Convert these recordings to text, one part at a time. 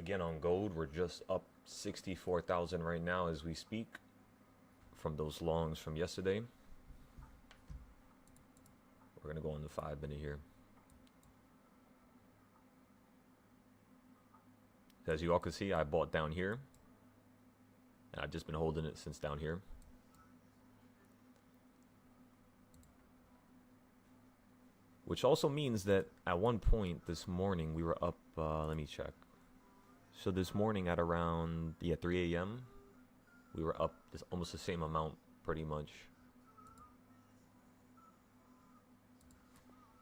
again on gold. We're just up 64,000 right now as we speak from those longs from yesterday. We're going to go on the 5-minute here. As you all can see, I bought down here. And I've just been holding it since down here. Which also means that at one point this morning we were up, let me check. So this morning at around 3 a.m. we were up this almost the same amount pretty much.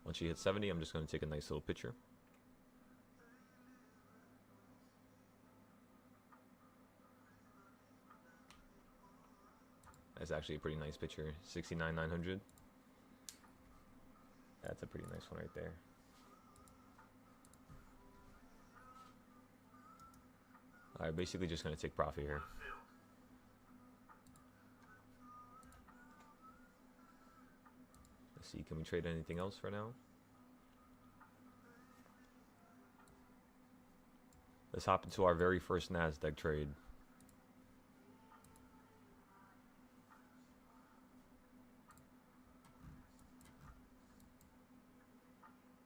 Once you hit 70, I'm just going to take a nice little picture. That's actually a pretty nice picture. 69,900. That's a pretty nice one right there. Alright, basically just going to take profit here. Let's see, can we trade anything else for now? Let's hop into our very first NASDAQ trade.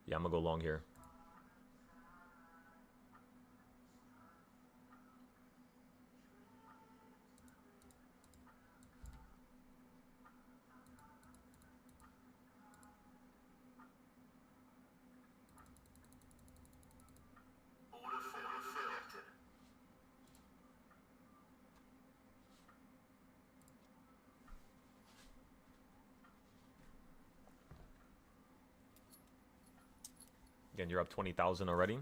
Yeah, I'm going to go long here. Again, you're up 20,000 already.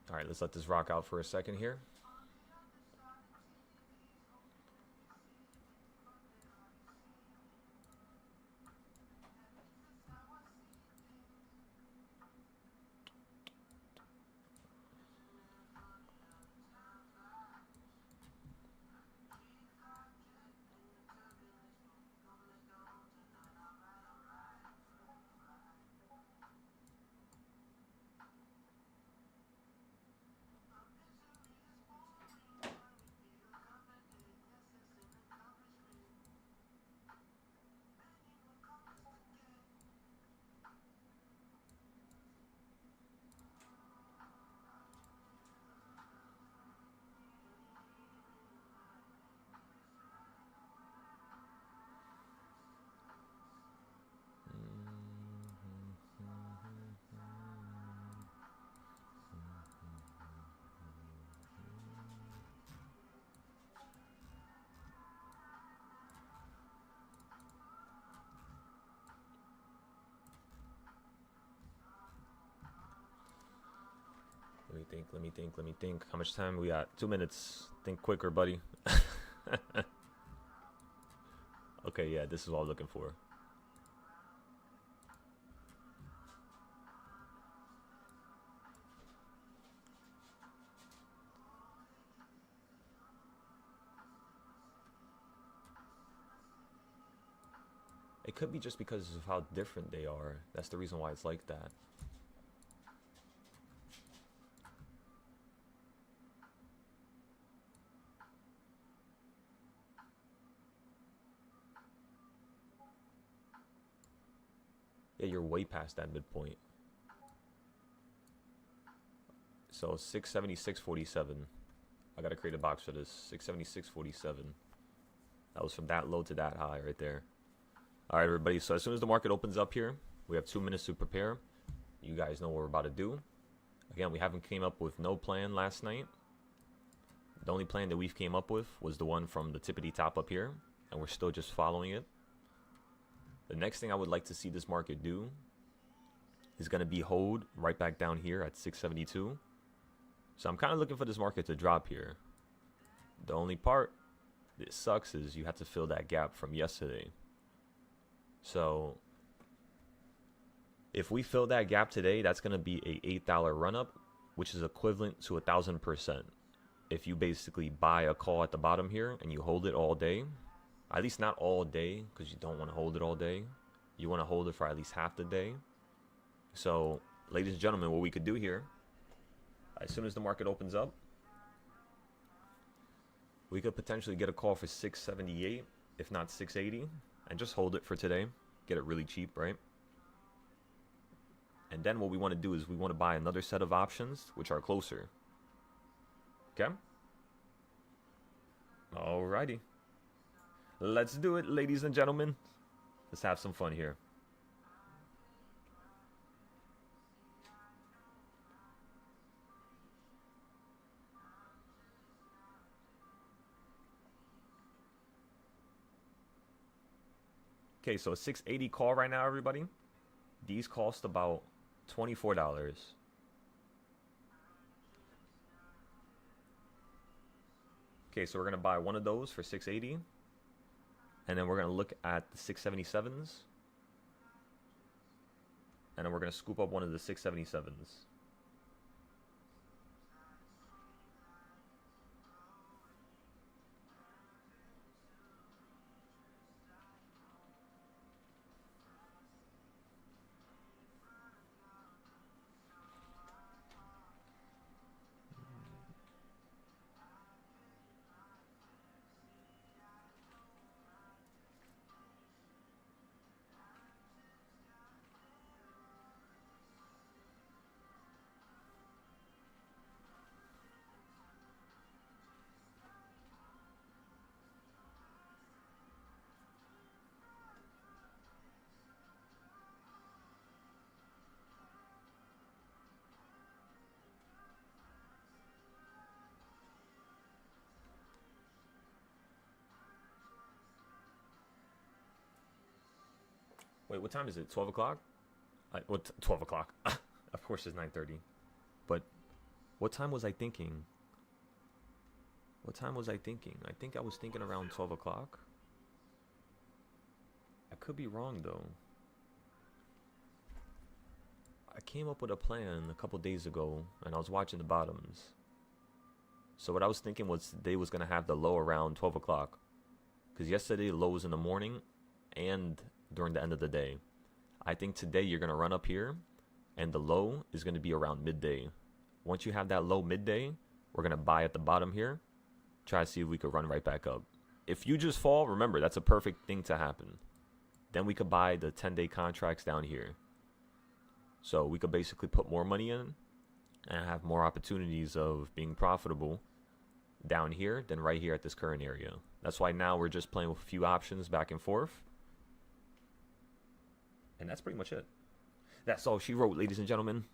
All right, let's let this rock out for a second here. Let me think. How much time we got? 2 minutes. Think quicker, buddy. Okay, yeah, this is what I'm looking for. It could be just because of how different they are. That's the reason why it's like that. Yeah, you're way past that midpoint. So 676.47. I gotta create a box for this. 676.47. That was from that low to that high right there. All right, everybody. So as soon as the market opens up here, we have 2 minutes to prepare. You guys know what we're about to do. Again, we haven't came up with no plan last night. The only plan that we've came up with was the one from the tippity top up here, and we're still just following it. The next thing I would like to see this market do is going to be hold right back down here at 672. So I'm kind of looking for this market to drop here. The only part that sucks is you have to fill that gap from yesterday. So if we fill that gap today, that's going to be a $8 run up, which is equivalent to 1,000%. if you basically buy a call at the bottom here and you hold it all day, at least not all day, because you don't want to hold it all day. You want to hold it for at least half the day. So, ladies and gentlemen, what we could do here, as soon as the market opens up, we could potentially get a call for 678, if not 680, and just hold it for today. Get it really cheap, right? And then what we want to do is we want to buy another set of options, which are closer. Okay? Alrighty. Let's do it, ladies and gentlemen. Let's have some fun here. Okay, so a 680 call right now, everybody. These cost about $24. Okay, so we're going to buy one of those for 680. And then we're going to look at the 677s. And then we're going to scoop up one of the 677s. Wait, what time is it? 12 o'clock? What? 12 o'clock. Of course it's 9:30. But what time was I thinking? What time was I thinking? I think I was thinking around 12 o'clock. I could be wrong, though. I came up with a plan a couple days ago, and I was watching the bottoms. So what I was thinking was they was going to have the low around 12 o'clock. Because yesterday, low was in the morning and during the end of the day. I think today you're going to run up here, and the low is going to be around midday. Once you have that low midday, we're going to buy at the bottom here. Try to see if we could run right back up. If you just fall, remember, that's a perfect thing to happen. Then we could buy the 10-day contracts down here. So we could basically put more money in and have more opportunities of being profitable down here than right here at this current area. That's why now we're just playing with a few options back and forth. And that's pretty much it. That's all she wrote, ladies and gentlemen.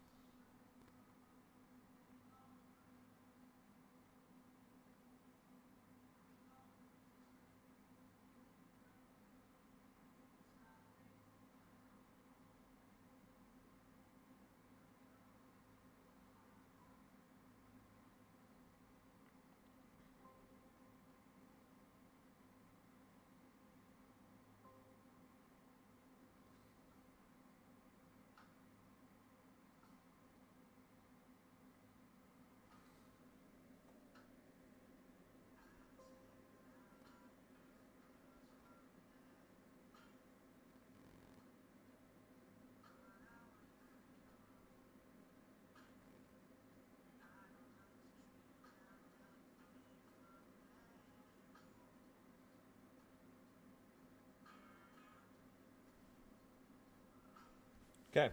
Okay.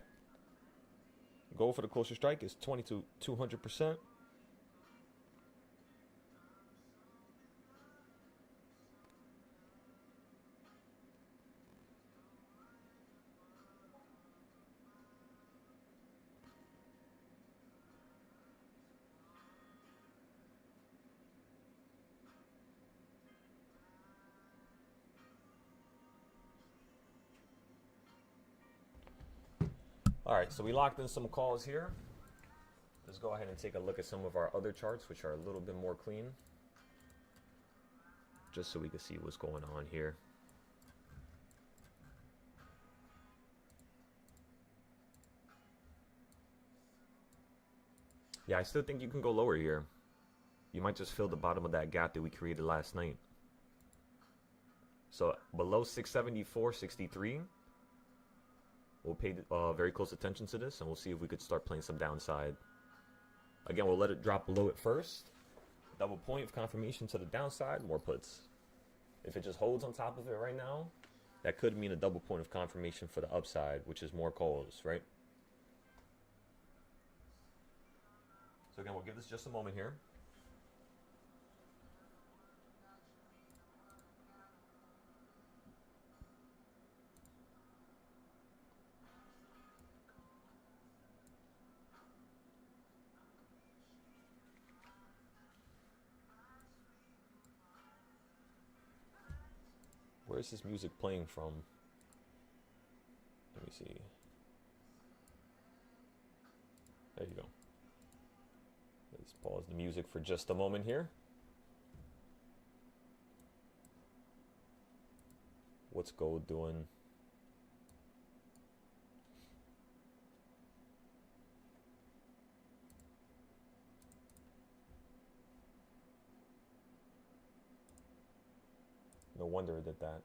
Goal for the closer strike is 20 to 200%. All right, so we locked in some calls here. Let's go ahead and take a look at some of our other charts, which are a little bit more clean, just so we can see what's going on here. Yeah, I still think you can go lower here. you might just fill the bottom of that gap that we created last night. So below 674.63, we'll pay very close attention to this, and we'll see if we could start playing some downside. Again, we'll let it drop below it first. Double point of confirmation to the downside, more puts. If it just holds on top of it right now, that could mean a double point of confirmation for the upside, which is more calls, right? So again, we'll give this just a moment here. Where is this music playing from? Let me see. There you go. Let's pause the music for just a moment here. What's gold doing? No wonder it did that.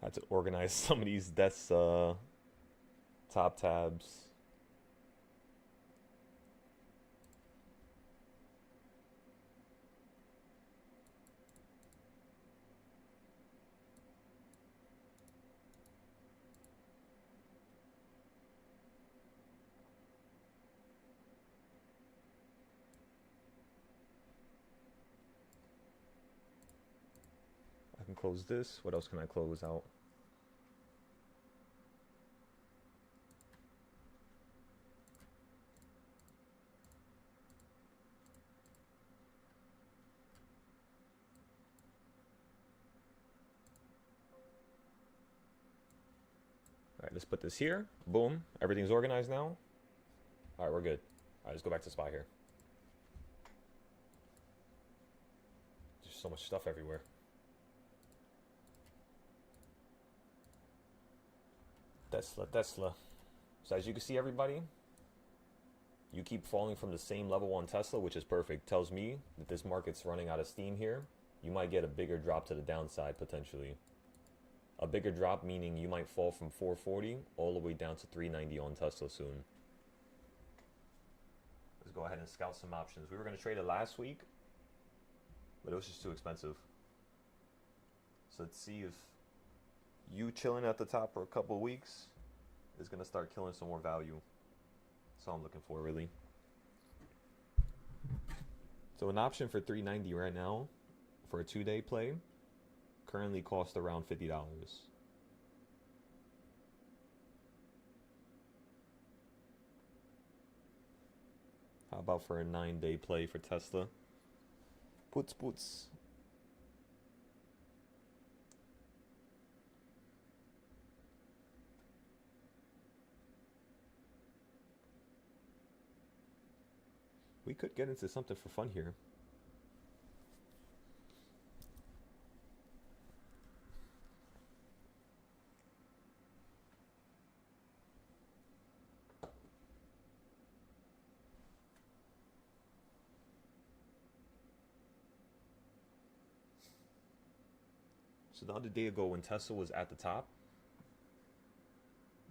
Had to organize some of these desk top tabs. I can close this. What else can I close out? All right, let's put this here. Boom. Everything's organized now. All right, we're good. All right, let's go back to spot here. There's so much stuff everywhere. Tesla. So as you can see, everybody, you keep falling from the same level on Tesla, which is perfect. Tells me that this market's running out of steam here. You might get a bigger drop to the downside potentially. A bigger drop meaning you might fall from 440 all the way down to 390 on Tesla soon. Let's go ahead and scout some options. We were going to trade it last week, but it was just too expensive. So let's see if you chilling at the top for a couple weeks is going to start killing some more value. That's all I'm looking for, really. So an option for 390 right now for a 2-day play currently costs around $50. How about for a 9-day play for Tesla? Puts. We could get into something for fun here. So the other day ago when Tesla was at the top,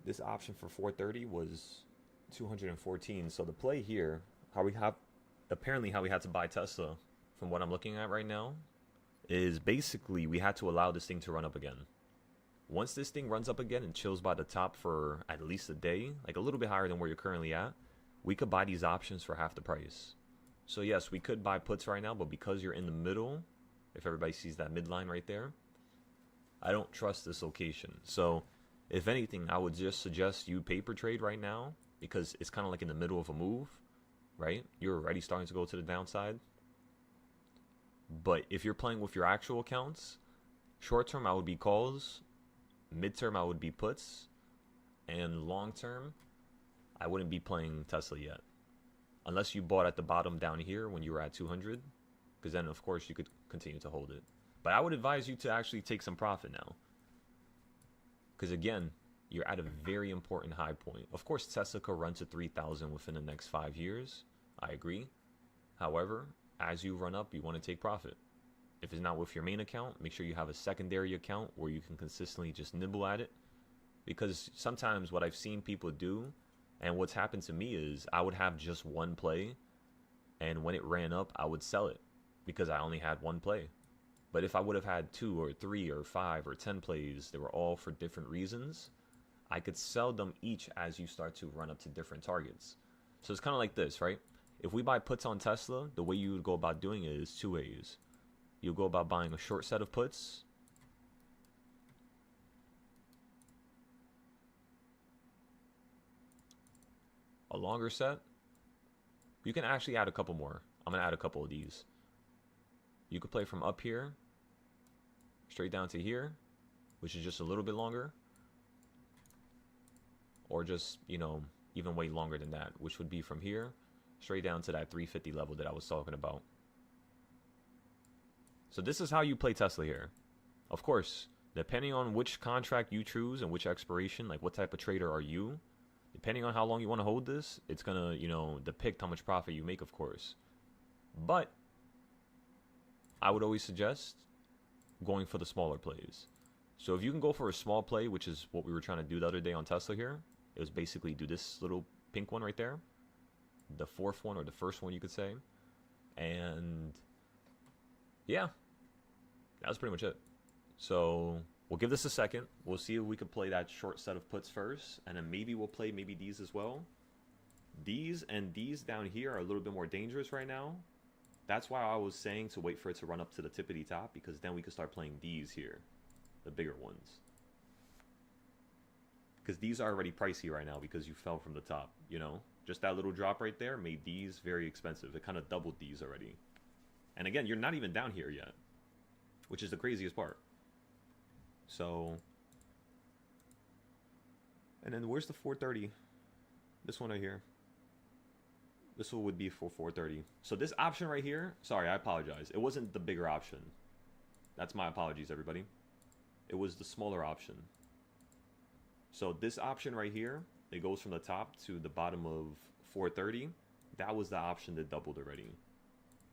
this option for 430 was 214. So the play here, how we had to buy Tesla, from what I'm looking at right now, is basically we had to allow this thing to run up again. Once this thing runs up again and chills by the top for at least a day, like a little bit higher than where you're currently at, we could buy these options for half the price. So yes, we could buy puts right now, but because you're in the middle, if everybody sees that midline right there, I don't trust this location. So if anything, I would just suggest you paper trade right now, because it's kind of like in the middle of a move, right? You're already starting to go to the downside. But if you're playing with your actual accounts, Short term, I would be calls. Midterm, I would be puts. And long term, I wouldn't be playing Tesla yet. Unless you bought at the bottom down here when you were at 200. Because then, of course, you could continue to hold it. But I would advise you to actually take some profit now. Because again, you're at a very important high point. Of course, Tesla could run to 3,000 within the next 5 years. I agree. However, as you run up, you want to take profit. If it's not with your main account, make sure you have a secondary account where you can consistently just nibble at it. Because sometimes what I've seen people do, and what's happened to me is I would have just one play, and when it ran up, I would sell it because I only had one play. But if I would have had 2 or 3 or 5 or 10 plays, they were all for different reasons, I could sell them each as you start to run up to different targets. So it's kind of like this, right? If we buy puts on Tesla, the way you would go about doing it is 2 ways. You'll go about buying a short set of puts. A longer set. You can actually add a couple more. I'm going to add a couple of these. You could play from up here straight down to here, which is just a little bit longer. Or just, you know, even way longer than that, which would be from here straight down to that 350 level that I was talking about. So this is how you play Tesla here. Of course, depending on which contract you choose and which expiration, like what type of trader are you, depending on how long you want to hold this, it's going to, you know, depict how much profit you make, of course. But I would always suggest going for the smaller plays. So if you can go for a small play, which is what we were trying to do the other day on Tesla here, it was basically do this little pink one right there, the fourth one or the first one you could say, and yeah, that was pretty much it. So we'll give this a second. We'll see if we could play that short set of puts first, and then maybe we'll play maybe these as well. These and these down here are a little bit more dangerous right now. That's why I was saying to wait for it to run up to the tippity top, because then we could start playing these here, the bigger ones. Because these are already pricey right now because you fell from the top, you know? Just that little drop right there made these very expensive. It kind of doubled these already. And again, you're not even down here yet, which is the craziest part. So, and then where's the 430? This one right here. This one would be for 430. So this option right here, sorry, I apologize. It wasn't the bigger option. That's my apologies, everybody. It was the smaller option. So this option right here, it goes from the top to the bottom of 430. That was the option that doubled already.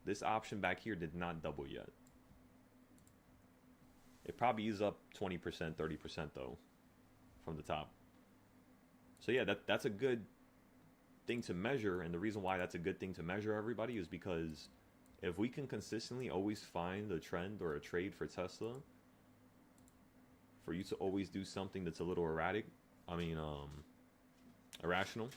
This option back here did not double yet. It probably is up 20%, 30% though, from the top. So yeah, that's a good thing to measure, and the reason why that's a good thing to measure, everybody, is because if we can consistently always find a trend or a trade for Tesla, for you to always do something that's a little erratic, irrational,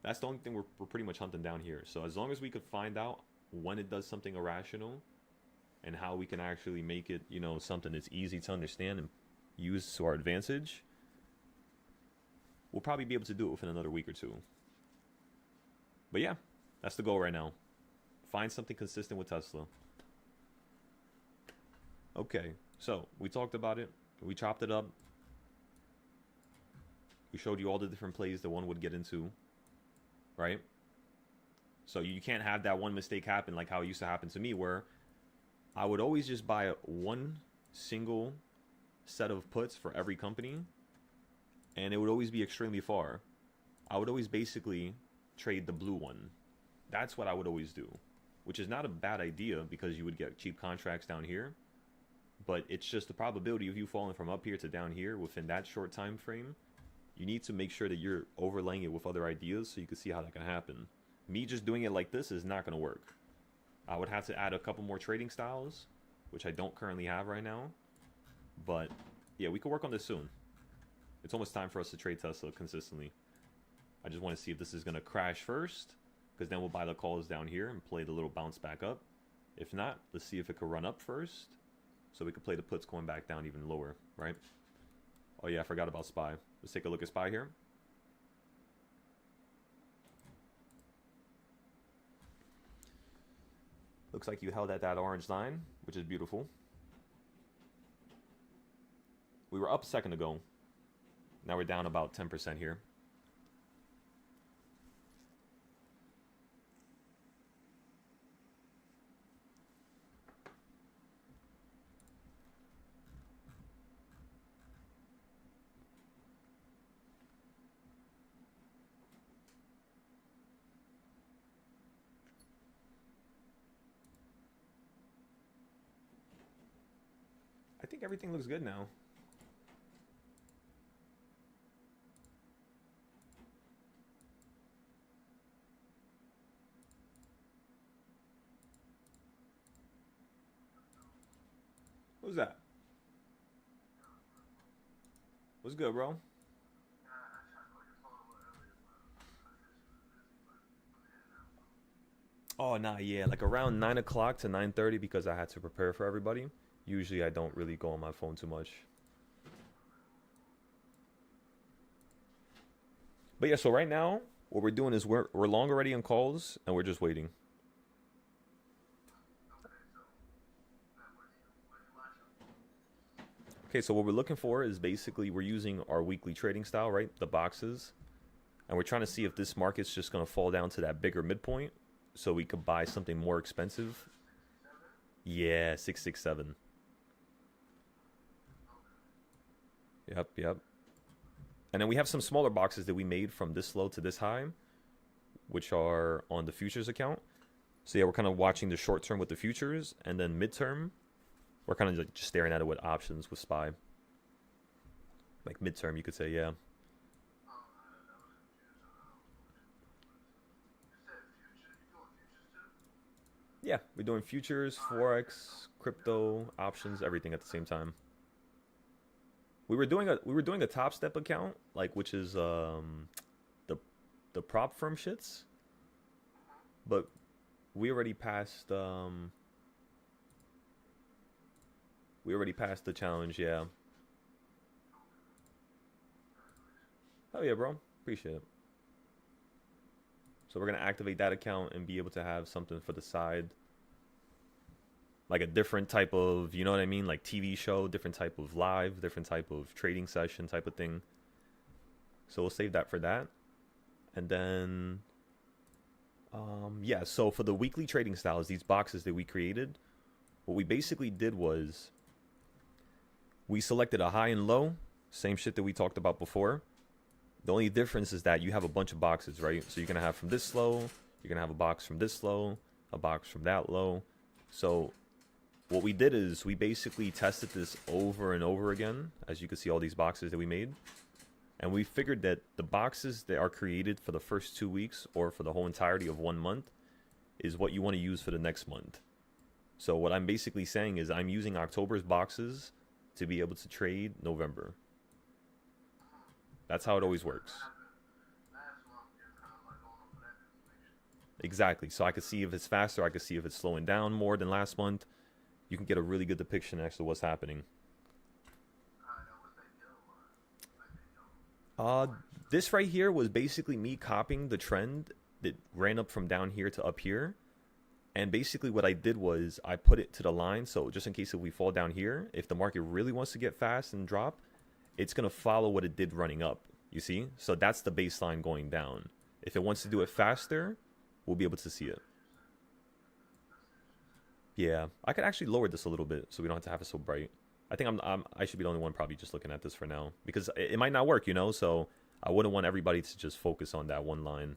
that's the only thing we're pretty much hunting down here. So as long as we could find out when it does something irrational and how we can actually make it, you know, something that's easy to understand and use to our advantage, we'll probably be able to do it within another week or two. But yeah, that's the goal right now. Find something consistent with Tesla. Okay, so we talked about it. We chopped it up. We showed you all the different plays that one would get into, right? So you can't have that one mistake happen like how it used to happen to me, where I would always just buy one single set of puts for every company, and it would always be extremely far. I would always basically trade the blue one. That's what I would always do, which is not a bad idea because you would get cheap contracts down here, but it's just the probability of you falling from up here to down here within that short time frame. You need to make sure that you're overlaying it with other ideas so you can see how that can happen. Me just doing it like this is not going to work. I would have to add a couple more trading styles, which I don't currently have right now. But yeah, we can work on this soon. It's almost time for us to trade Tesla consistently. I just want to see if this is going to crash first, because then we'll buy the calls down here and play the little bounce back up. If not, let's see if it could run up first, so we could play the puts going back down even lower, right? Oh yeah, I forgot about SPY. Let's take a look at SPY here. Looks like you held at that orange line, which is beautiful. We were up a second ago. Now we're down about 10% here. I think everything looks good now. Who's that? What's good, bro? Oh, nah, yeah, like around 9 o'clock to 9:30 because I had to prepare for everybody. Usually I don't really go on my phone too much. But yeah, so right now, what we're doing is we're long already on calls and we're just waiting. Okay, so what we're looking for is basically we're using our weekly trading style, right? The boxes. And we're trying to see if this market's just going to fall down to that bigger midpoint so we could buy something more expensive. Yeah, 667. Yep, yep. And then we have some smaller boxes that we made from this low to this high, which are on the futures account. So yeah, we're kind of watching the short term with the futures, and then midterm, we're kind of like just staring at it with options with SPY. Like midterm, you could say, yeah. Yeah, we're doing futures, forex, crypto, options, everything at the same time. We were doing a Top Step account, like which is the the prop firm shits, but we already passed the challenge, yeah. Oh yeah, bro. Appreciate it. So we're gonna activate that account and be able to have something for the side, like a different type of, you know what I mean, like TV show, different type of live, different type of trading session type of thing. So we'll save that for that, and then yeah. So for the weekly trading styles, these boxes that we created, what we basically did was we selected a high and low, same shit that we talked about before. The only difference is that you have a bunch of boxes, right? So you're going to have from this low, you're going to have a box from this low, a box from that low. So what we did is we basically tested this over and over again, as you can see all these boxes that we made. And we figured that the boxes that are created for the first 2 weeks or for the whole entirety of 1 month is what you want to use for the next month. So what I'm basically saying is I'm using October's boxes to be able to trade November. That's how it always works. Exactly. So I could see if it's faster. I could see if it's slowing down more than last month. You can get a really good depiction as to what's happening. Uh, this right here was basically me copying the trend that ran up from down here to up here. And basically what I did was I put it to the line. So just in case if we fall down here, if the market really wants to get fast and drop, it's going to follow what it did running up, you see? So that's the baseline going down. If it wants to do it faster, we'll be able to see it. Yeah, I could actually lower this a little bit so we don't have to have it so bright. I think I should be the only one probably just looking at this for now because it might not work, you know? So I wouldn't want everybody to just focus on that one line.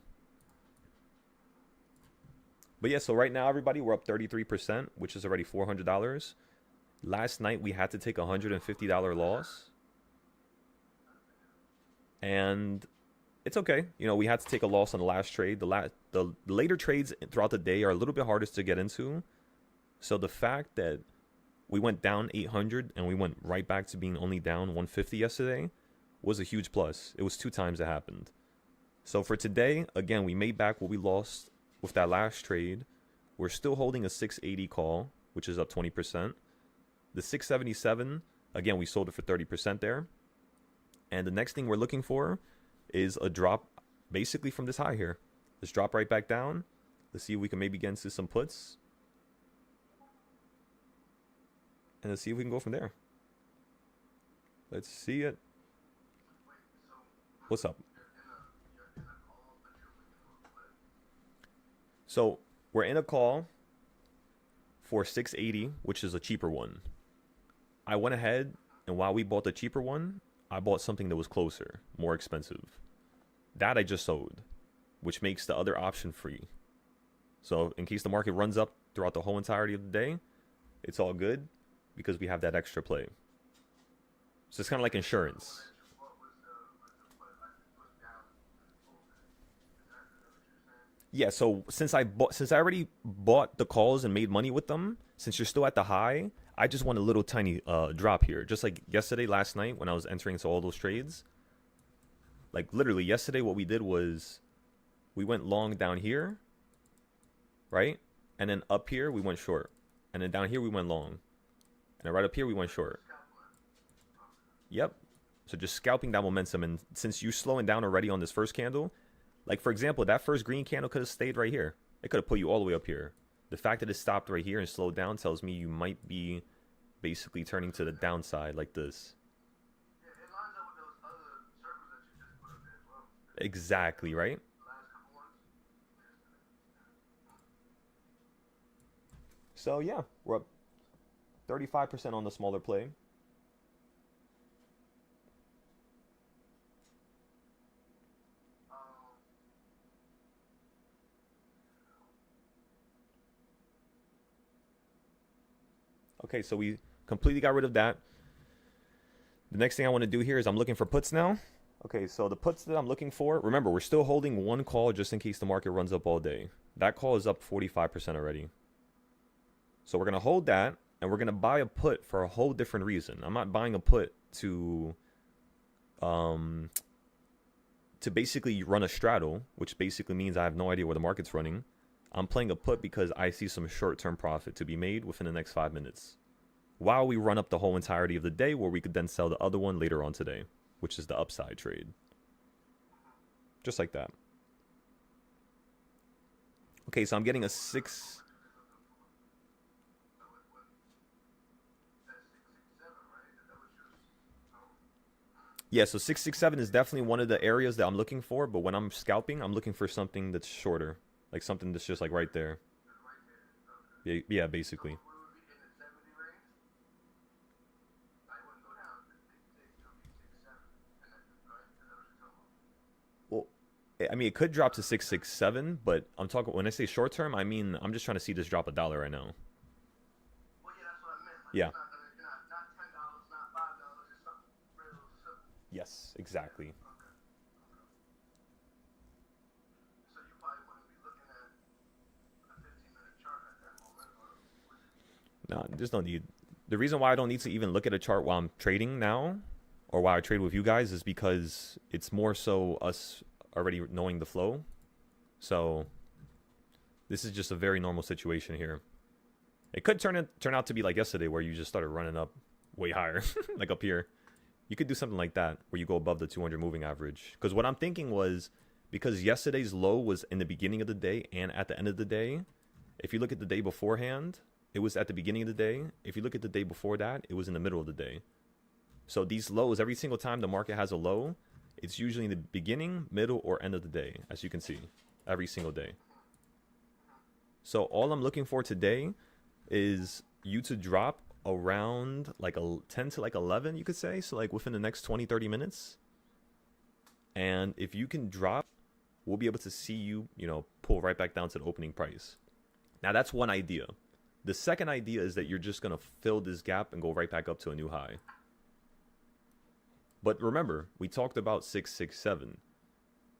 But yeah, so right now, everybody, we're up 33%, which is already $400. Last night, we had to take a $150 loss. And it's okay. You know, we had to take a loss on the last trade. The later trades throughout the day are a little bit hardest to get into. So the fact that we went down 800 and we went right back to being only down 150 yesterday was a huge plus. It was 2 times it happened. So for today, again, we made back what we lost with that last trade. We're still holding a 680 call, which is up 20%. The 677, again, we sold it for 30% there. And the next thing we're looking for is a drop basically from this high here. Let's drop right back down. Let's see if we can maybe get into some puts. and let's see if we can go from there. Let's see it. What's up? So we're in a call for 680, which is a cheaper one. I went ahead, and while we bought the cheaper one, I bought something that was closer, more expensive. That I just sold, which makes the other option free. So in case the market runs up throughout the whole entirety of the day, it's all good because we have that extra play. So it's kind of like insurance. Yeah, so since I already bought the calls and made money with them, since you're still at the high, I just want a little tiny drop here. Just like yesterday, last night when I was entering into all those trades. Like literally yesterday what we did was we went long down here, right? And then up here we went short. And then down here we went long. And then right up here we went short. Yep. So just scalping that momentum, and since you're slowing down already on this first candle, like for example, that first green candle could have stayed right here. It could have put you all the way up here. The fact that it stopped right here and slowed down tells me you might be basically turning to the downside like this. Yeah, it lines up with those other circles that you just put up there as well. Exactly, right? Last couple ones. So yeah, we're up 35% on the smaller play. Okay, so we completely got rid of that. The next thing I want to do here is I'm looking for puts now. Okay, so the puts that I'm looking for, remember, we're still holding one call just in case the market runs up all day. That call is up 45% already. So we're going to hold that, and we're going to buy a put for a whole different reason. I'm not buying a put to basically run a straddle, which basically means I have no idea where the market's running. I'm playing a put because I see some short-term profit to be made within the next 5 minutes, while we run up the whole entirety of the day, where we could then sell the other one later on today, which is the upside trade. Just like that. Okay, so I'm getting a 6. Yeah, so 667 is definitely one of the areas that I'm looking for, but when I'm scalping, I'm looking for something that's shorter. Like something that's just like right there. Yeah, basically. Well, I mean, it could drop to 667, but I'm talking, when I say short term, I mean, I'm just trying to see this drop $1 right now. Well, yeah, that's what I meant. Like, yeah. Not $10, not $5, it's something real simple. Yes, exactly. So you probably wouldn't be looking at a 15-minute chart at that moment, or would you? No, there's no need. The reason why I don't need to even look at a chart while I'm trading now, or while I trade with you guys, is because it's more so us already knowing the flow. So this is just a very normal situation here. It could turn out to be like yesterday, where you just started running up way higher, like up here. You could do something like that, where you go above the 200 moving average. Because what I'm thinking was, because yesterday's low was in the beginning of the day and at the end of the day, if you look at the day beforehand, it was at the beginning of the day. If you look at the day before that, it was in the middle of the day. So these lows, every single time the market has a low, it's usually in the beginning, middle, or end of the day, as you can see, every single day. So all I'm looking for today is you to drop around like a 10 to like 11, you could say. So like within the next 20, 30 minutes. And if you can drop, we'll be able to see you, pull right back down to the opening price. Now that's one idea. The second idea is that you're just going to fill this gap and go right back up to a new high. But remember, we talked about 667.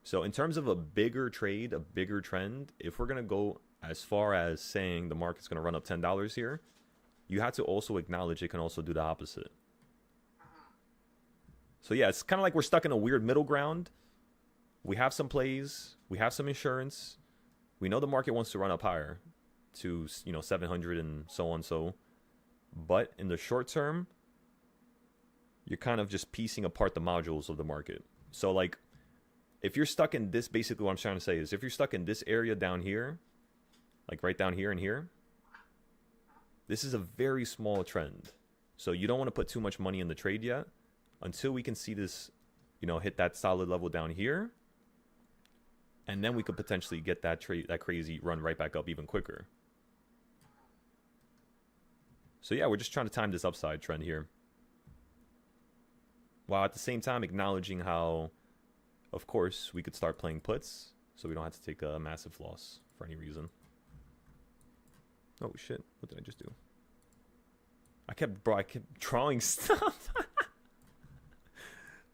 So in terms of a bigger trade, a bigger trend, if we're going to go as far as saying the market's going to run up $10 here, you have to also acknowledge it can also do the opposite. So yeah, it's kind of like we're stuck in a weird middle ground. We have some plays, we have some insurance. We know the market wants to run up higher to 700 and so on. But in the short term, you're kind of just piecing apart the modules of the market. So like, if you're stuck in this, basically what I'm trying to say is, if you're stuck in this area down here, like right down here and here, this is a very small trend. So you don't want to put too much money in the trade yet until we can see this, hit that solid level down here. And then we could potentially get that crazy run right back up even quicker. So yeah, we're just trying to time this upside trend here, while at the same time acknowledging how, of course, we could start playing puts, so we don't have to take a massive loss for any reason. Oh shit, what did I just do? I kept drawing stuff.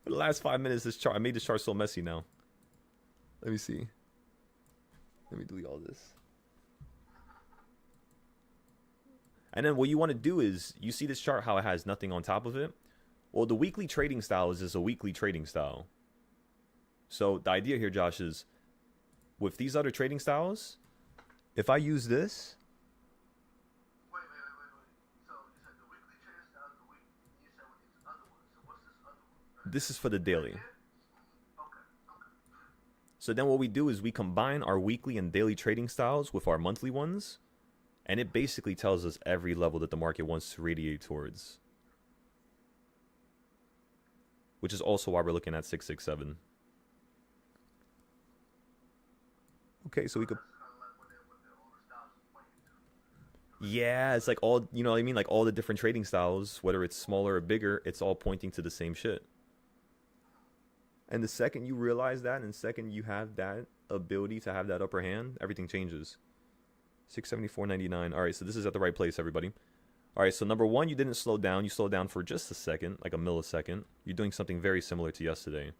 For the last 5 minutes, I made this chart so messy now. Let me see. Let me delete all this. And then what you want to do is, you see this chart, how it has nothing on top of it? Well, the weekly trading style is just a weekly trading style. So the idea here, Josh, is with these other trading styles, if I use this. Wait. So you said the weekly trading style is the week. You said with these other ones. So what's this other one? This is for the daily. Okay. So then what we do is we combine our weekly and daily trading styles with our monthly ones. And it basically tells us every level that the market wants to radiate towards. Which is also why we're looking at 667. Okay, so we could. Yeah, it's like all, you know what I mean? Like all the different trading styles, whether it's smaller or bigger, it's all pointing to the same shit. And the second you realize that, and the second you have that ability to have that upper hand, everything changes. 674.99. All right, so this is at the right place, everybody. All right, so number one, you didn't slow down. You slowed down for just a second, like a millisecond. You're doing something very similar to yesterday.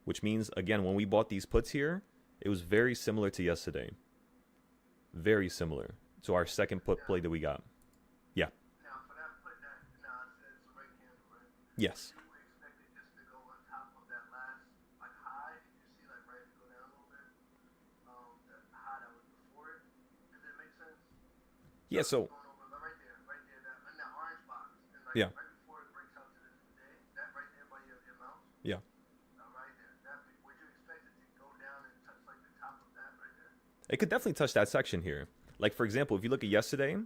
Which means, again, when we bought these puts here, it was very similar to yesterday. Very similar to our second put play that we got. Yeah. Now, for that put that, now it says red candle, right? Yes. You expect it just to go on top of that last, like, high? You see, like, right, go down a little bit? The high that was before it? Does that make sense? Yeah, so. Going over, right there, that, in that orange box. And, like, Yeah. right before it breaks out to the day, that right there by your mouse? Yeah. Right there. Would you expect it to go down and touch, like, the top of that right there? It could definitely touch that section here. Like, for example, if you look at yesterday,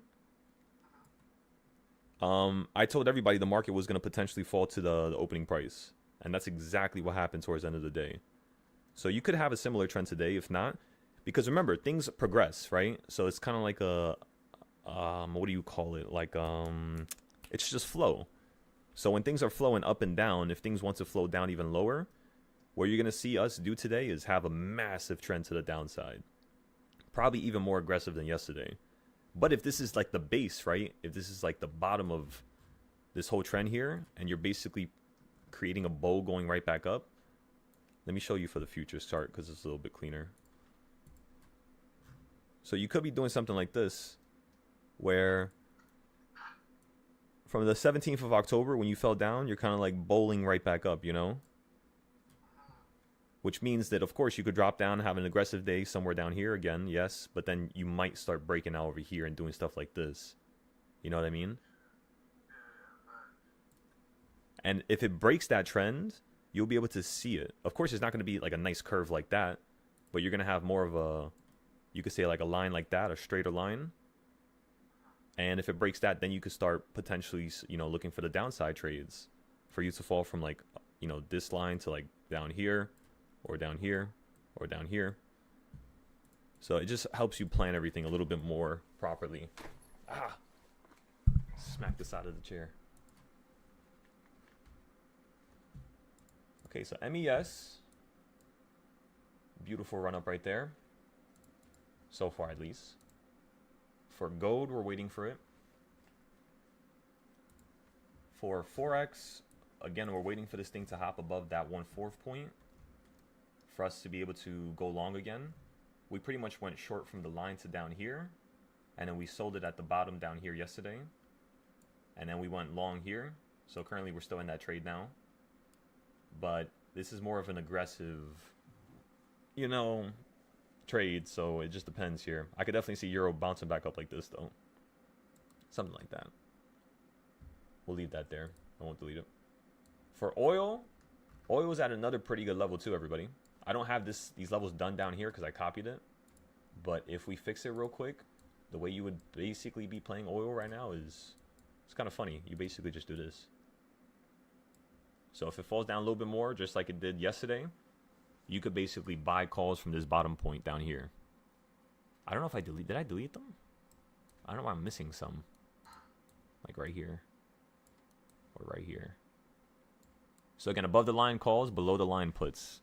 I told everybody the market was going to potentially fall to the opening price. And that's exactly what happened towards the end of the day. So you could have a similar trend today, if not. Because remember, things progress, right? So it's kind of like a, what do you call it? Like, it's just flow. So when things are flowing up and down, if things want to flow down even lower, what you're going to see us do today is have a massive trend to the downside. Probably even more aggressive than yesterday. But if this is like the base, right? If this is like the bottom of this whole trend here, and you're basically creating a bow going right back up. Let me show you for the futures chart because it's a little bit cleaner. So you could be doing something like this, where from the 17th of October, when you fell down, you're kind of like bowling right back up, you know? Which means that, of course, you could drop down, have an aggressive day somewhere down here again, yes. But then you might start breaking out over here and doing stuff like this. You know what I mean? And if it breaks that trend, you'll be able to see it. Of course, it's not going to be like a nice curve like that. But you're going to have more of a, you could say like a line like that, a straighter line. And if it breaks that, then you could start potentially, looking for the downside trades. For you to fall from like, this line to like down here. Or down here, or down here. So it just helps you plan everything a little bit more properly. Smack this out of the chair. Okay, so MES. Beautiful run up right there. So far, at least. For gold, we're waiting for it. For Forex, again, we're waiting for this thing to hop above that 1/4 point. For us to be able to go long again. We pretty much went short from the line to down here, and then we sold it at the bottom down here yesterday, and then we went long here. So currently we're still in that trade now, but this is more of an aggressive trade, so it just depends here. I could definitely see euro bouncing back up like this though, something like that. We'll leave that there. I won't delete it. For oil is at another pretty good level too, everybody. I don't have these levels done down here because I copied it. But if we fix it real quick, the way you would basically be playing oil right now is It's kind of funny. You basically just do this. So if it falls down a little bit more, just like it did yesterday, you could basically buy calls from this bottom point down here. I don't know if did I delete them? I don't know why I'm missing some. Like right here. Or right here. So again, above the line calls, below the line puts.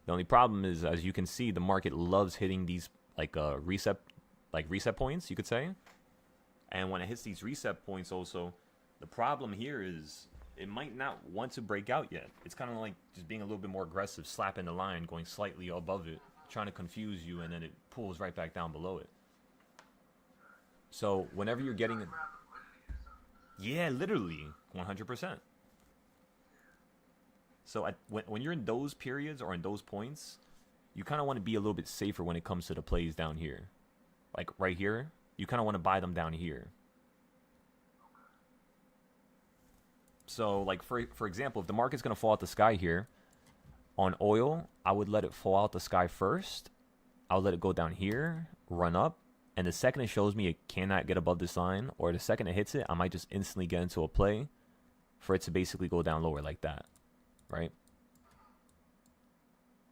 The only problem is, as you can see, the market loves hitting these like reset points, you could say. And when it hits these reset points also, the problem here is it might not want to break out yet. It's kind of like just being a little bit more aggressive, slapping the line, going slightly above it, trying to confuse you, and then it pulls right back down below it. So whenever you're getting... Yeah, literally, 100%. So when you're in those periods or in those points, you kind of want to be a little bit safer when it comes to the plays down here. Like right here, you kind of want to buy them down here. So like for example, if the market's going to fall out the sky here, on oil, I would let it fall out the sky first. I'll let it go down here, run up, and the second it shows me it cannot get above this line, or the second it hits it, I might just instantly get into a play for it to basically go down lower like that. Right?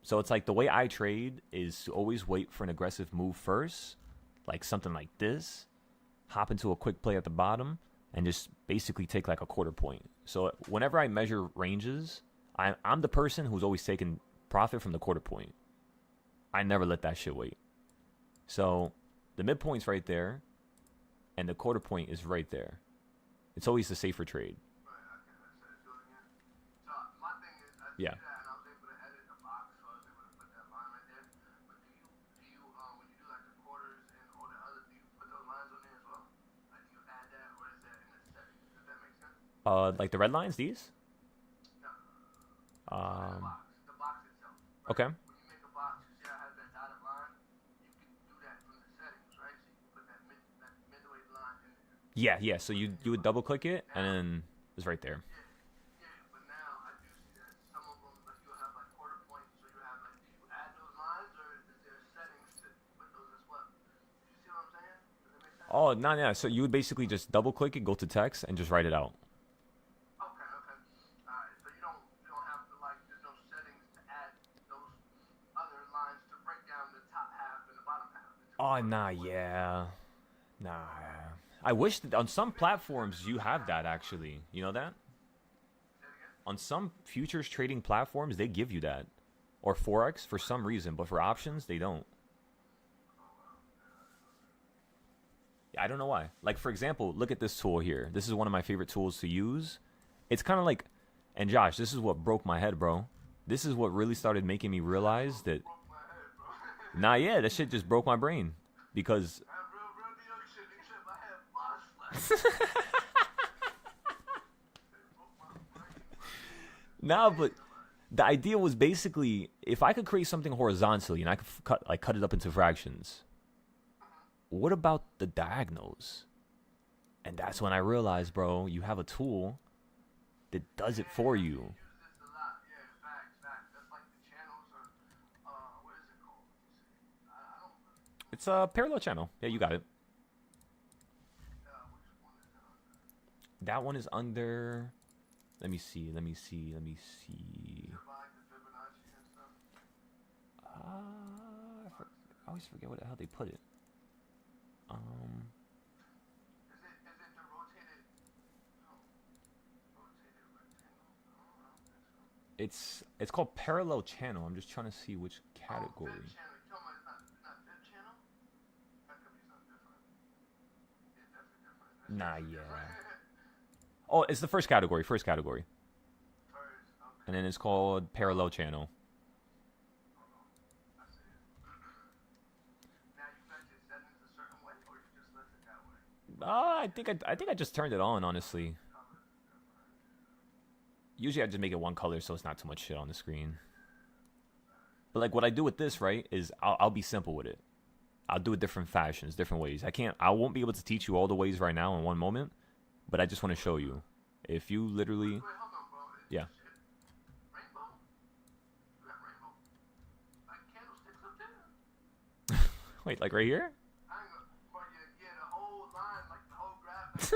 So it's like the way I trade is to always wait for an aggressive move first, like something like this, hop into a quick play at the bottom, and just basically take like a quarter point. So whenever I measure ranges, I'm the person who's always taking profit from the quarter point. I never let that shit wait. So the midpoint's right there, and the quarter point is right there. It's always the safer trade. Yeah. And I was able to edit the box, so I was able to put that line right there. But do you when you do like the quarters and all the other, do you put those lines on there as well? Like, do you add that, or is that in the settings? Does that make sense? Like the red lines, these? No. The box itself. Right? Okay. When you make a box, you see how it has that dotted line? You can do that from the settings, right? So you can put that midway line in there. Yeah. So you would double click it, and then it's right there. Oh, no, yeah. So you would basically just double click it, go to text, and just write it out. Okay. Alright, so you don't have to, like, there's no settings to add those other lines to break down the top half and the bottom half. Oh, nah, yeah. Nah. I wish that on some platforms you have that, actually. You know that? On some futures trading platforms, they give you that. Or Forex for some reason, but for options, they don't. I don't know why. Like, for example, look at this tool here. This is one of my favorite tools to use. It's kind of like, and Josh, this is what broke my head, bro. This is what really started making me realize that, nah, yeah, that shit just broke my brain. Because, nah, but the idea was basically, if I could create something horizontally and I could cut it up into fractions, what about the diagonals? And that's when I realized, bro, you have a tool that does it for you. It's a parallel channel. Yeah, you got it. That one is under... Let me see. I always forget what the hell they put it. Is it the rotated rectangle? It's called parallel channel. I'm just trying to see which category. Fib channel. You talking about not fib channel? That could be something different. Yeah, that's a different. Nah, yeah. Oh, it's the first category. First, okay. And then it's called parallel channel. I think I just turned it on, honestly. Usually I just make it one color so it's not too much shit on the screen. But like what I do with this, right, is I'll be simple with it. I'll do it different fashions, different ways. I won't be able to teach you all the ways right now in one moment, but I just want to show you. If you literally... Wait, hold on, bro. Yeah. Rainbow? You got rainbow. Like candlesticks up there? Wait, like right here? I ain't gonna... Yeah, the whole line, like the whole graph.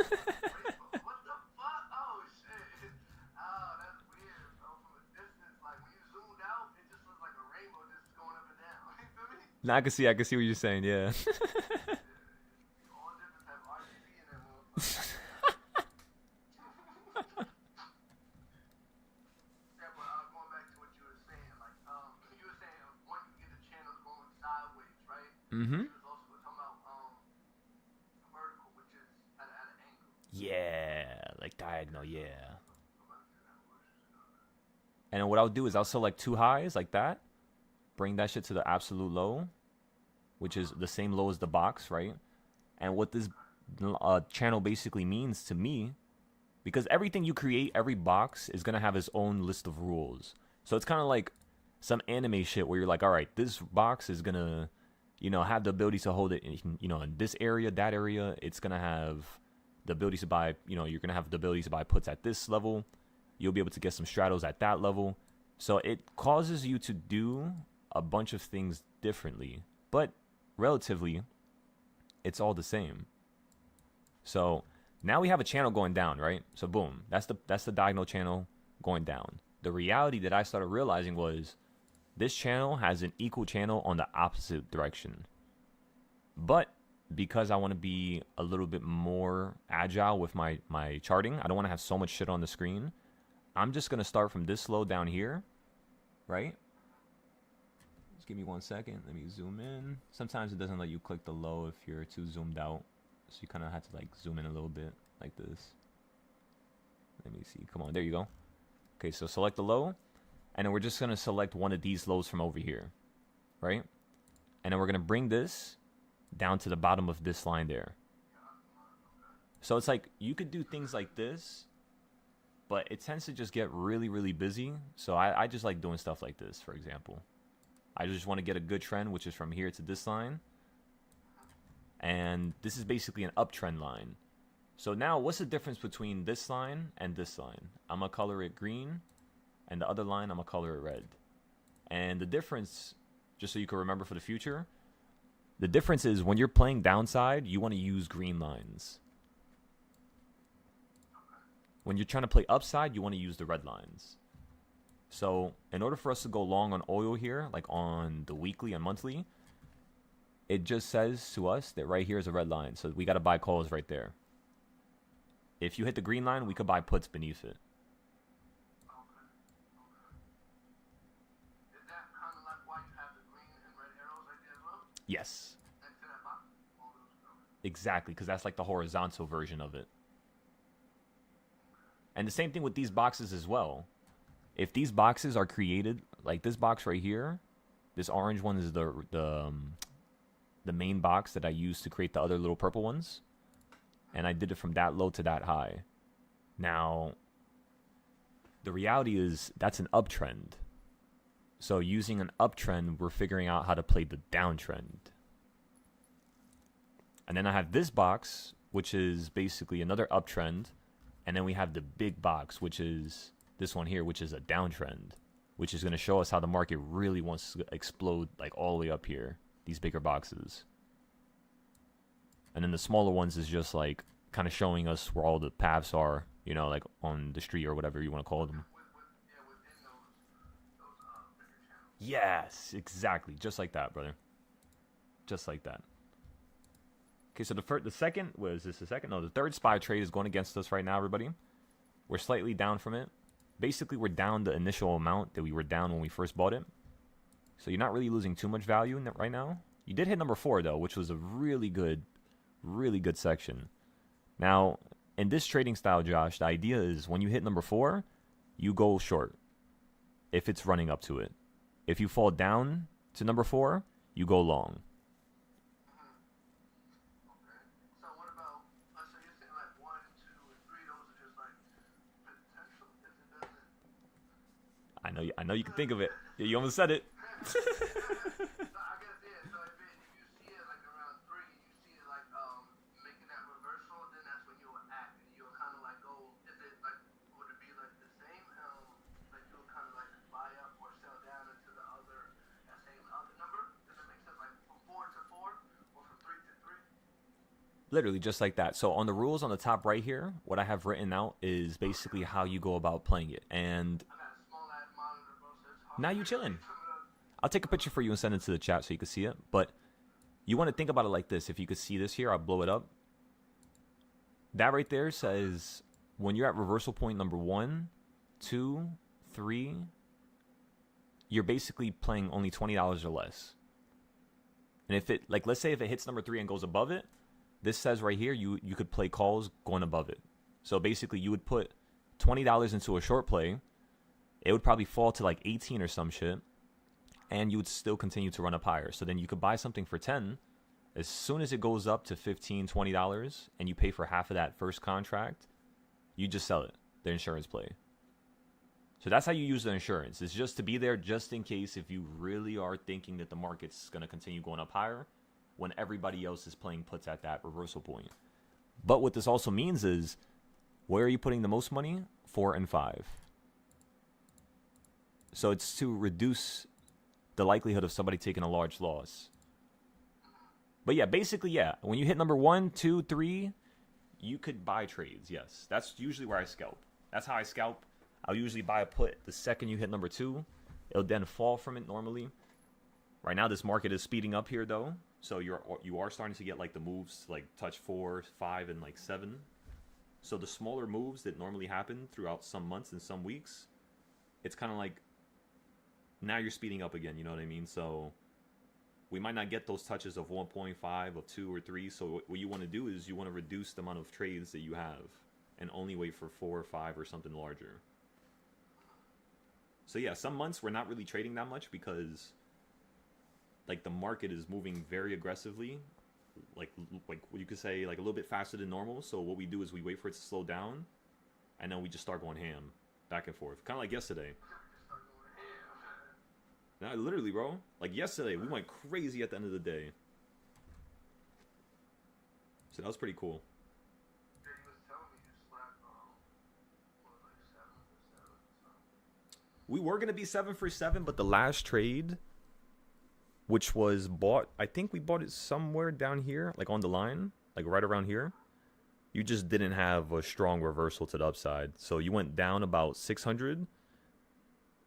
Now I can see what you're saying. Yeah. All different type of RGB in that motherfucker. Yeah, but going back to what you were saying, like you were saying when you get the channels going sideways, right? Mm-hmm. You was also talking about vertical, which is at an angle. Yeah, like diagonal. Yeah. I'm about to do that worse. And then what I'll do is I'll select two highs like that, bring that shit to the absolute low, which is the same low as the box, right? And what this channel basically means to me, because everything you create, every box is gonna have its own list of rules. So it's kind of like some anime shit where you're like, all right, this box is gonna, have the ability to hold it, in this area, that area. It's gonna have the ability to buy, you're gonna have the ability to buy puts at this level. You'll be able to get some straddles at that level. So it causes you to do a bunch of things differently, but relatively, it's all the same. So now we have a channel going down, right? So boom, that's the diagonal channel going down. The reality that I started realizing was this channel has an equal channel on the opposite direction. But because I want to be a little bit more agile with my charting, I don't want to have so much shit on the screen. I'm just going to start from this low down here, right? Just give me 1 second. Let me zoom in. Sometimes it doesn't let you click the low if you're too zoomed out. So you kind of have to like zoom in a little bit like this. Let me see. Come on. There you go. Okay, so select the low. And then we're just going to select one of these lows from over here, right? And then we're going to bring this down to the bottom of this line there. So it's like you could do things like this, but it tends to just get really, really busy. So I just like doing stuff like this, for example. I just want to get a good trend, which is from here to this line. And this is basically an uptrend line. So now what's the difference between this line and this line? I'm going to color it green. And the other line, I'm going to color it red. And the difference, just so you can remember for the future, the difference is when you're playing downside, you want to use green lines. When you're trying to play upside, you want to use the red lines. So in order for us to go long on oil here, like on the weekly and monthly, it just says to us that right here is a red line. So we got to buy calls right there. If you hit the green line, we could buy puts beneath it. Is that kind of like why you have the green and red arrows right there as well? Yes. Next to that box? Exactly, because that's like the horizontal version of it. And the same thing with these boxes as well. If these boxes are created, like this box right here, this orange one is the main box that I used to create the other little purple ones. And I did it from that low to that high. Now, the reality is that's an uptrend. So using an uptrend, we're figuring out how to play the downtrend. And then I have this box, which is basically another uptrend. And then we have the big box, which is this one here, which is a downtrend, which is going to show us how the market really wants to explode like all the way up here, these bigger boxes. And then the smaller ones is just like kind of showing us where all the paths are, like on the street or whatever you want to call them. Within those bigger channels. Yes, exactly. Just like that, brother. Just like that. Okay, so the second, was this the second? No, the third SPY trade is going against us right now, everybody. We're slightly down from it. Basically, we're down the initial amount that we were down when we first bought it. So you're not really losing too much value in that right now. You did hit number 4, though, which was a really good section. Now, in this trading style, Josh, the idea is when you hit number 4, you go short if it's running up to it. If you fall down to number 4, you go long. So what about, so you're saying like 1, 2, and 3, those are just like potential if it doesn't. I know you can think of it. You almost said it. So I guess, yeah, so if you see it like around 3, you see it like making that reversal, then that's when you'll act and you'll kind of like go, is it like, would it be like the same, like you'll kind of like buy up or sell down into the other, that same other number? Does it make sense, like from 4 to 4 or from 3 to 3? Literally just like that. So on the rules on the top right here, what I have written out is basically how you go about playing it. And I got a small ass monitor, bro, so it's hard. now you chilling. I'll take a picture for you and send it to the chat so you can see it. But you want to think about it like this. If you could see this here, I'll blow it up. That right there says when you're at reversal point number 1, 2, 3, you're basically playing only $20 or less. And if it, like, let's say if it hits number 3 and goes above it, this says right here you could play calls going above it. So basically you would put $20 into a short play. It would probably fall to like 18 or some shit, and you would still continue to run up higher. So then you could buy something for 10. As soon as it goes up to $15, $20, and you pay for half of that first contract, you just sell it, the insurance play. So that's how you use the insurance. It's just to be there just in case if you really are thinking that the market's going to continue going up higher when everybody else is playing puts at that reversal point. But what this also means is, where are you putting the most money? 4 and 5. So it's to reduce the likelihood of somebody taking a large loss. But yeah, basically, yeah, when you hit number 1, 2, 3, you could buy trades, yes. That's usually where I scalp. That's how I scalp. I'll usually buy a put the second you hit number 2. It'll then fall from it normally. Right now, this market is speeding up here, though. So you are starting to get like the moves, like touch 4, 5, and like 7. So the smaller moves that normally happen throughout some months and some weeks, it's kind of like now you're speeding up again, you know what I mean? So we might not get those touches of 1.5, of 2 or 3. So what you want to do is you want to reduce the amount of trades that you have and only wait for 4 or 5 or something larger. So yeah, some months we're not really trading that much because like the market is moving very aggressively, like you could say like a little bit faster than normal. So what we do is we wait for it to slow down, and then we just start going ham, back and forth, kind of like yesterday. Nah, literally, bro. Like yesterday, we went crazy at the end of the day. So that was pretty cool. We were gonna be 7 for 7, but the last trade, which was bought, I think we bought it somewhere down here, like on the line, like right around here. You just didn't have a strong reversal to the upside. So you went down about 600,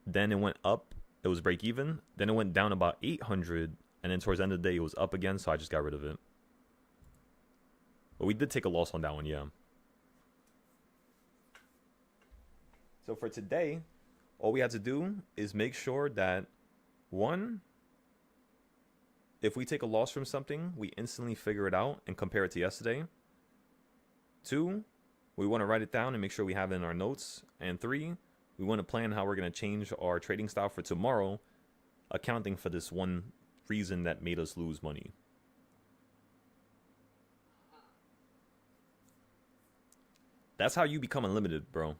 then it went up, it was break even, then it went down about 800, and then towards the end of the day it was up again, so I just got rid of it. But we did take a loss on that one, yeah. So for today, all we had to do is make sure that, 1, if we take a loss from something, we instantly figure it out and compare it to yesterday. 2, we want to write it down and make sure we have it in our notes. And 3, we want to plan how we're going to change our trading style for tomorrow, accounting for this one reason that made us lose money. That's how you become unlimited, bro.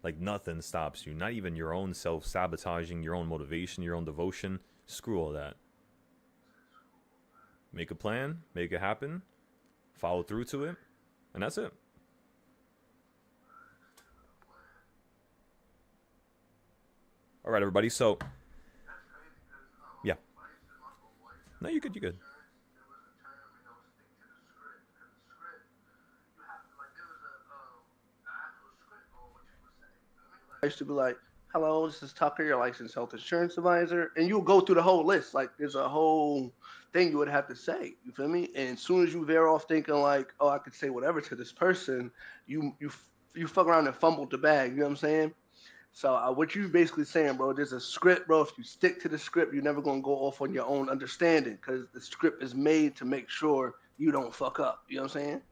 Like nothing stops you. Not even your own self-sabotaging, your own motivation, your own devotion. Screw all that. Make a plan, make it happen, follow through to it, and that's it. All right, everybody. So, yeah. No, you good. You good. I used to be like, "Hello, this is Tucker, your licensed health insurance advisor," and you'll go through the whole list. Like, there's a whole thing you would have to say. You feel me? And as soon as you veer off thinking like, "Oh, I could say whatever to this person," you fuck around and fumbled the bag. You know what I'm saying? So what you basically saying, bro? There's a script, bro. If you stick to the script, you're never gonna go off on your own understanding because the script is made to make sure you don't fuck up. You know what I'm saying?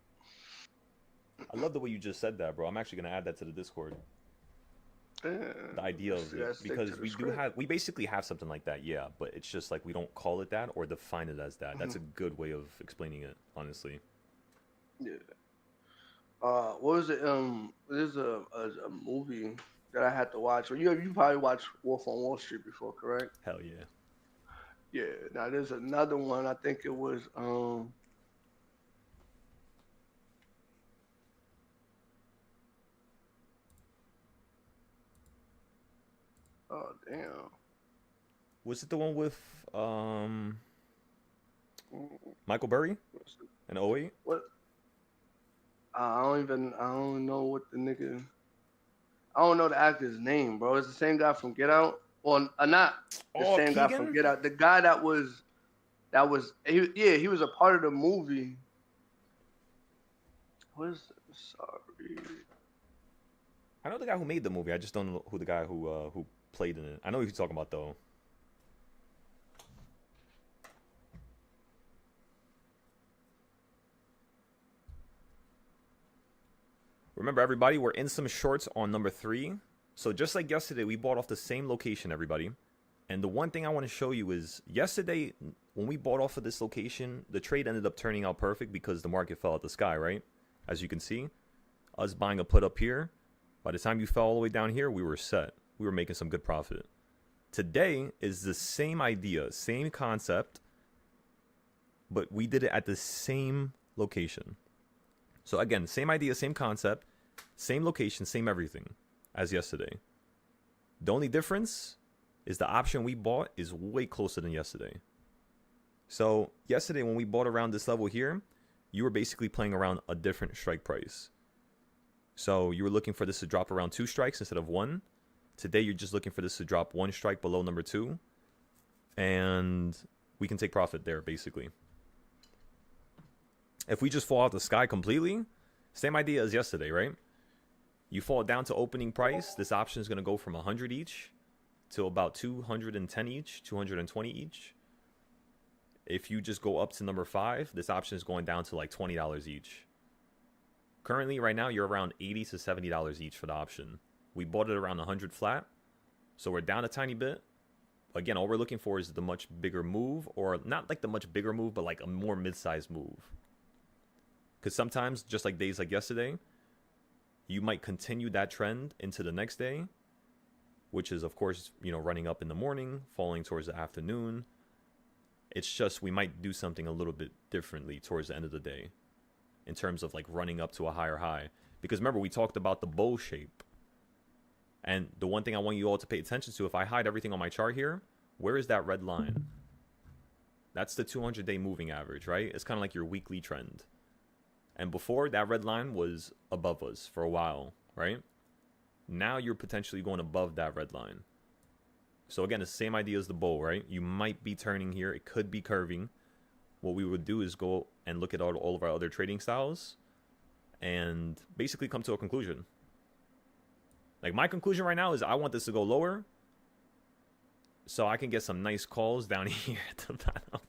I love the way you just said that, bro. I'm actually gonna add that to the Discord. Yeah, The idea of it, because we basically have something like that, yeah. But it's just like we don't call it that or define it as that. That's a good way of explaining it, honestly. Yeah. What was it? There's a movie that I had to watch. Or you probably watched Wolf on Wall Street before, correct? Hell yeah. Yeah. Now there's another one. I think it was oh damn. Was it the one with Michael Burry in '08? What? I don't know what the nigga. I don't know the actor's name, bro. It's the same guy from Get Out. Well, not the Oh, same guy from Keegan. Get Out. The guy he was a part of the movie. What is sorry. I know the guy who made the movie. I just don't know who the guy who played in it. I know who you're talking about though. Remember, everybody, we're in some shorts on number 3. So just like yesterday, we bought off the same location, everybody. And the one thing I want to show you is yesterday, when we bought off of this location, the trade ended up turning out perfect because the market fell out the sky, right? As you can see, us buying a put up here, by the time you fell all the way down here, we were set. We were making some good profit. Today is the same idea, same concept, but we did it at the same location. So again, same idea, same concept, same location, same everything as yesterday. The only difference is the option we bought is way closer than yesterday. So yesterday when we bought around this level here, you were basically playing around a different strike price. So you were looking for this to drop around 2 strikes instead of 1. Today you're just looking for this to drop 1 strike below number 2. And we can take profit there basically. If we just fall out the sky completely, same idea as yesterday, right? You fall down to opening price, this option is going to go from 100 each to about 210 each, 220 each. If you just go up to number 5, this option is going down to like $20 each. Currently, right now, you're around $80 to $70 each for the option. We bought it around 100 flat, so we're down a tiny bit. Again, all we're looking for is the much bigger move, or not like the much bigger move, but like a more mid-sized move. Because sometimes, just like days like yesterday, you might continue that trend into the next day, which is, of course, running up in the morning, falling towards the afternoon. It's just we might do something a little bit differently towards the end of the day in terms of like running up to a higher high. Because remember, we talked about the bow shape. And the one thing I want you all to pay attention to, if I hide everything on my chart here, where is that red line? That's the 200-day moving average, right? It's kind of like your weekly trend. And before, that red line was above us for a while, right? Now you're potentially going above that red line. So again, it's the same idea as the bow, right? You might be turning here. It could be curving. What we would do is go and look at all of our other trading styles and basically come to a conclusion. Like my conclusion right now is I want this to go lower so I can get some nice calls down here at the bottom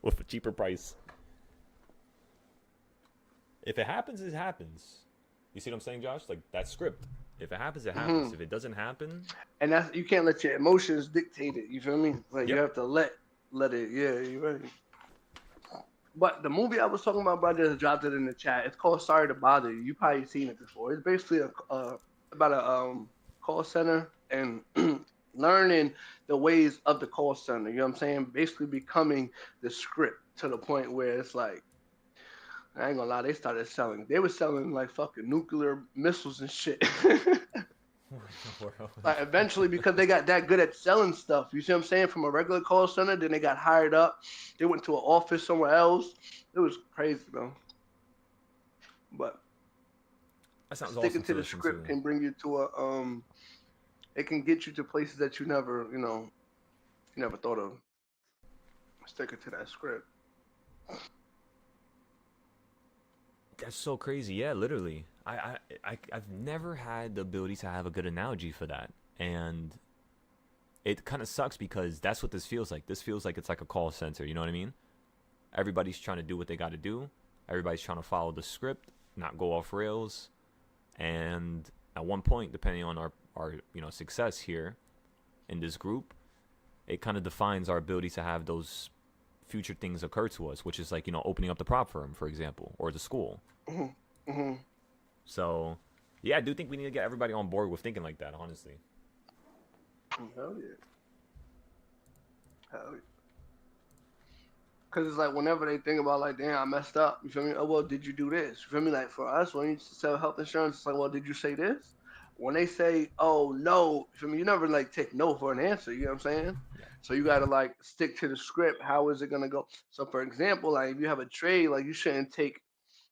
with a cheaper price. If it happens, it happens. You see what I'm saying, Josh? Like that's script. If it happens, it happens. Mm-hmm. If it doesn't happen, And that's you can't let your emotions dictate it. You feel me? Like you yep. have to let it. Yeah, you're right. But the movie I was talking about, brother, just dropped it in the chat. It's called Sorry to Bother You. You probably seen it before. It's basically about a call center and learning the ways of the call center. You know what I'm saying? Basically becoming the script to the point where it's like, I ain't gonna lie, they were selling like fucking nuclear missiles and shit. Like eventually, because they got that good at selling stuff, you see what I'm saying, from a regular call center, then they got hired up. They went to an office somewhere else. It was crazy, though. But That sounds sticking awesome to to the listen script to. can bring you to it can get you to places that you never, you never thought of. Sticking to that script. That's so crazy. Yeah, literally. I've never had the ability to have a good analogy for that. And it kind of sucks because that's what this feels like. This feels like it's like a call center. You know what I mean? Everybody's trying to do what they got to do. Everybody's trying to follow the script, not go off rails. And at one point, depending on our success here in this group, it kind of defines our ability to have those future things occur to us, which is like, opening up the prop firm, for example, or the school. Mm-hmm. Mm-hmm. So, yeah, I do think we need to get everybody on board with thinking like that, honestly. Hell yeah. Hell yeah. Because it's like whenever they think about like, damn, I messed up. You feel me? Oh, well, did you do this? You feel me? Like for us, when you sell health insurance, it's like, well, did you say this? When they say, oh, no, you feel me? You never like take no for an answer. You know what I'm saying? Yeah. So you got to like stick to the script. How is it going to go? So for example, like if you have a trade, like you shouldn't take,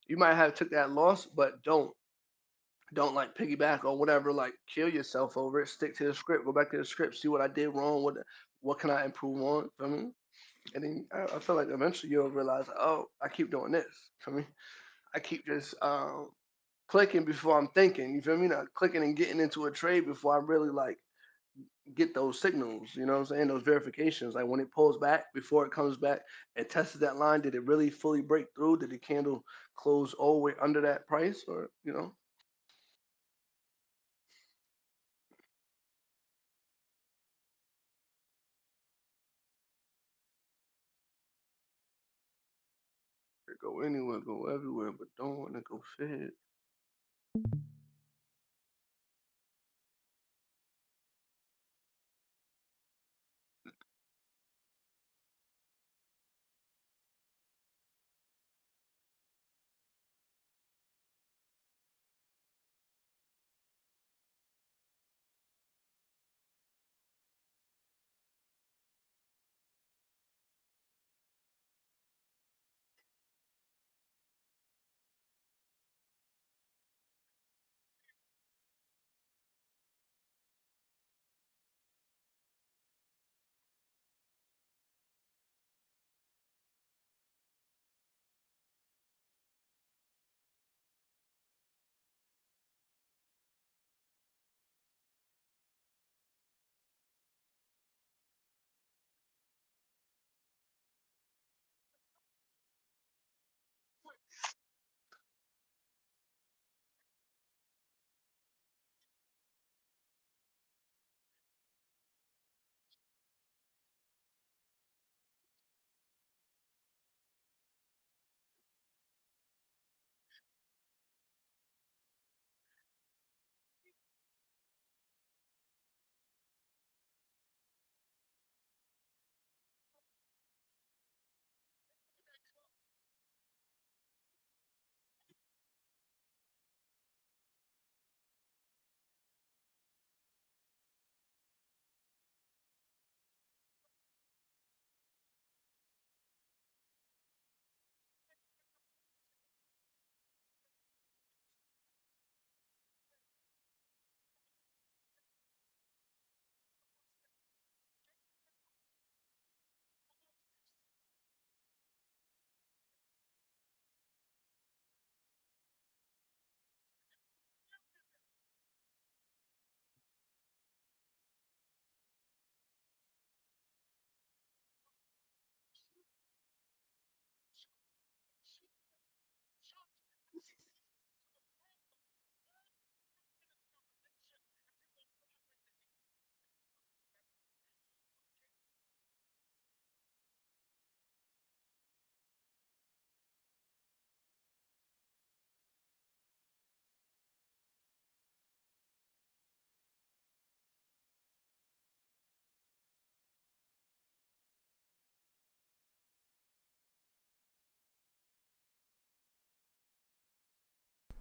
you might have took that loss, but don't Don't like piggyback or whatever. Like kill yourself over it. Stick to the script. Go back to the script. See what I did wrong. What can I improve on? For me, and then I feel like eventually you'll realize, oh, I keep doing this. For me, I keep just clicking before I'm thinking. You feel me? Not clicking and getting into a trade before I really like get those signals. You know what I'm saying? Those verifications. Like when it pulls back before it comes back and tested that line. Did it really fully break through? Did the candle close all the way under that price? Or go anywhere, go everywhere, but don't want to go fed.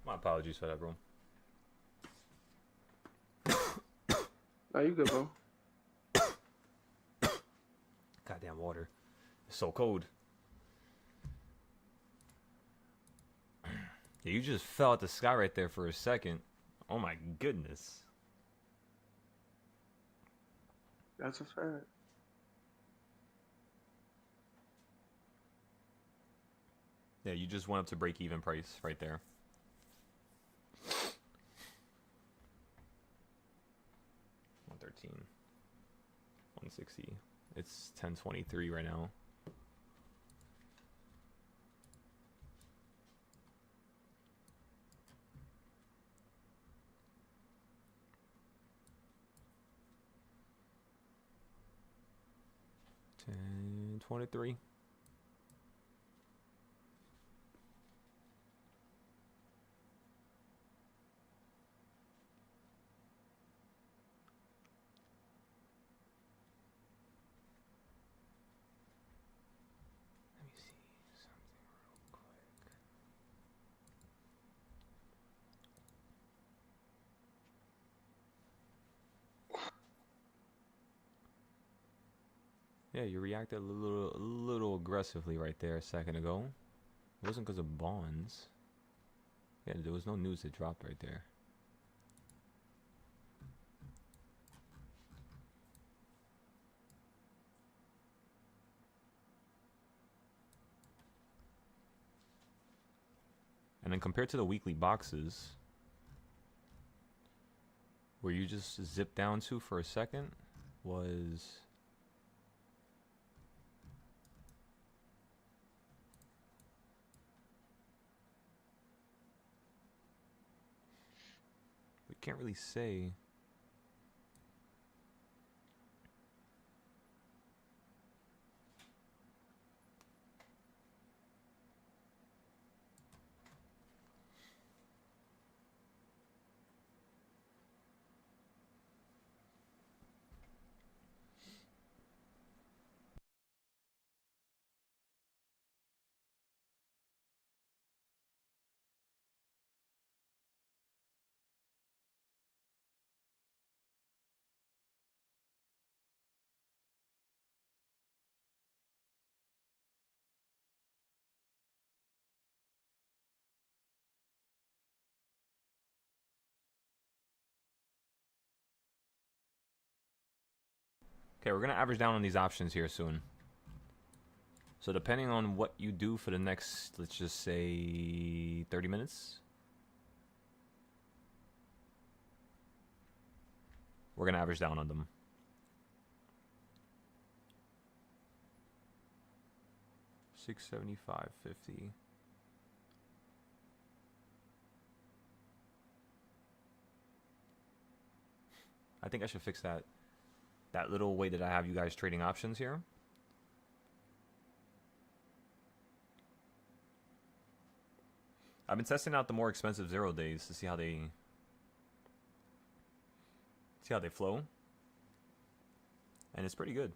My apologies for that, bro. Are you good, bro? Goddamn water. It's so cold. Yeah, you just fell out the sky right there for a second. Oh my goodness. That's a fact. Yeah, you just went up to break even price right there. 113. 160. It's 1023 right now. Ten 23. Let me see something real quick. Yeah, you reacted a little aggressively right there a second ago. It wasn't because of bonds. Yeah, there was no news that dropped right there. then compared to the weekly boxes, where you just zip down to for a second, was we can't really say. Okay, we're gonna average down on these options here soon. So depending on what you do for the next, let's just say 30 minutes, we're gonna average down on them. $675.50. I think I should fix that little way that I have you guys trading options here. I've been testing out the more expensive 0 days to see how they flow, and it's pretty good.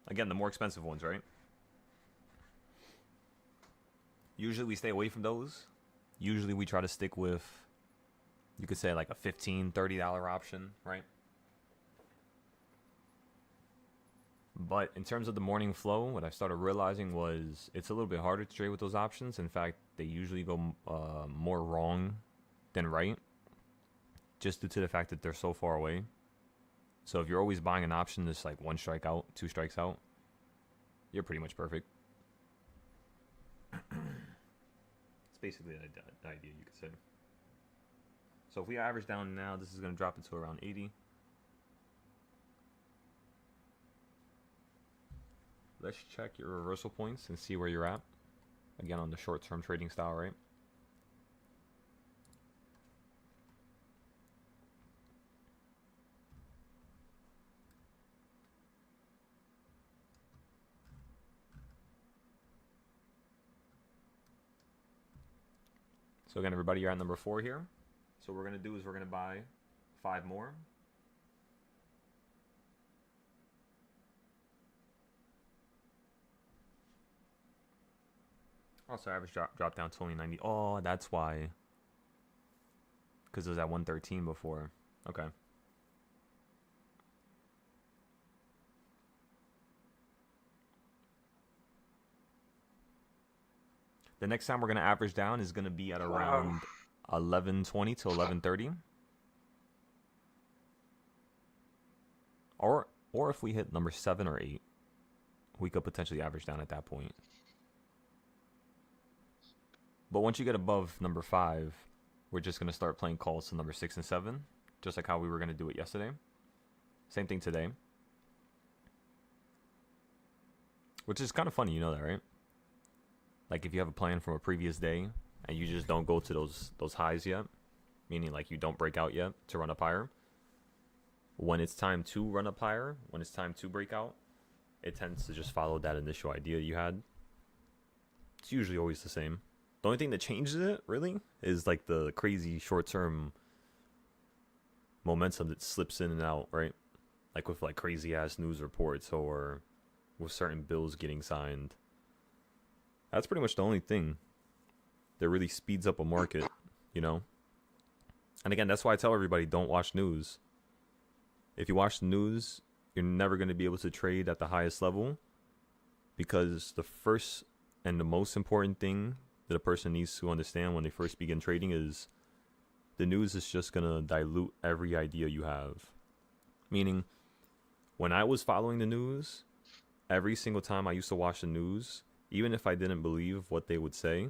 Again, the more expensive ones, right? Usually we stay away from those. Usually we try to stick with, you could say like a $15, $30 option, right? But in terms of the morning flow, what I started realizing was it's a little bit harder to trade with those options. In fact, they usually go more wrong than right, just due to the fact that they're so far away. So if you're always buying an option that's like 1 strike out, 2 strikes out, you're pretty much perfect. It's basically the idea, you could say. So if we average down now, this is going to drop it to around 80. Let's check your reversal points and see where you're at. Again, on the short-term trading style, right? So again, everybody, you're at number 4 here. So what we're going to do is we're going to buy 5 more. Also, average drop down to only 90. Oh, that's why. Because it was at 113 before. Okay. The next time we're going to average down is going to be at around 11:20 to 11:30. Or if we hit number 7 or 8, we could potentially average down at that point. But once you get above number 5, we're just going to start playing calls to number 6 and 7, just like how we were going to do it yesterday. Same thing today. Which is kind of funny, you know that, right? Like if you have a plan from a previous day and you just don't go to those highs yet, meaning like you don't break out yet to run up higher. When it's time to run up higher, when it's time to break out, it tends to just follow that initial idea you had. It's usually always the same. The only thing that changes it, really, is like the crazy short-term momentum that slips in and out, right? Like with like crazy-ass news reports or with certain bills getting signed. That's pretty much the only thing that really speeds up a market, you know? And again, that's why I tell everybody, don't watch news. If you watch the news, you're never going to be able to trade at the highest level, because the first and the most important thing that a person needs to understand when they first begin trading is the news is just going to dilute every idea you have. Meaning, when I was following the news every single time I used to watch the news, even if I didn't believe what they would say,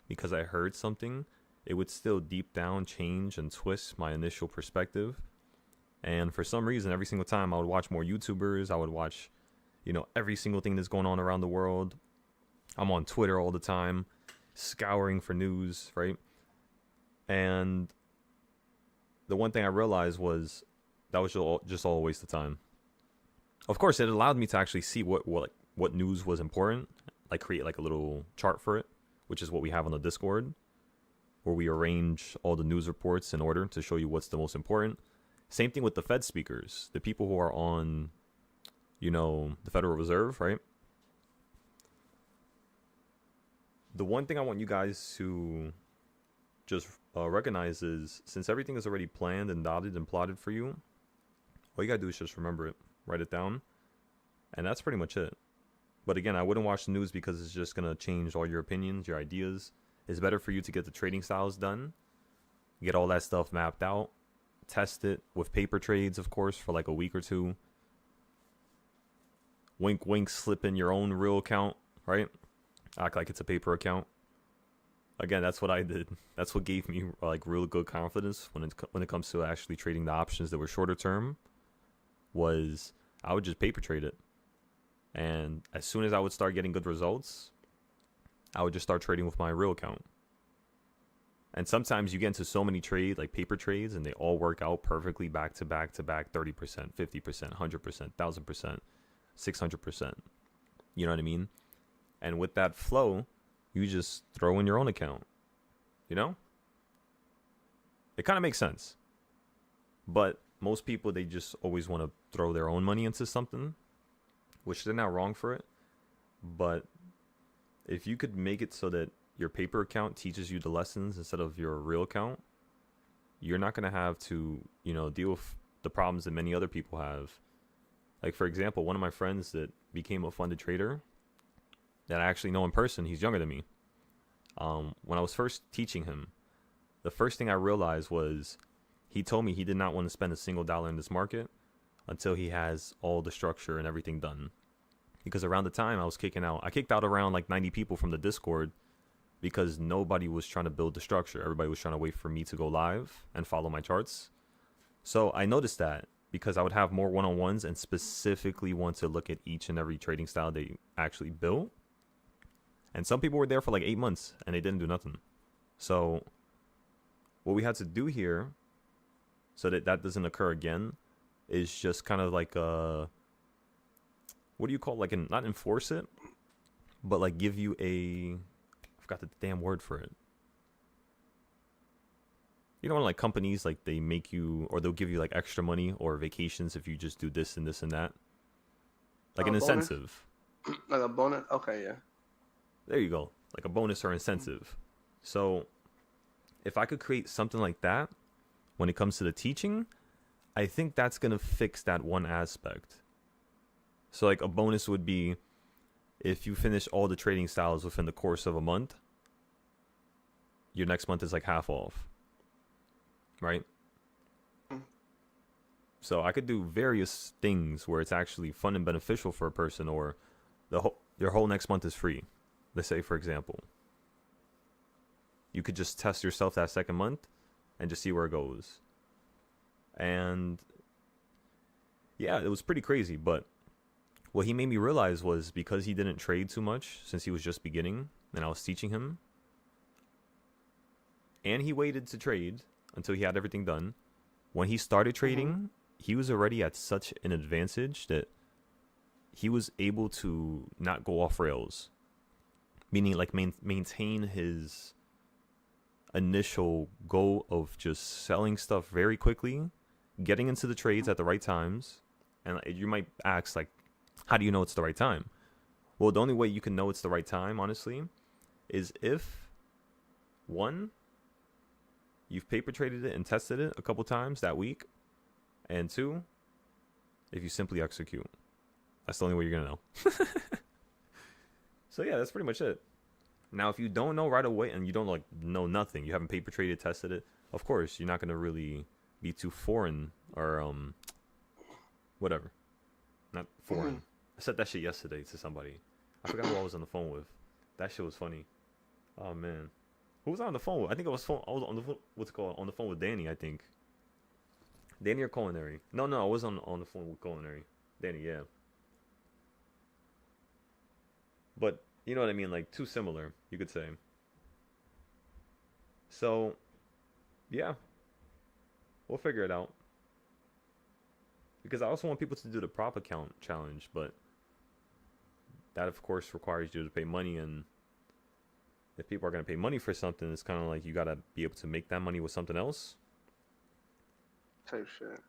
because I heard something, it would still deep down change and twist my initial perspective. And for some reason, every single time I would watch more YouTubers, I would watch, every single thing that's going on around the world. I'm on Twitter all the time, scouring for news, right? And the one thing I realized was that was just all a waste of time. Of course, it allowed me to actually see what news was important, like create like a little chart for it, which is what we have on the Discord, where we arrange all the news reports in order to show you what's the most important. Same thing with the Fed speakers, the people who are on, the Federal Reserve, right? The one thing I want you guys to just recognize is, since everything is already planned and dotted and plotted for you, all you gotta do is just remember it, write it down, and that's pretty much it. But again, I wouldn't watch the news because it's just gonna change all your opinions, your ideas. It's better for you to get the trading styles done, get all that stuff mapped out, test it with paper trades, of course, for like a week or two. Wink, wink, slip in your own real account, right? Act like it's a paper account. Again, that's what I did. That's what gave me like real good confidence when it comes to actually trading the options that were shorter term. Was I would just paper trade it, and as soon as I would start getting good results, I would just start trading with my real account. And sometimes you get into so many trades, like paper trades, and they all work out perfectly back to back to back, 30%, 50%, 100%, 1000%, 600%. You know what I mean? And with that flow, you just throw in your own account. It kind of makes sense. But most people, they just always want to throw their own money into something, which they're not wrong for it. But if you could make it so that your paper account teaches you the lessons instead of your real account, you're not going to have to, deal with the problems that many other people have. Like, for example, one of my friends that became a funded trader that I actually know in person, he's younger than me. When I was first teaching him, the first thing I realized was he told me he did not want to spend a single dollar in this market until he has all the structure and everything done. Because around the time I kicked out around like 90 people from the Discord because nobody was trying to build the structure. Everybody was trying to wait for me to go live and follow my charts. So I noticed that because I would have more one-on-ones and specifically want to look at each and every trading style they actually built. And some people were there for like 8 months and they didn't do nothing. So what we had to do here so that doesn't occur again is just kind of like what do you call it? Like not enforce it, but like give you I forgot the damn word for it. When like companies, like they make you, or they'll give you like extra money or vacations if you just do this and this and that. Like an incentive. Like a bonus? Okay, yeah. There you go. Like a bonus or incentive. So if I could create something like that when it comes to the teaching, I think that's going to fix that one aspect. So like a bonus would be if you finish all the trading styles within the course of a month, your next month is like half off. Right? So I could do various things where it's actually fun and beneficial for a person, or your whole next month is free. Let's say, for example, you could just test yourself that second month and just see where it goes. And yeah, it was pretty crazy. But what he made me realize was, because he didn't trade too much since he was just beginning and I was teaching him, and he waited to trade until he had everything done. When he started trading, he was already at such an advantage that he was able to not go off rails. Meaning like maintain his initial goal of just selling stuff very quickly, getting into the trades at the right times. And you might ask, like, how do you know it's the right time? Well, the only way you can know it's the right time, honestly, is if, one, you've paper traded it and tested it a couple times that week, and two, if you simply execute. That's the only way you're going to know. So yeah, that's pretty much it. Now, if you don't know right away and you don't like know nothing, you haven't paper traded, tested it, of course, you're not going to really be too foreign or whatever. Not foreign. I said that shit yesterday to somebody. I forgot who I was on the phone with. That shit was funny. Oh man, who was I on the phone with? I think I was on the phone. What's it called? On the phone with Danny, I think. Danny or Culinary? No, I was on the phone with Culinary. Danny, yeah. But you know what I mean, like too similar, you could say. So yeah, we'll figure it out. Because I also want people to do the prop account challenge, but that of course requires you to pay money, and if people are gonna pay money for something, it's kind of like you gotta be able to make that money with something else. Type shit.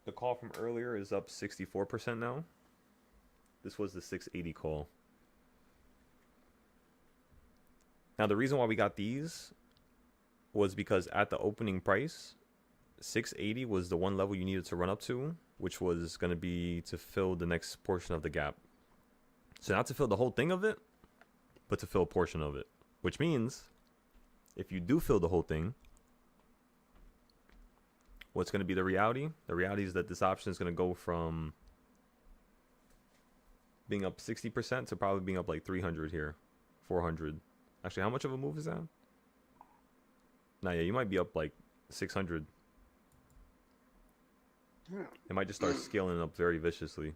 The call from earlier is up 64% now. This was the 680 call. Now the reason why we got these was because at the opening price, 680 was the one level you needed to run up to, which was going to be to fill the next portion of the gap. So not to fill the whole thing of it, but to fill a portion of it. Which means, if you do fill the whole thing, what's going to be the reality? The reality is that this option is going to go from being up 60% to probably being up like 300 here, 400. Actually, how much of a move is that? Nah, yeah, you might be up like 600. Yeah. It might just start scaling up very viciously.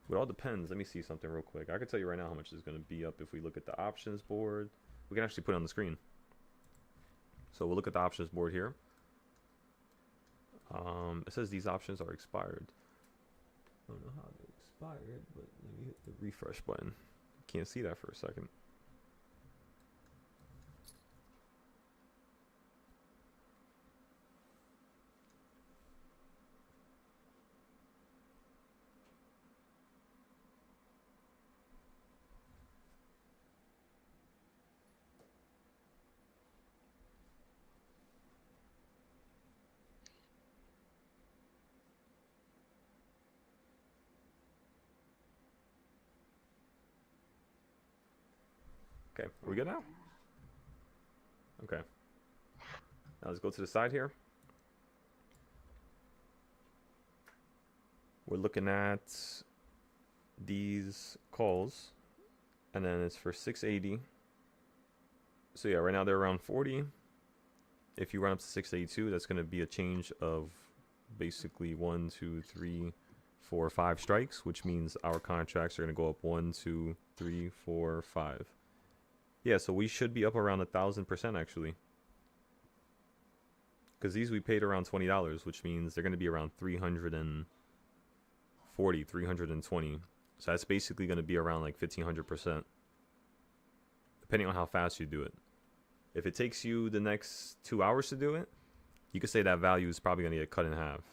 It all depends. Let me see something real quick. I can tell you right now how much it's going to be up if we look at the options board. We can actually put it on the screen. So we'll look at the options board here. It says these options are expired. I don't know how they expired, but let me hit the refresh button. Can't see that for a second. Okay, are we good now? Okay. Now let's go to the side here. We're looking at these calls, and then it's for 680. So yeah, right now they're around 40. If you run up to 682, that's going to be a change of basically 1, 2, 3, 4, 5 strikes, which means our contracts are going to go up 1, 2, 3, 4, 5. Yeah, so we should be up around 1,000% actually. Because these we paid around $20, which means they're going to be around 340, 320. So that's basically going to be around like 1,500%. Depending on how fast you do it. If it takes you the next 2 hours to do it, you could say that value is probably going to get cut in half.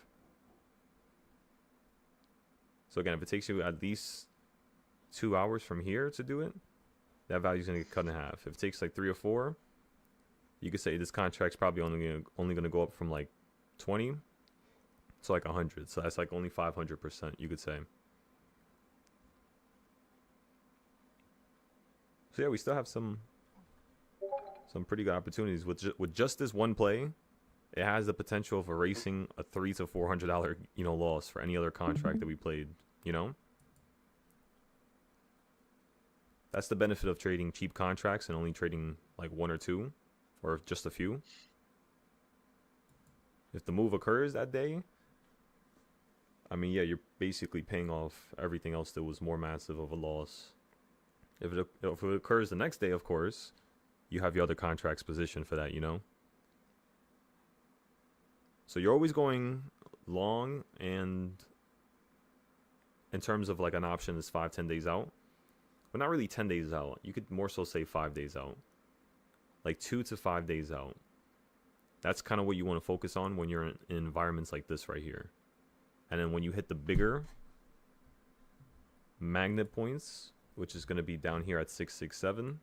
So again, if it takes you at least 2 hours from here to do it, that value is going to get cut in half. If it takes like 3 or 4, you could say this contract's probably only going to go up from like 20 to like 100. So that's like only 500%, you could say. So yeah, we still have some pretty good opportunities with just this one play. It has the potential of erasing a $300 to $400 loss for any other contract that we played. That's the benefit of trading cheap contracts and only trading like 1 or 2 or just a few. If the move occurs that day, I mean, yeah, you're basically paying off everything else that was more massive of a loss. If it occurs the next day, of course, you have your other contracts positioned for that, So you're always going long, and in terms of like an option is 5-10 days out. But not really 10 days out. You could more so say 5 days out. Like 2 to 5 days out. That's kind of what you want to focus on when you're in environments like this right here. And then when you hit the bigger magnet points, which is going to be down here at 667.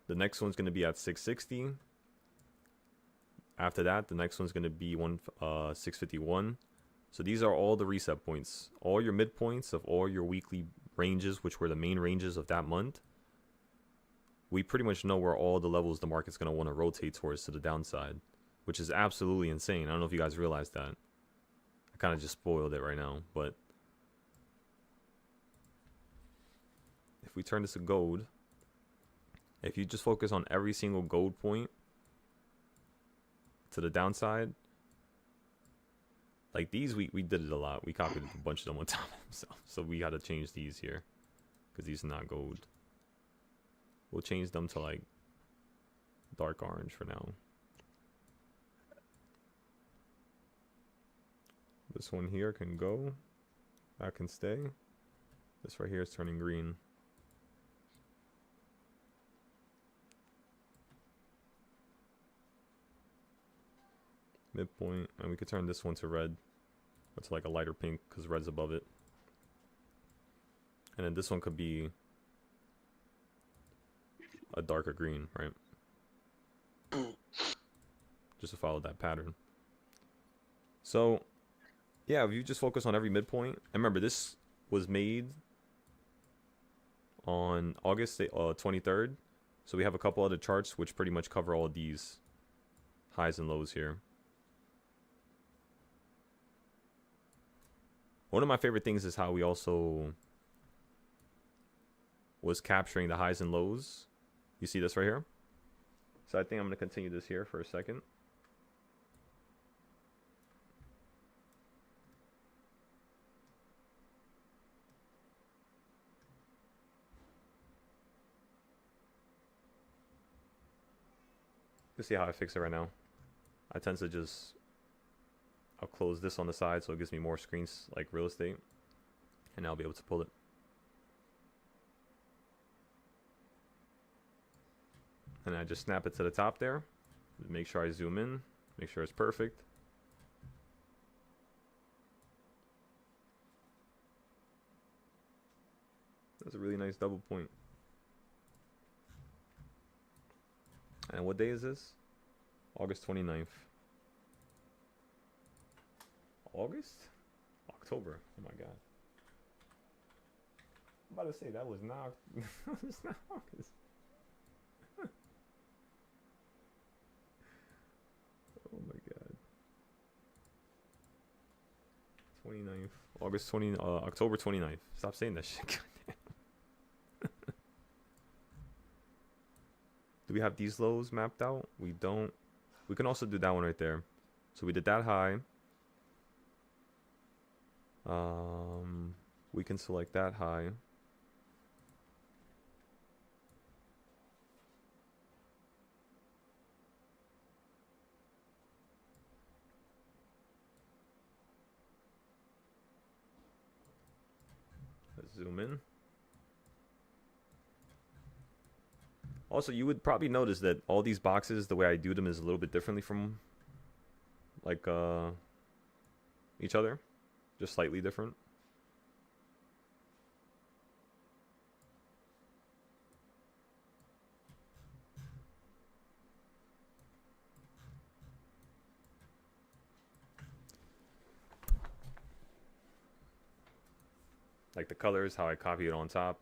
The next one's going to be at 660. After that, the next one's going to be 651. So these are all the reset points. All your midpoints of all your weekly ranges, which were the main ranges of that month. We pretty much know where all the levels the market's going to want to rotate towards to the downside, which is absolutely insane. I don't know if you guys realize that. I kind of just spoiled it right now, but if we turn this to gold, if you just focus on every single gold point to the downside, like these, we did it a lot. We copied a bunch of them one time. So we got to change these here because these are not gold. We'll change them to like dark orange for now. This one here can go. That can stay. This right here is turning green. Midpoint, and we could turn this one to red, or to like a lighter pink because red's above it. And then this one could be a darker green, right? Just to follow that pattern. So yeah, if you just focus on every midpoint, and remember this was made on August 23rd, so we have a couple other charts which pretty much cover all of these highs and lows here. One of my favorite things is how we also was capturing the highs and lows. You see this right here? So I think I'm going to continue this here for a second. You see how I fix it right now? I tend to just, I'll close this on the side so it gives me more screens like real estate, and I'll be able to pull it. And I just snap it to the top there. Make sure I zoom in, make sure it's perfect. That's a really nice double point. And what day is this? August 29th. August? October. Oh my god. I'm about to say that was not it's not August. Oh my god. 29th. October 29th. Stop saying that shit. Do we have these lows mapped out? We don't. We can also do that one right there. So we did that high. We can select that high. Let's zoom in. Also, you would probably notice that all these boxes, the way I do them is a little bit differently from like each other, just slightly different. Like the colors, how I copy it on top.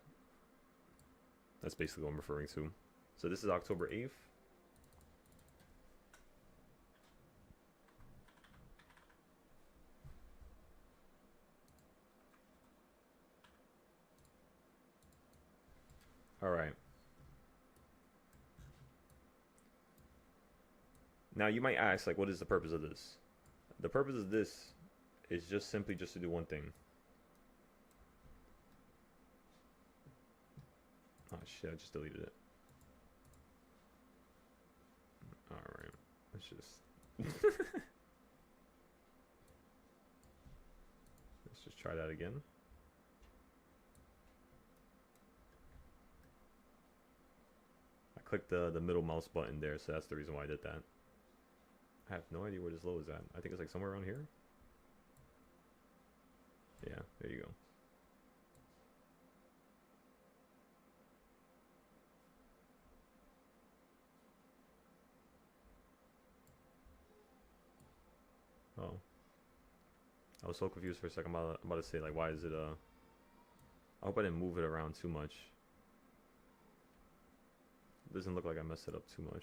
That's basically what I'm referring to. So this is October 8th. All right. Now you might ask, like, what is the purpose of this? The purpose of this is just simply just to do one thing. Oh shit, I just deleted it. Alright, let's just let's just try that again. I clicked the middle mouse button there, so that's the reason why I did that. I have no idea where this low is at. I think it's like somewhere around here. Yeah, there you go. Oh. I was so confused for a second. I'm about to say, like, why is it, I hope I didn't move it around too much. It doesn't look like I messed it up too much.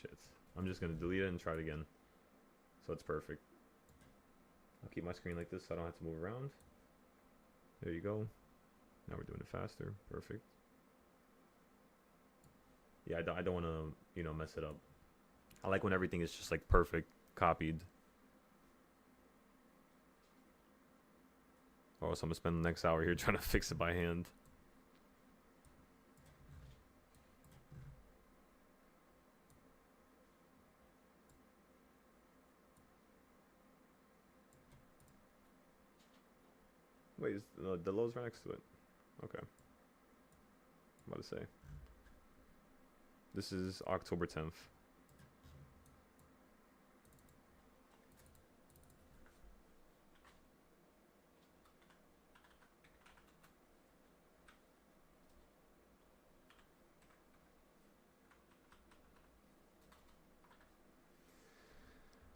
Shit. I'm just gonna delete it and try it again. So it's perfect. I'll keep my screen like this so I don't have to move around. There you go. Now we're doing it faster. Perfect. Yeah, I don't want to, you know, mess it up. I like when everything is just like perfect, copied. Or else I'm gonna spend the next hour here trying to fix it by hand. Wait, is the lows right next to it? Okay. I'm about to say. This is October 10th.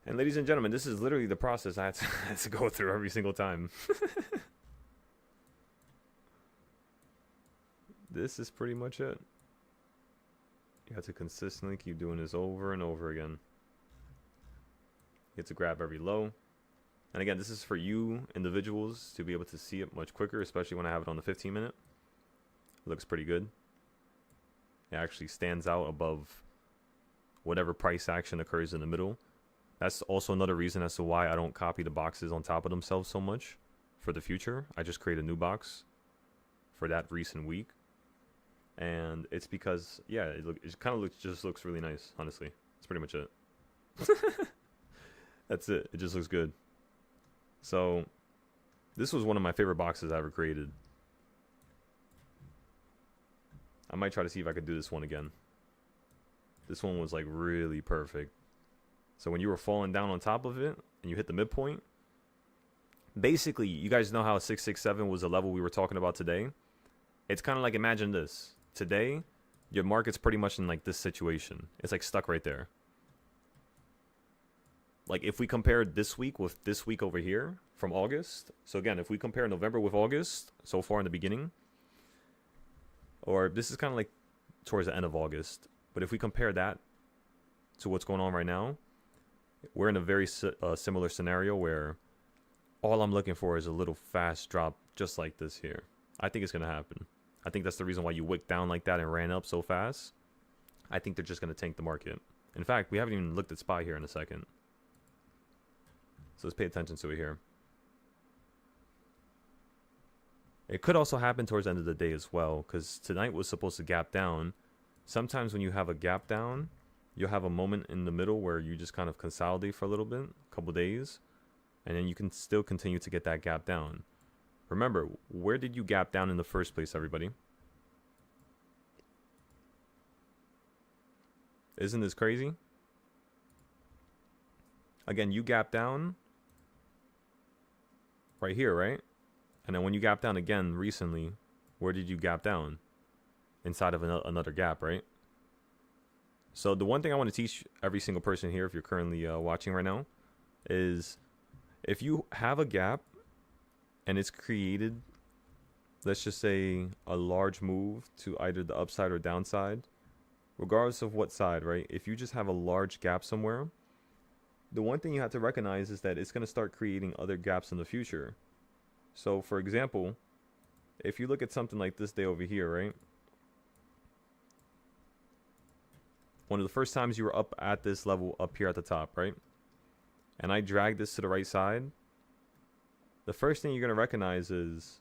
And ladies and gentlemen, this is literally the process I had to go through every single time. This is pretty much it. You have to consistently keep doing this over and over again. You have to grab every low. And again, this is for you individuals to be able to see it much quicker, especially when I have it on the 15-minute. It looks pretty good. It actually stands out above whatever price action occurs in the middle. That's also another reason as to why I don't copy the boxes on top of themselves so much for the future. I just create a new box for that recent week. And it's because, yeah, it kind of just looks really nice, honestly. That's pretty much it. That's it. It just looks good. So, this was one of my favorite boxes I ever created. I might try to see if I could do this one again. This one was like really perfect. So when you were falling down on top of it and you hit the midpoint, basically, you guys know how 667 was the level we were talking about today? It's kind of like, imagine this. Today, your market's pretty much in like this situation. It's like stuck right there. Like if we compare this week with this week over here from August. So again, if we compare November with August so far in the beginning, or this is kind of like towards the end of August. But if we compare that to what's going on right now, we're in a very similar scenario where all I'm looking for is a little fast drop just like this here. I think it's going to happen. I think that's the reason why you wicked down like that and ran up so fast. I think they're just going to tank the market. In fact, we haven't even looked at SPY here in a second. So let's pay attention to it here. It could also happen towards the end of the day as well, because tonight was supposed to gap down. Sometimes when you have a gap down, you'll have a moment in the middle where you just kind of consolidate for a little bit, a couple days, and then you can still continue to get that gap down. Remember, where did you gap down in the first place, everybody? Isn't this crazy? Again, you gap down right here, right? And then when you gap down again recently, where did you gap down? Inside of another gap, right? So the one thing I want to teach every single person here, if you're currently watching right now, is if you have a gap and it's created, let's just say, a large move to either the upside or downside, regardless of what side, right? If you just have a large gap somewhere, the one thing you have to recognize is that it's going to start creating other gaps in the future. So, for example, if you look at something like this day over here, right? One of the first times you were up at this level up here at the top, right? And I drag this to the right side. The first thing you're going to recognize is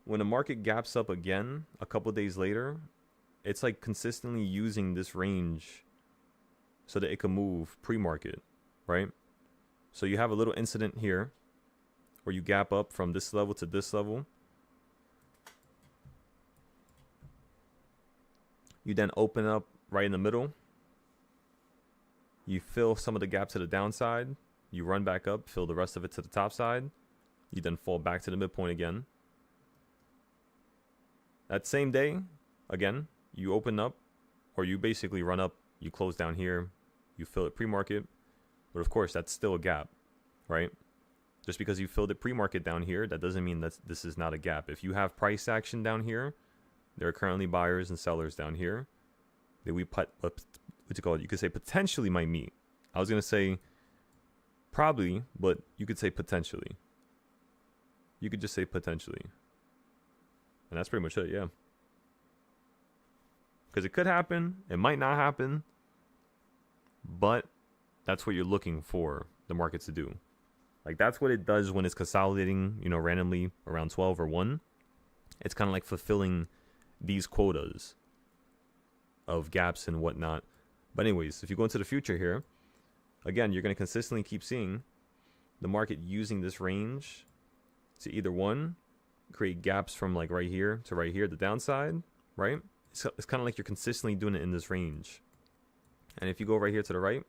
when the market gaps up again a couple days later, it's like consistently using this range so that it can move pre-market, right? So you have a little incident here where you gap up from this level to this level. You then open up right in the middle. You fill some of the gap to the downside. You run back up, fill the rest of it to the top side. You then fall back to the midpoint again. That same day, again, you open up, or you basically run up, you close down here, you fill it pre-market, but of course that's still a gap, right? Just because you filled it pre-market down here, that doesn't mean that this is not a gap. If you have price action down here, there are currently buyers and sellers down here that we put, what's it called? You could say potentially might meet. I was gonna say probably, but you could say potentially. You could just say potentially. And that's pretty much it, yeah. Because it could happen, it might not happen, but that's what you're looking for the market to do. Like, that's what it does when it's consolidating, you know, randomly around 12 or 1. It's kind of like fulfilling these quotas of gaps and whatnot. But anyways, if you go into the future here, again, you're going to consistently keep seeing the market using this range to either, one, create gaps from like right here to right here, the downside, right? It's kind of like you're consistently doing it in this range. And if you go right here to the right,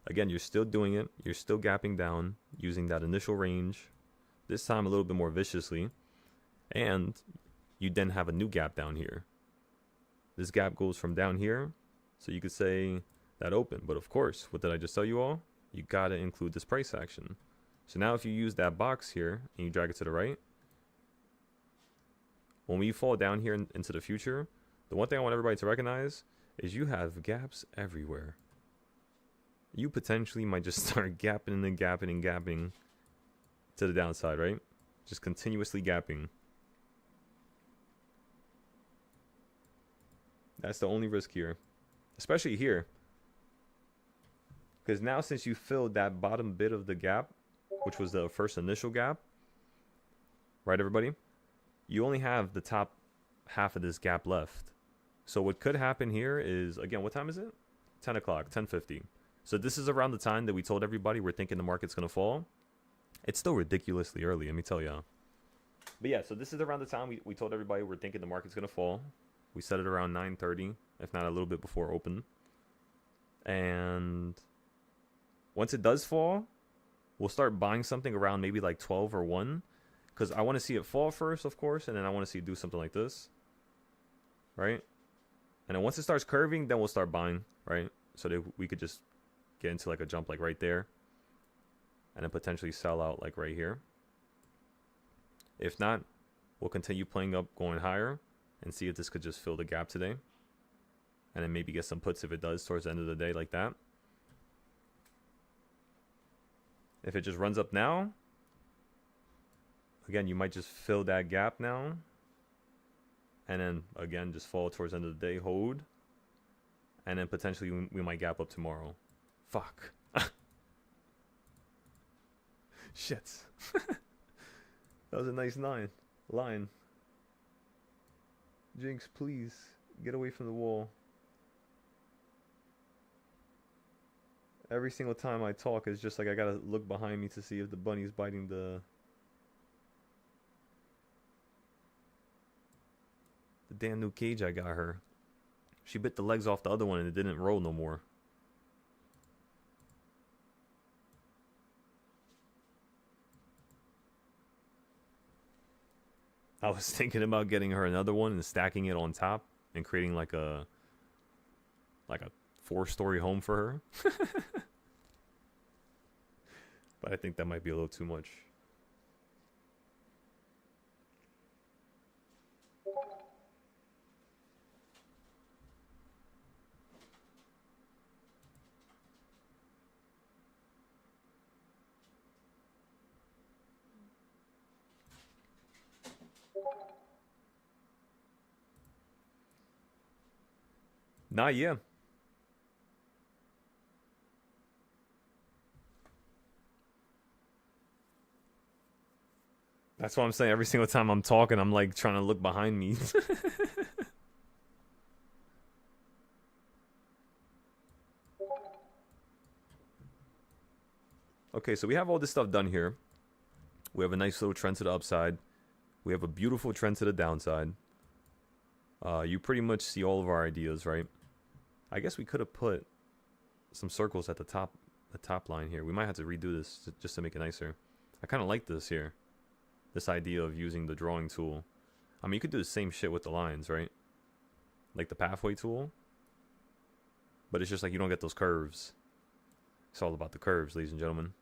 again, you're still doing it. You're still gapping down using that initial range, this time a little bit more viciously. And you then have a new gap down here. This gap goes from down here, so you could say that open. But of course, what did I just tell you all? You got to include this price action. So now if you use that box here and you drag it to the right, when we fall down here into the future, the one thing I want everybody to recognize is you have gaps everywhere. You potentially might just start gapping and gapping and gapping to the downside, right? Just continuously gapping. That's the only risk here, especially here. Because now since you filled that bottom bit of the gap, which was the first initial gap, right, everybody? You only have the top half of this gap left. So what could happen here is, again, what time is it? 10 o'clock, 10:50. So this is around the time that we told everybody we're thinking the market's going to fall. It's still ridiculously early, let me tell you. But yeah, so this is around the time we told everybody we're thinking the market's going to fall. We set it around 9:30, if not a little bit before open. And once it does fall, we'll start buying something around maybe like 12 or 1. Because I want to see it fall first, of course, and then I want to see it do something like this. Right? And then once it starts curving, then we'll start buying, right? So that we could just get into like a jump like right there. And then potentially sell out like right here. If not, we'll continue playing up, going higher, and see if this could just fill the gap today. And then maybe get some puts if it does towards the end of the day like that. If it just runs up now, again, you might just fill that gap now. And then, again, just fall towards the end of the day, hold. And then potentially we might gap up tomorrow. Fuck. Shit. That was a nice line. Jinx, please, get away from the wall. Every single time I talk, it's just like I gotta look behind me to see if the bunny's biting the damn new cage I got her. She bit the legs off the other one and it didn't roll no more. I was thinking about getting her another one and stacking it on top and creating like a 4-story home for her. But I think that might be a little too much. Not yet. That's what I'm saying. Every single time I'm talking, I'm like trying to look behind me. Okay, so we have all this stuff done here. We have a nice little trend to the upside. We have a beautiful trend to the downside. You pretty much see all of our ideas, right? I guess we could have put some circles at the top line here. We might have to redo this just to make it nicer. I kind of like this here. This idea of using the drawing tool. I mean, you could do the same shit with the lines, right? Like the pathway tool. But it's just like you don't get those curves. It's all about the curves, ladies and gentlemen.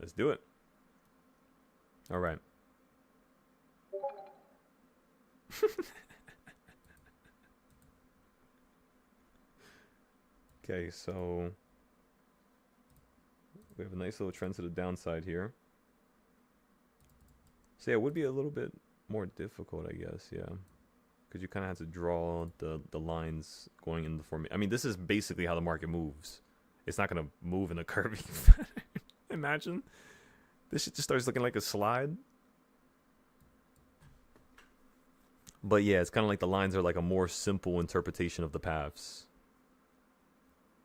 Let's do it. All right. Okay, so we have a nice little trend to the downside here. So yeah, it would be a little bit more difficult, I guess, yeah. Because you kind of have to draw the lines going in the formation. I mean, this is basically how the market moves. It's not going to move in a curvy pattern. Imagine. This shit just starts looking like a slide. But yeah, it's kind of like the lines are like a more simple interpretation of the paths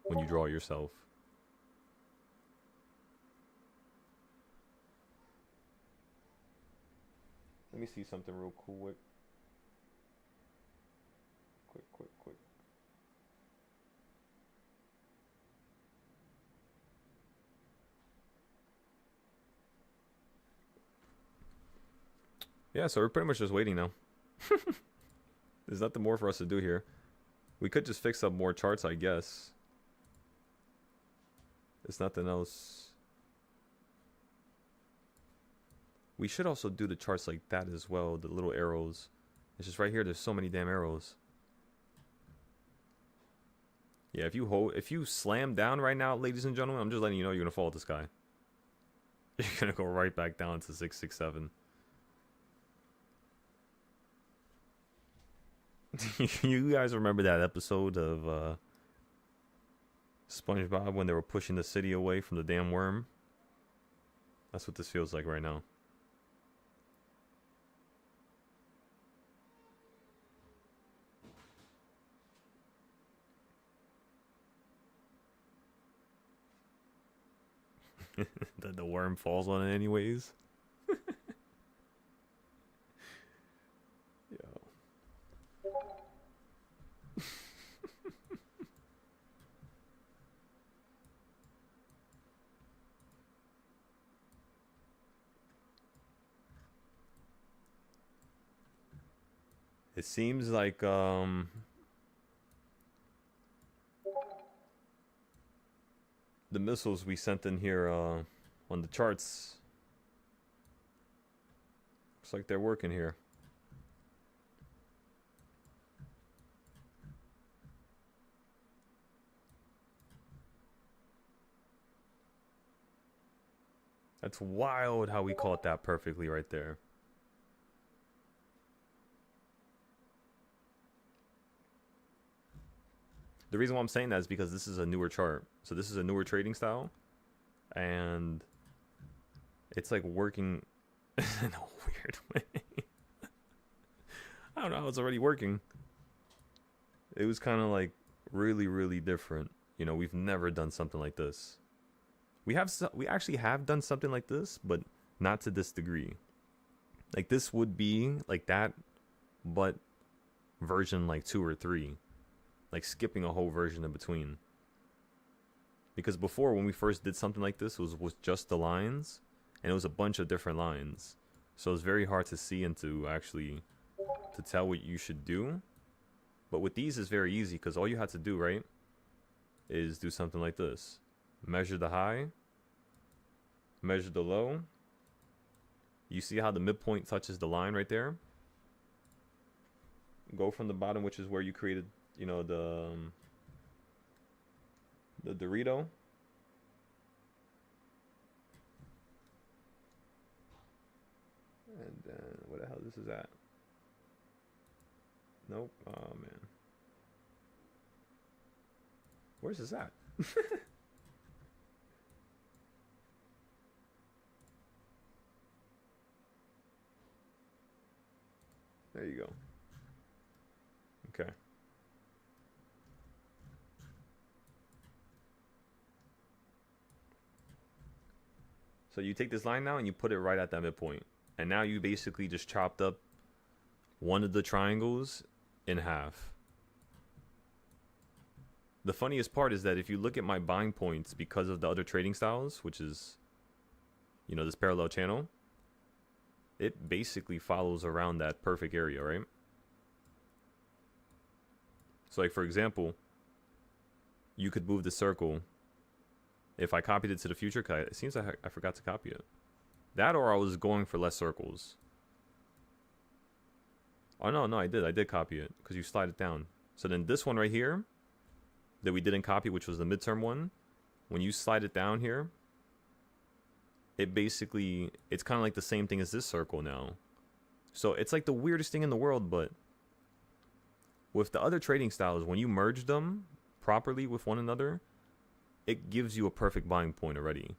when you draw yourself. Let me see something real quick. Quick. Yeah, so we're pretty much just waiting now. There's nothing more for us to do here. We could just fix up more charts, I guess. There's nothing else. We should also do the charts like that as well, the little arrows. It's just right here, there's so many damn arrows. Yeah, if you slam down right now, ladies and gentlemen, I'm just letting you know you're gonna fall with this guy. You're gonna go right back down to 667. You guys remember that episode of SpongeBob when they were pushing the city away from the damn worm? That's what this feels like right now. That the worm falls on it anyways. Yo. It seems like the missiles we sent in here on the charts, looks like they're working here. That's wild how we caught that perfectly right there. The reason why I'm saying that is because this is a newer chart. So this is a newer trading style. And it's like working in a weird way. I don't know how it's already working. It was kind of like really, really different. You know, we've never done something like this. We actually have done something like this, but not to this degree. Like this would be like that, but version like 2 or 3. Like skipping a whole version in between. Because before, when we first did something like this, it was just the lines, and it was a bunch of different lines. So it's very hard to see and to actually to tell what you should do. But with these, it's very easy because all you have to do, right, is do something like this. Measure the high, measure the low. You see how the midpoint touches the line right there? Go from the bottom, which is where you created, you know, the Dorito. And then, what the hell this is at? Nope. Oh, man. Where's this at? There you go. Okay. So you take this line now and you put it right at that midpoint. And now you basically just chopped up one of the triangles in half. The funniest part is that if you look at my buying points because of the other trading styles, which is, you know, this parallel channel, it basically follows around that perfect area, right? So like, for example, you could move the circle. If I copied it to the future, it seems like I forgot to copy it. That, or I was going for less circles. Oh, no, I did copy it because you slide it down. So then this one right here that we didn't copy, which was the midterm one, when you slide it down here, it basically, it's kind of like the same thing as this circle now. So it's like the weirdest thing in the world, but with the other trading styles, when you merge them properly with one another, it gives you a perfect buying point already.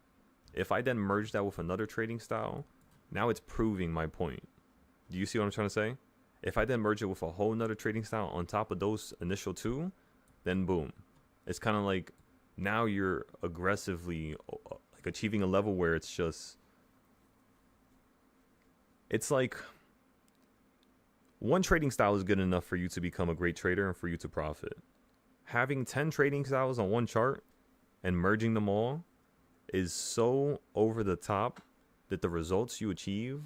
If I then merge that with another trading style, now it's proving my point. Do you see what I'm trying to say? If I then merge it with a whole nother trading style on top of those initial two, then boom. It's kind of like now you're aggressively like achieving a level where it's just, it's like one trading style is good enough for you to become a great trader and for you to profit. Having 10 trading styles on one chart and merging them all is so over the top that the results you achieve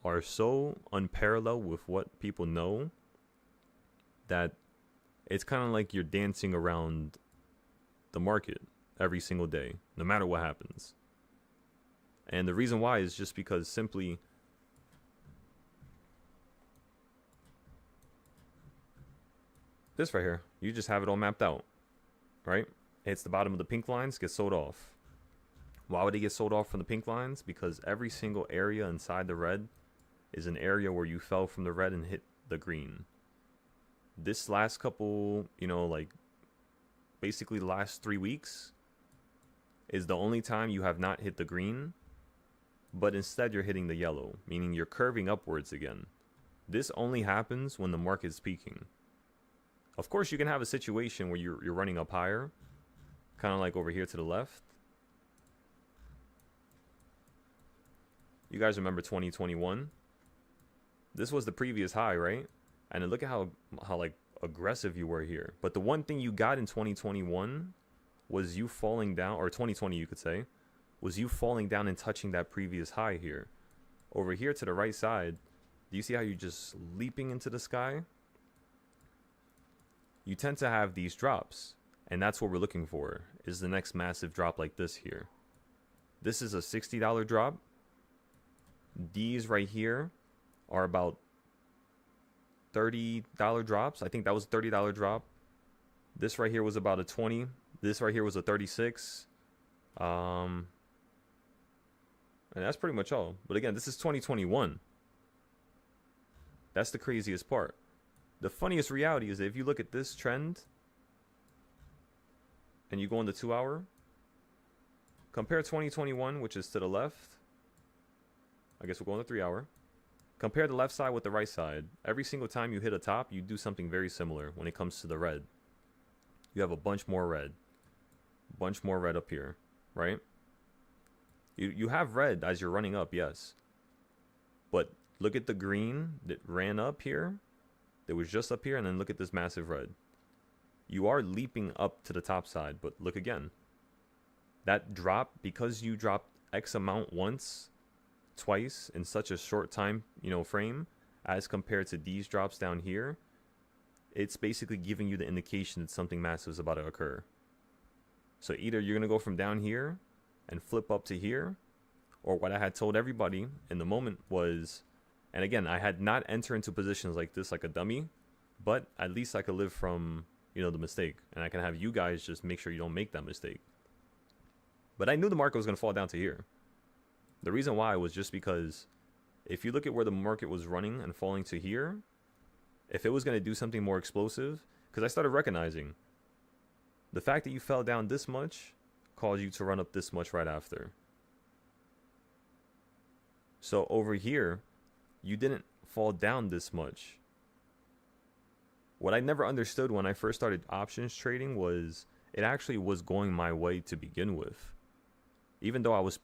are so unparalleled with what people know that it's kind of like you're dancing around the market every single day, no matter what happens. And the reason why is just because simply this right here, you just have it all mapped out, right? It's the bottom of the pink lines, gets sold off. Why would they get sold off from the pink lines? Because every single area inside the red is an area where you fell from the red and hit the green. This last couple, you know, like basically the last 3 weeks is the only time you have not hit the green, but instead you're hitting the yellow, meaning you're curving upwards again. This only happens when the market's peaking. Of course, you can have a situation where you're running up higher, kind of like over here to the left. You guys remember 2021? This was the previous high, right? And then look at how like aggressive you were here. But the one thing you got in 2021 was you falling down, or 2020 you could say, was you falling down and touching that previous high here. Over here to the right side, do you see how you're just leaping into the sky? You tend to have these drops, and that's what we're looking for, is the next massive drop like this here. This is a $60 drop. These right here are about $30 drops. I think that was a $30 drop. This right here was about a 20. This right here was a 36. And that's pretty much all. But again, this is 2021. That's the craziest part. The funniest reality is that if you look at this trend and you go on the 2 hour, compare 2021, which is to the left. I guess we'll go on the 3 hour. Compare the left side with the right side. Every single time you hit a top, you do something very similar when it comes to the red. You have a bunch more red. Bunch more red up here, right? You have red as you're running up, yes. But look at the green that ran up here. That was just up here, and then look at this massive red. You are leaping up to the top side, but look again. That drop, because you dropped X amount once, twice in such a short time, frame, as compared to these drops down here, it's basically giving you the indication that something massive is about to occur. So either you're going to go from down here and flip up to here, or what I had told everybody in the moment was, and again, I had not entered into positions like this like a dummy, but at least I could live from, the mistake, and I can have you guys just make sure you don't make that mistake. But I knew the market was going to fall down to here. The reason why was just because if you look at where the market was running and falling to here, if it was going to do something more explosive, because I started recognizing the fact that you fell down this much caused you to run up this much right after. So over here, you didn't fall down this much. What I never understood when I first started options trading was it actually was going my way to begin with. Even though I was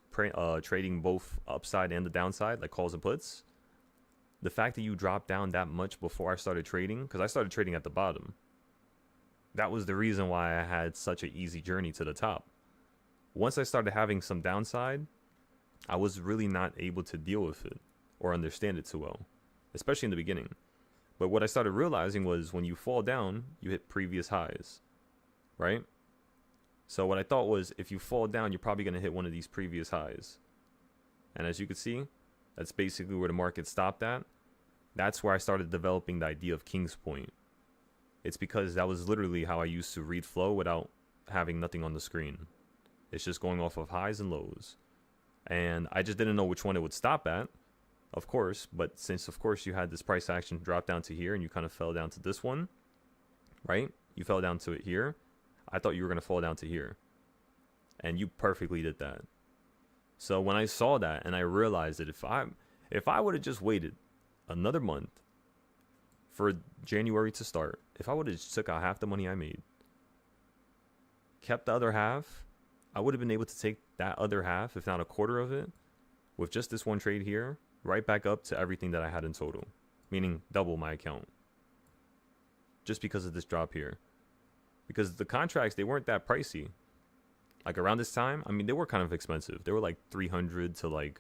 trading both upside and the downside, like calls and puts, the fact that you dropped down that much before I started trading, because I started trading at the bottom, that was the reason why I had such an easy journey to the top. Once I started having some downside, I was really not able to deal with it or understand it too well, especially in the beginning. But what I started realizing was when you fall down, you hit previous highs, right? So what I thought was if you fall down, you're probably going to hit one of these previous highs. And as you can see, that's basically where the market stopped at. That's where I started developing the idea of King's Point. It's because that was literally how I used to read flow without having nothing on the screen. It's just going off of highs and lows. And I just didn't know which one it would stop at, of course. But since, of course, you had this price action drop down to here and you kind of fell down to this one, right? You fell down to it here. I thought you were going to fall down to here. And you perfectly did that. So when I saw that and I realized that if I would have just waited another month for January to start, if I would have just took out half the money I made, kept the other half, I would have been able to take that other half, if not a quarter of it, with just this one trade here, right back up to everything that I had in total, meaning double my account. Just because of this drop here. Because the contracts, they weren't that pricey. Like around this time, I mean, they were kind of expensive. They were like 300 to like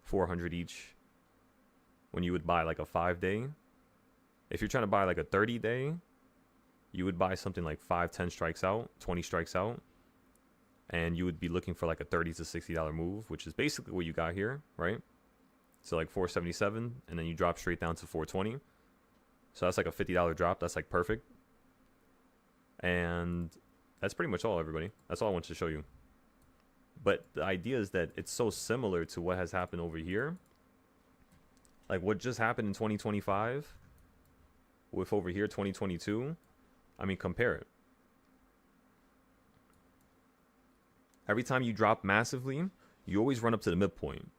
400 each when you would buy like a 5-day. If you're trying to buy like a 30-day, you would buy something like 5-10 strikes out, 20 strikes out. And you would be looking for like a $30 to $60 move, which is basically what you got here, right? So like 477, and then you drop straight down to 420. So that's like a $50 drop. That's like perfect. And that's pretty much all, everybody. That's all I wanted to show you. But the idea is that it's so similar to what has happened over here. Like what just happened in 2025 with over here 2022. I mean, compare it. Every time you drop massively, you always run up to the midpoint.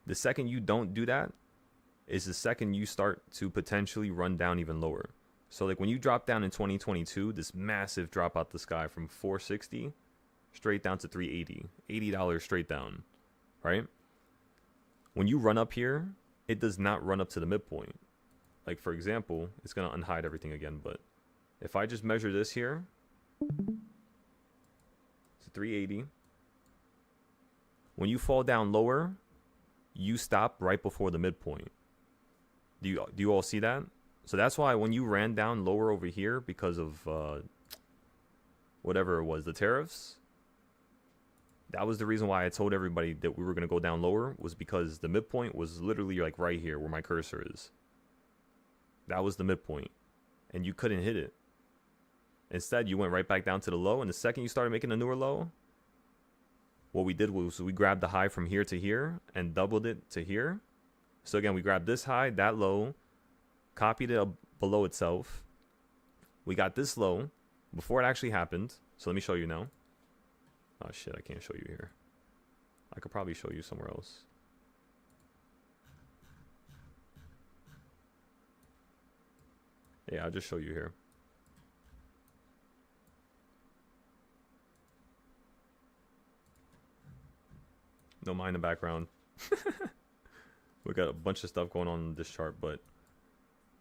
The second you don't do that is the second you start to potentially run down even lower. So like when you drop down in 2022, this massive drop out the sky from 460 straight down to 380, $80 straight down, right? When you run up here, it does not run up to the midpoint. Like for example, it's going to unhide everything again, but if I just measure this here, it's 380. When you fall down lower, you stop right before the midpoint. Do you all see that? So that's why when you ran down lower over here because of whatever it was, the tariffs, that was the reason why I told everybody that we were going to go down lower, was because the midpoint was literally like right here where my cursor is. That was the midpoint. And you couldn't hit it. Instead, you went right back down to the low. And the second you started making a newer low, what we did was we grabbed the high from here to here and doubled it to here. So again, we grabbed this high, that low, copied it below itself. We got this low before it actually happened. So let me show you now. Oh shit, I can't show you here. I could probably show you somewhere else. Yeah, I'll just show you here. No mind in the background. We got a bunch of stuff going on in this chart, but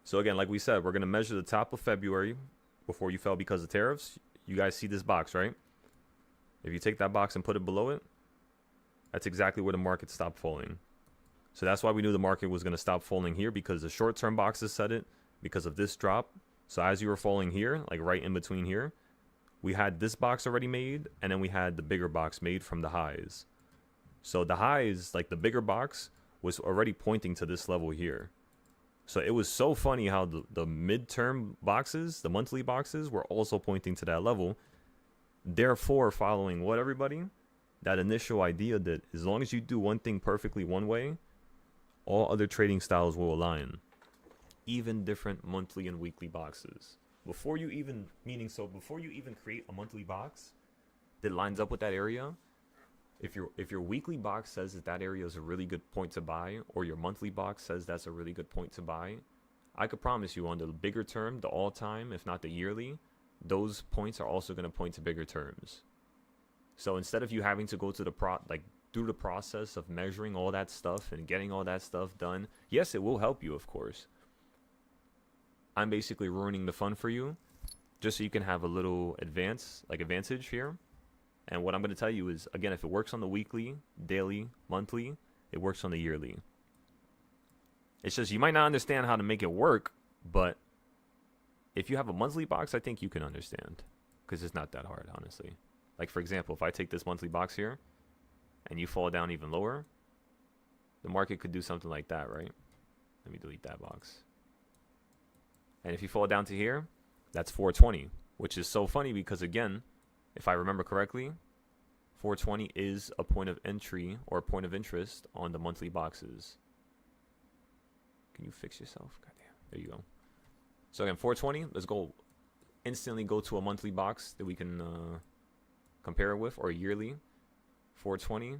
so again, like we said, we're gonna measure the top of February before you fell because of tariffs. You guys see this box, right? If you take that box and put it below it, that's exactly where the market stopped falling. So that's why we knew the market was gonna stop falling here, because the short-term boxes said it because of this drop. So as you were falling here, like right in between here, we had this box already made, and then we had the bigger box made from the highs. So the highs, like the bigger box, was already pointing to this level here. So it was so funny how the midterm boxes, the monthly boxes, were also pointing to that level. Therefore, following what, everybody? That initial idea that as long as you do one thing perfectly one way, all other trading styles will align. Even different monthly and weekly boxes. Before you even create a monthly box that lines up with that area, if your weekly box says that area is a really good point to buy, or your monthly box says that's a really good point to buy, I could promise you on the bigger term, the all-time, if not the yearly, those points are also going to point to bigger terms. So instead of you having to go to through the process of measuring all that stuff and getting all that stuff done, yes, it will help you, of course. I'm basically ruining the fun for you. just so you can have a little advantage here. And what I'm going to tell you is, again, if it works on the weekly, daily, monthly, it works on the yearly. It's just you might not understand how to make it work, but if you have a monthly box, I think you can understand, because it's not that hard, honestly. Like, for example, if I take this monthly box here and you fall down even lower, the market could do something like that, right? Let me delete that box. And if you fall down to here, that's 420, which is so funny because, again, if I remember correctly, 420 is a point of entry or a point of interest on the monthly boxes. Can you fix yourself? Goddamn. There you go. So again, 420, let's go instantly go to a monthly box that we can compare it with, or yearly. 420.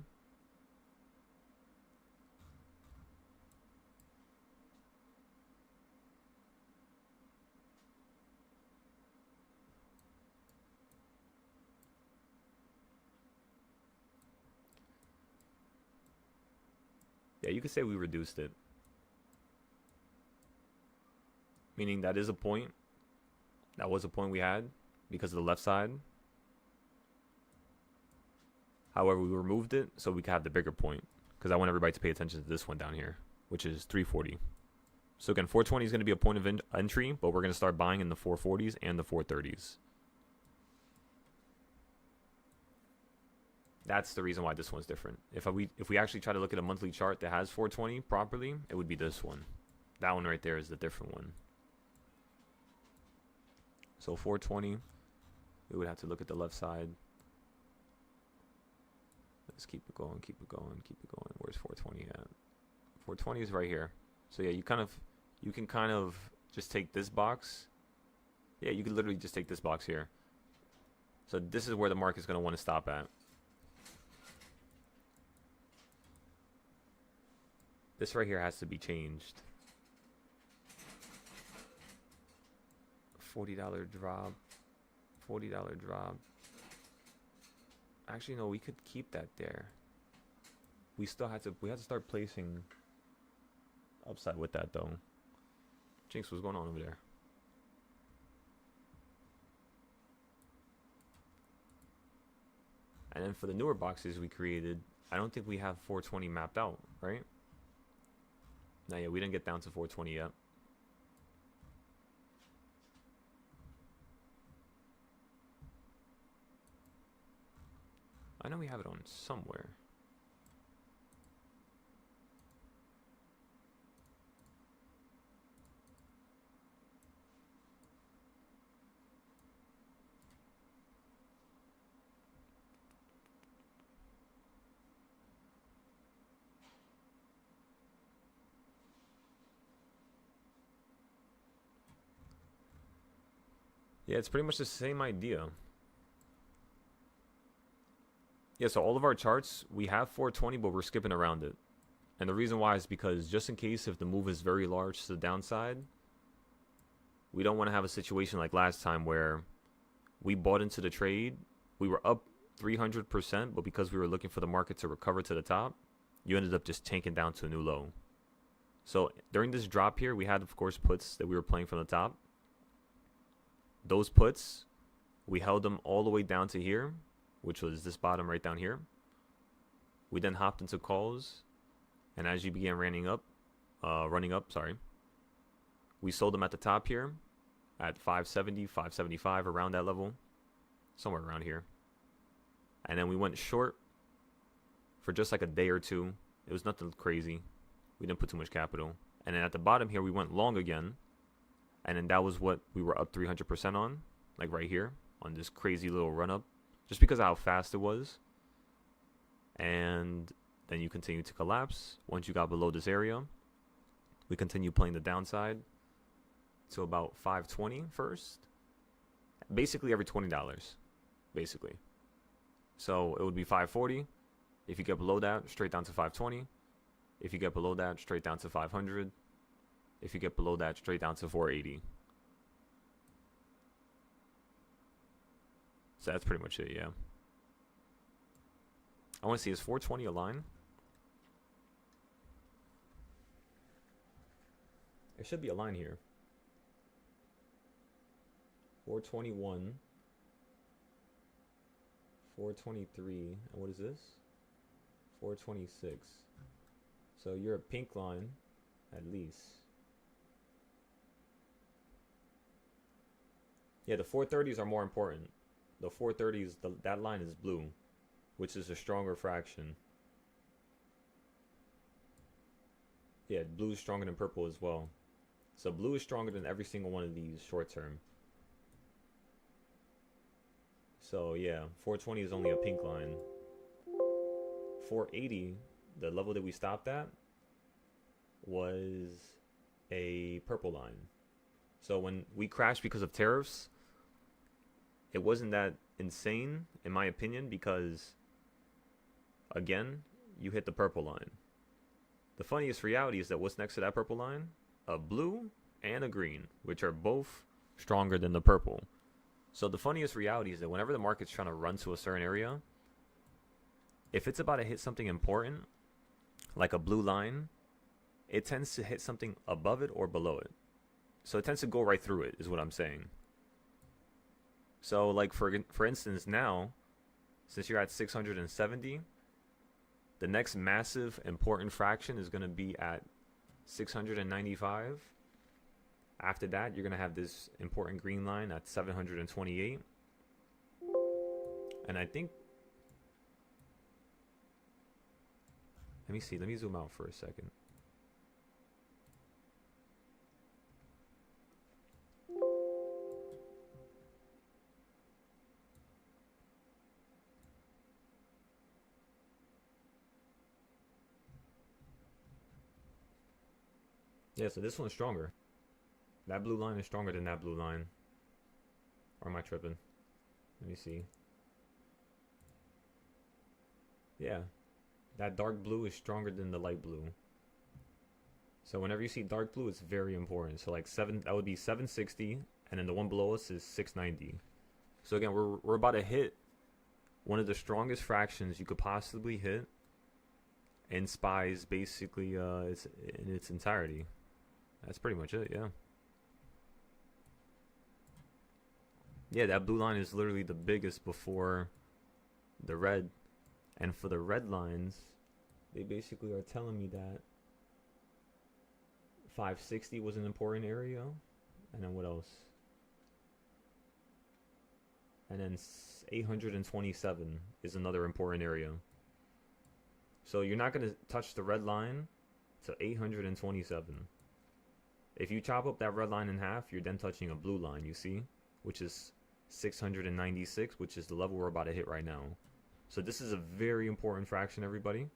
Yeah, you could say we reduced it. Meaning that is a point. That was a point we had because of the left side. However, we removed it so we could have the bigger point, because I want everybody to pay attention to this one down here, which is 340. So again, 420 is going to be a point of entry, but we're going to start buying in the 440s and the 430s. That's the reason why this one's different. If we actually try to look at a monthly chart that has 420 properly, it would be this one. That one right there is the different one. So 420, we would have to look at the left side. Let's keep it going, keep it going, keep it going. Where's 420 at? 420 is right here. So yeah, you can kind of just take this box. Yeah, you could literally just take this box here. So this is where the market's going to want to stop at. This right here has to be changed. $40 drop. $40 drop. Actually, no, we could keep that there. We had to start placing upside with that, though. Jinx, what's going on over there? And then for the newer boxes we created, I don't think we have 420 mapped out, right? No, yeah, we didn't get down to 420 yet. I know we have it on somewhere. Yeah, it's pretty much the same idea. Yeah, so all of our charts, we have 420, but we're skipping around it. And the reason why is because just in case if the move is very large to the downside, we don't want to have a situation like last time where we bought into the trade, we were up 300%, but because we were looking for the market to recover to the top, you ended up just tanking down to a new low. So during this drop here, we had, of course, puts that we were playing from the top. Those puts, we held them all the way down to here, which was this bottom right down here. We then hopped into calls, and as you began running up, we sold them at the top here at 570, 575, around that level, somewhere around here. And then we went short for just like a day or two. It was nothing crazy. We didn't put too much capital. And then at the bottom here, we went long again. And then that was what we were up 300% on, like right here, on this crazy little run up, just because of how fast it was. And then you continue to collapse. Once you got below this area, we continue playing the downside to about 520 first. Basically every $20, basically. So it would be 540. If you get below that, straight down to 520. If you get below that, straight down to 500. If you get below that, straight down to 480. So that's pretty much it, yeah. I want to see, is 420 a line? There should be a line here. 421, 423, and what is this? 426. So you're a pink line, at least. Yeah, the 430s are more important. The 430s, that line is blue, which is a stronger fraction. Yeah, blue is stronger than purple as well. So blue is stronger than every single one of these short term. So yeah, 420 is only a pink line. 480, the level that we stopped at, was a purple line. So when we crashed because of tariffs, it wasn't that insane, in my opinion, because, again, you hit the purple line. The funniest reality is that what's next to that purple line? A blue and a green, which are both stronger than the purple. So the funniest reality is that whenever the market's trying to run to a certain area, if it's about to hit something important, like a blue line, it tends to hit something above it or below it. So it tends to go right through it, is what I'm saying. So like for instance now, since you're at 670, the next massive important fraction is going to be at 695. After that, you're going to have this important green line at 728. And I think, let me see, let me zoom out for a second. Yeah, so this one's stronger. That blue line is stronger than that blue line. Or am I tripping? Let me see. Yeah. That dark blue is stronger than the light blue. So whenever you see dark blue, it's very important. So like that would be 760, and then the one below us is 690. So again, we're about to hit one of the strongest fractions you could possibly hit in SPY's basically it's in its entirety. That's pretty much it, yeah. Yeah, that blue line is literally the biggest before the red. And for the red lines, they basically are telling me that 560 was an important area. And then what else? And then 827 is another important area. So you're not going to touch the red line to 827. If you chop up that red line in half, you're then touching a blue line, you see? Which is 696, which is the level we're about to hit right now. So this is a very important fraction, everybody.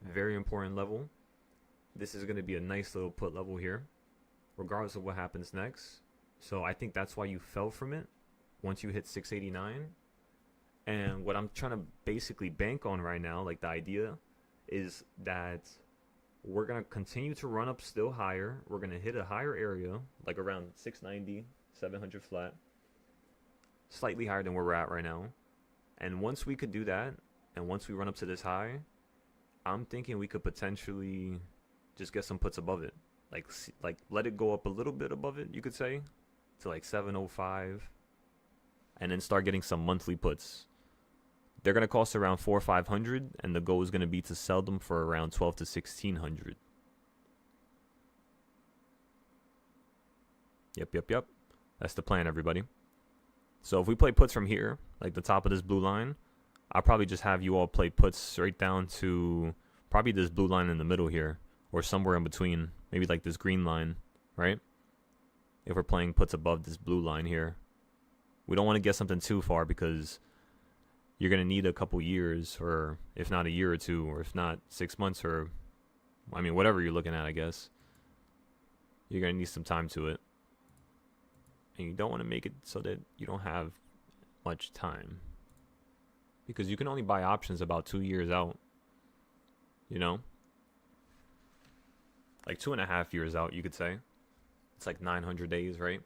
Very important level. This is going to be a nice little put level here, regardless of what happens next. So I think that's why you fell from it once you hit 689. And what I'm trying to basically bank on right now, like the idea, is that we're going to continue to run up still higher. We're going to hit a higher area, like around 690, 700 flat. Slightly higher than where we're at right now. And once we could do that, and once we run up to this high, I'm thinking we could potentially just get some puts above it. Like let it go up a little bit above it, you could say, to like 705. And then start getting some monthly puts. They're going to cost around 400 or 500, and the goal is going to be to sell them for around 12 to 1600. Yep. That's the plan, everybody. So if we play puts from here, like the top of this blue line, I'll probably just have you all play puts straight down to probably this blue line in the middle here, or somewhere in between, maybe like this green line, right? If we're playing puts above this blue line here. We don't want to get something too far because you're going to need a couple years, or if not a year or two, or if not 6 months, or I mean, whatever you're looking at, I guess. You're going to need some time to it. And you don't want to make it so that you don't have much time. Because you can only buy options about 2 years out. You know? Like 2.5 years out, you could say. It's like 900 days, right?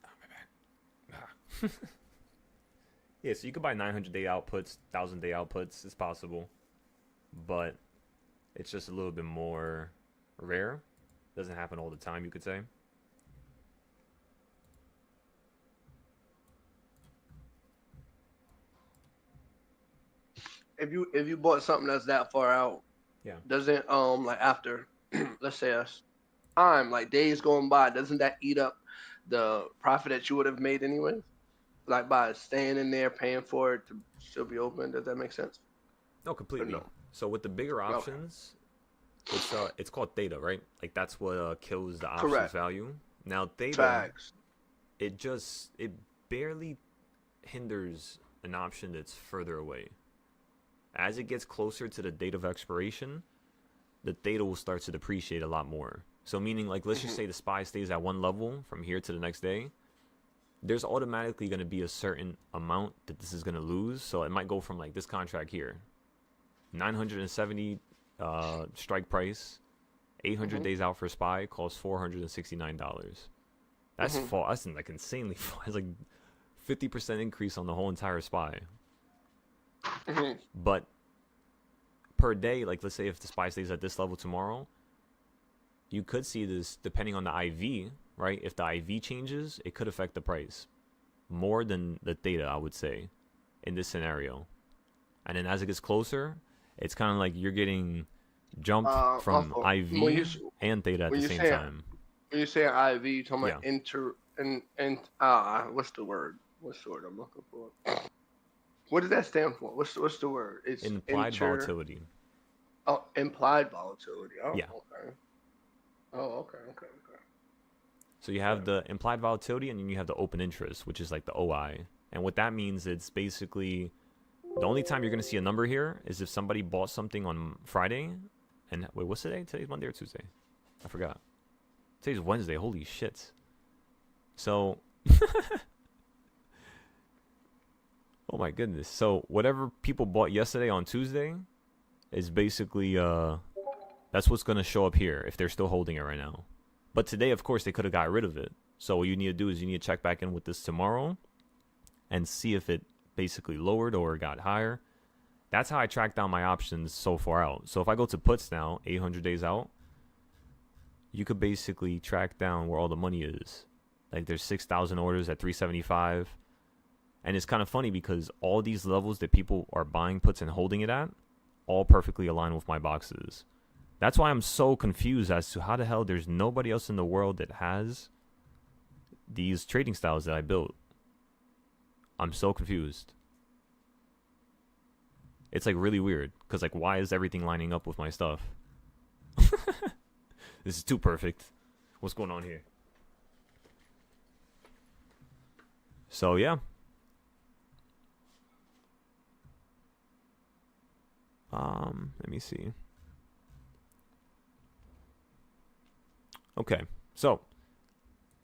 Oh, my back. Yeah, so you could buy 900-day outputs, 1,000-day outputs. It's possible. But it's just a little bit more rare. Doesn't happen all the time, you could say. if you bought something that's that far out, Yeah. doesn't like after let's say a time like days going by, doesn't that eat up the profit that you would have made anyways? Like by staying in there, paying for it to still be open. Does that make sense? No, Or completely. no? So with the bigger Okay. options, it's called theta, right? Like that's what kills the options Correct. value. Now theta, Facts. it barely hinders an option that's further away. As it gets closer to the date of expiration, the theta will start to depreciate a lot more. So meaning like let's just say the SPY stays at one level from here to the next day, there's automatically going to be a certain amount that this is going to lose. So it might go from like this contract here, 970 strike price, 800 days out for SPY costs $469. That's that's like insanely fall. It's like 50% increase on the whole entire SPY. But per day, like let's say if the SPY stays at this level tomorrow, you could see this depending on the IV, right? If the IV changes, it could affect the price more than the theta, I would say, in this scenario. And then as it gets closer, it's kind of like you're getting jumped from Also, IV and theta at when the you same say time. when you say IV, you talking Yeah. about what's the word? What's the word I'm looking for? What does that stand for? What's the word? It's Implied volatility. Oh, implied volatility. Oh, Yeah. okay. Oh, okay. So you have the implied volatility and then you have the open interest, which is like the OI. And what that means, it's basically the only time you're going to see a number here is if somebody bought something on Friday. And wait, what's today? Today's Monday or Tuesday? I forgot. Today's Wednesday. Holy shit. So, oh my goodness. So whatever people bought yesterday on Tuesday is basically, that's what's going to show up here if they're still holding it right now. But today, of course, they could have got rid of it. So what you need to do is you need to check back in with this tomorrow and see if it basically lowered or got higher. That's how I track down my options so far out. So if I go to puts now, 800 days out, you could basically track down where all the money is. Like there's 6,000 orders at 375. And it's kind of funny because all these levels that people are buying puts and holding it at all perfectly align with my boxes. That's why I'm so confused as to how the hell there's nobody else in the world that has these trading styles that I built. I'm so confused. It's like really weird because like why is everything lining up with my stuff? This is too perfect. What's going on here? So yeah. Let me see. Okay, so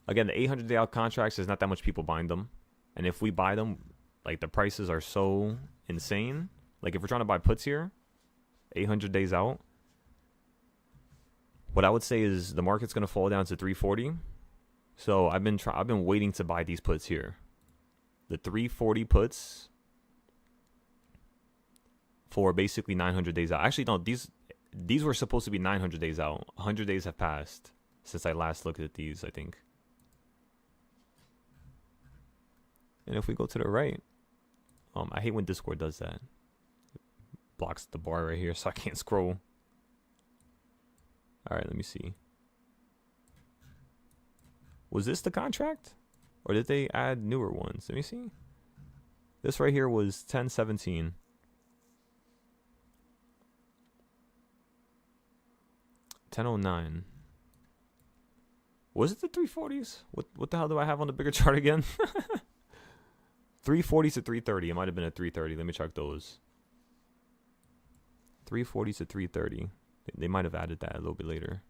again, the 800 day out contracts, there's not that much people buying them, and if we buy them, like the prices are so insane. Like if we're trying to buy puts here, 800 days out, what I would say is the market's gonna fall down to 340. So I've been waiting to buy these puts here, the 340 puts for basically 900 days out. Actually, no, these were supposed to be 900 days out. 100 days have passed since I last looked at these, I think. And if we go to the right, I hate when Discord does that. It blocks the bar right here so I can't scroll. All right, let me see. Was this the contract? Or did they add newer ones? Let me see. This right here was 1017. 1009. Was it the 340s? What the hell do I have on the bigger chart again? 340 to 330. It might have been at 330. Let me check those. 340 to 330. They might have added that a little bit later.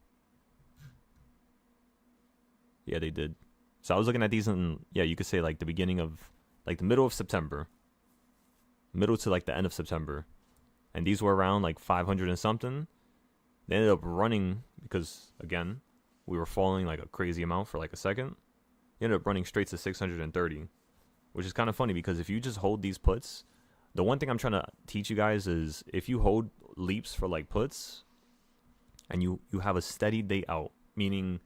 Yeah, they did. So I was looking at these in, yeah, you could say like the beginning of, like the middle of September. Middle to like the end of September. And these were around like 500 and something. They ended up running because, again, we were falling like a crazy amount for like a second. They ended up running straight to 630, which is kind of funny because if you just hold these puts, the one thing I'm trying to teach you guys is if you hold leaps for like puts and you have a steady day out, meaning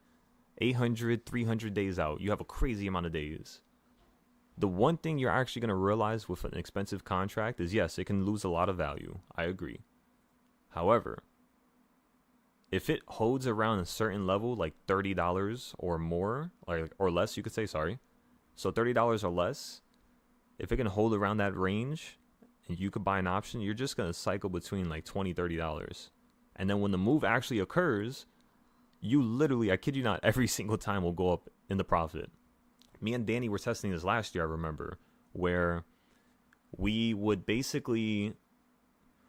800, 300 days out, you have a crazy amount of days. The one thing you're actually going to realize with an expensive contract is, yes, it can lose a lot of value. I agree. However, if it holds around a certain level, like $30 or more, or less, you could say, sorry. So $30 or less, if it can hold around that range and you could buy an option, you're just going to cycle between like $20, $30. And then when the move actually occurs, you literally, I kid you not, every single time will go up in the profit. Me and Danny were testing this last year, I remember, where we would basically,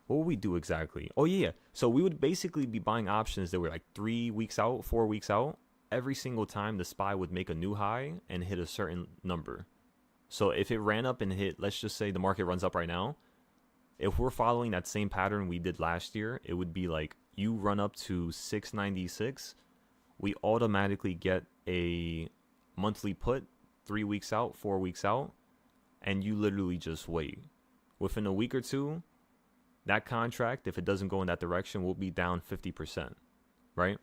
what would we do exactly? Oh, yeah. So we would basically be buying options that were like 3 weeks out, 4 weeks out. Every single time the SPY would make a new high and hit a certain number. So if it ran up and hit, let's just say the market runs up right now. If we're following that same pattern we did last year, it would be like you run up to 696. We automatically get a monthly put 3 weeks out, 4 weeks out, and you literally just wait. Within a week or two, that contract, if it doesn't go in that direction, will be down 50%, right?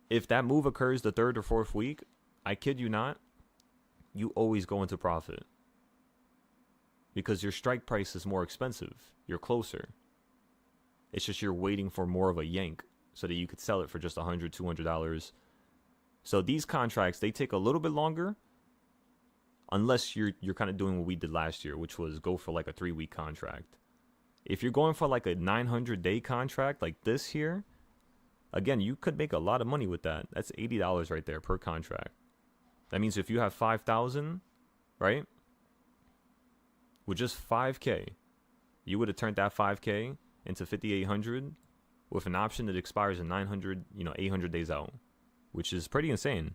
If that move occurs the third or fourth week, I kid you not, you always go into profit. Because your strike price is more expensive. You're closer. It's just you're waiting for more of a yank so that you could sell it for just $100, $200. So these contracts, they take a little bit longer unless you're kind of doing what we did last year, which was go for like a 3-week contract. If you're going for like a 900-day contract like this here, again, you could make a lot of money with that. That's $80 right there per contract. That means if you have 5,000, right? With just 5K, you would have turned that 5K into 5,800 with an option that expires in 900, 800 days out, which is pretty insane.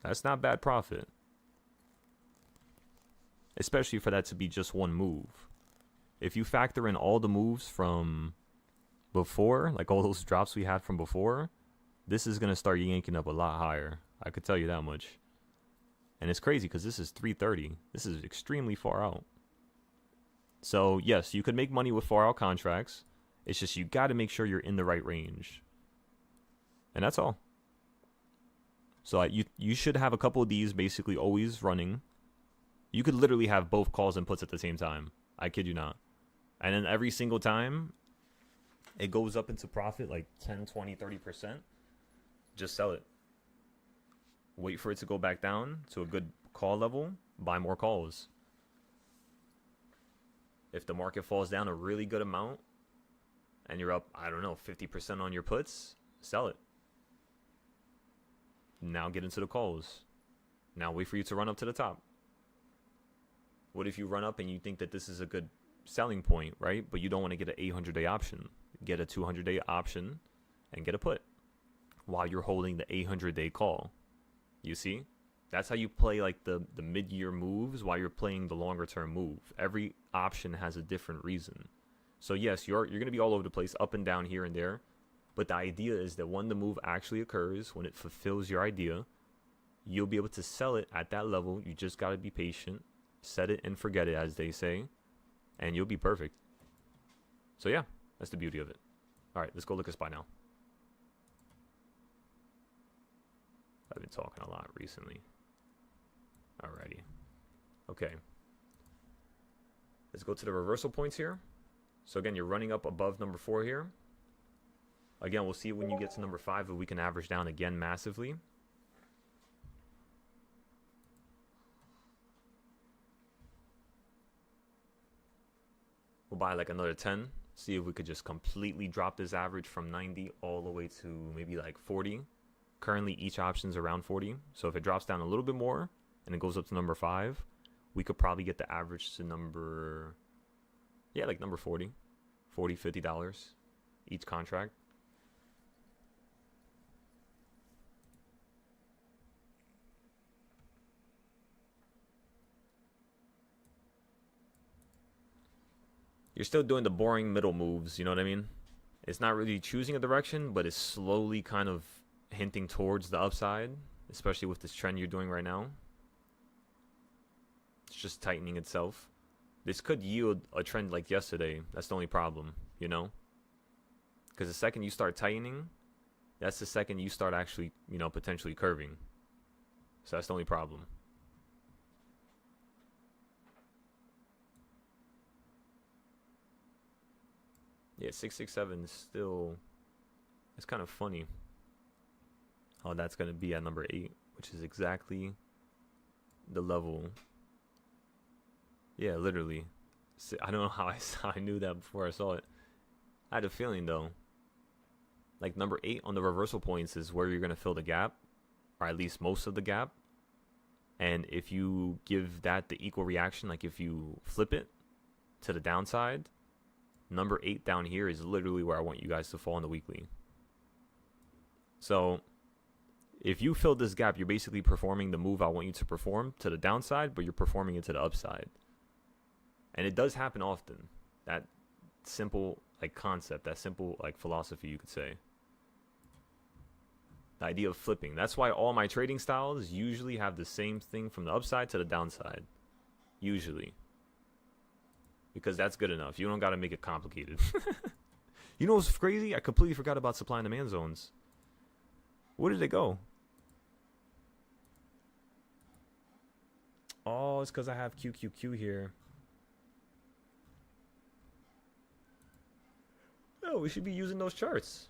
That's not bad profit. Especially for that to be just one move. If you factor in all the moves from before, like all those drops we had from before, this is going to start yanking up a lot higher. I could tell you that much. And it's crazy because this is 330. This is extremely far out. So, yes, you could make money with far out contracts. It's just you got to make sure you're in the right range. And that's all. So you should have a couple of these basically always running. You could literally have both calls and puts at the same time. I kid you not. And then every single time it goes up into profit like 10, 20, 30%, just sell it. Wait for it to go back down to a good call level, buy more calls. If the market falls down a really good amount and you're up, 50% on your puts, sell it. Now get into the calls. Now wait for you to run up to the top. What if you run up and you think that this is a good selling point, right? But you don't want to get an 800-day option. Get a 200-day option and get a put while you're holding the 800-day call. You see? That's how you play like the mid-year moves while you're playing the longer-term move. Every option has a different reason. So yes, you're going to be all over the place, up and down here and there. But the idea is that when the move actually occurs, when it fulfills your idea, you'll be able to sell it at that level. You just got to be patient. Set it and forget it, as they say. And you'll be perfect. So yeah, that's the beauty of it. All right, let's go look at SPY now. I've been talking a lot recently. Alrighty. Okay. Let's go to the reversal points here. So again, you're running up above number 4 here. Again, we'll see when you get to number 5 if we can average down again massively. We'll buy like another 10. See if we could just completely drop this average from 90 all the way to maybe like 40. Currently, each option's around 40. So if it drops down a little bit more and it goes up to number 5, we could probably get the average to number, like number 40, $50 each contract. You're still doing the boring middle moves, you know what I mean? It's not really choosing a direction, but it's slowly kind of hinting towards the upside, especially with this trend you're doing right now. It's just tightening itself. This could yield a trend like yesterday. That's the only problem, you know? Because the second you start tightening, that's the second you start actually, potentially curving. So that's the only problem. Yeah, 667 is still. It's kind of funny how that's going to be at number 8, which is exactly the level. Yeah, literally. I don't know how I knew that before I saw it. I had a feeling though. Like number 8 on the reversal points is where you're going to fill the gap, or at least most of the gap. And if you give that the equal reaction, like if you flip it to the downside, number 8 down here is literally where I want you guys to fall in the weekly. So if you fill this gap, you're basically performing the move I want you to perform to the downside, but you're performing it to the upside. And it does happen often. That simple like concept, that simple like philosophy, you could say. The idea of flipping. That's why all my trading styles usually have the same thing from the upside to the downside. Usually. Because that's good enough. You don't got to make it complicated. You know what's crazy? I completely forgot about supply and demand zones. Where did they go? Oh, it's because I have QQQ here. Oh, we should be using those charts.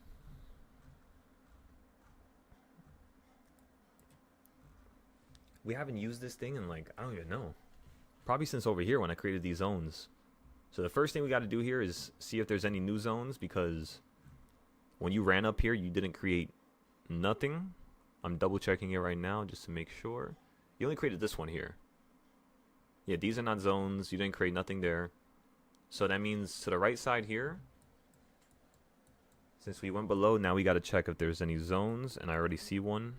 We haven't used this thing in like, I don't even know. Probably since over here when I created these zones. So the first thing we got to do here is see if there's any new zones, because when you ran up here, you didn't create nothing. I'm double checking it right now just to make sure. You only created this one here. Yeah, these are not zones. You didn't create nothing there. So that means to the right side here, since we went below, now we got to check if there's any zones, and I already see one.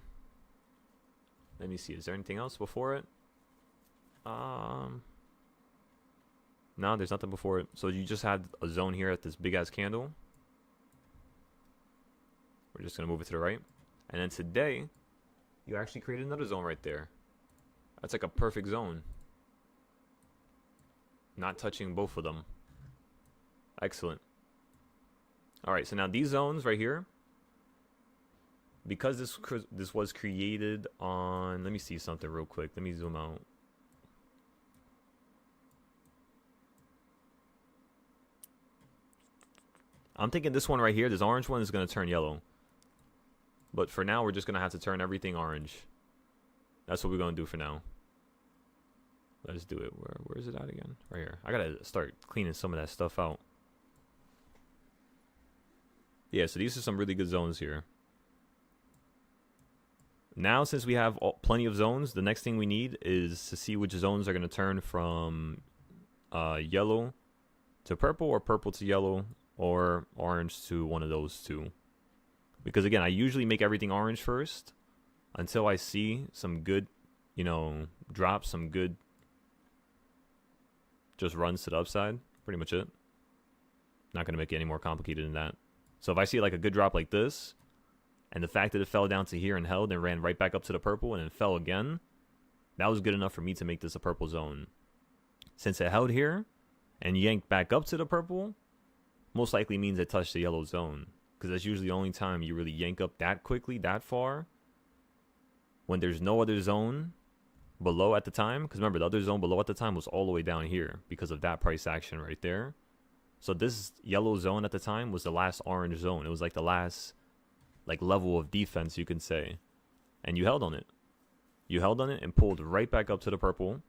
Let me see. Is there anything else before it? No, there's nothing before it. So you just had a zone here at this big ass candle. We're just gonna move it to the right, and then today, you actually created another zone right there. That's like a perfect zone. Not touching both of them. Excellent. All right, so now these zones right here, because this was created on, let me see something real quick. Let me zoom out. I'm thinking this one right here, this orange one, is going to turn yellow. But for now, we're just going to have to turn everything orange. That's what we're going to do for now. Let's do it. Where is it at again? Right here. I got to start cleaning some of that stuff out. Yeah, so these are some really good zones here. Now, since we have plenty of zones, the next thing we need is to see which zones are going to turn from yellow to purple, or purple to yellow, or orange to one of those two. Because again, I usually make everything orange first until I see some good, you know, drops, some good just runs to the upside. Pretty much it. Not going to make it any more complicated than that. So if I see like a good drop like this, and the fact that it fell down to here and held and ran right back up to the purple and then fell again, that was good enough for me to make this a purple zone. Since it held here and yanked back up to the purple, most likely means it touched the yellow zone. Because that's usually the only time you really yank up that quickly, that far, when there's no other zone below at the time. Because remember, the other zone below at the time was all the way down here because of that price action right there. So this yellow zone at the time was the last orange zone. It was like the last like level of defense, you can say. And you held on it. You held on it and pulled right back up to the purple.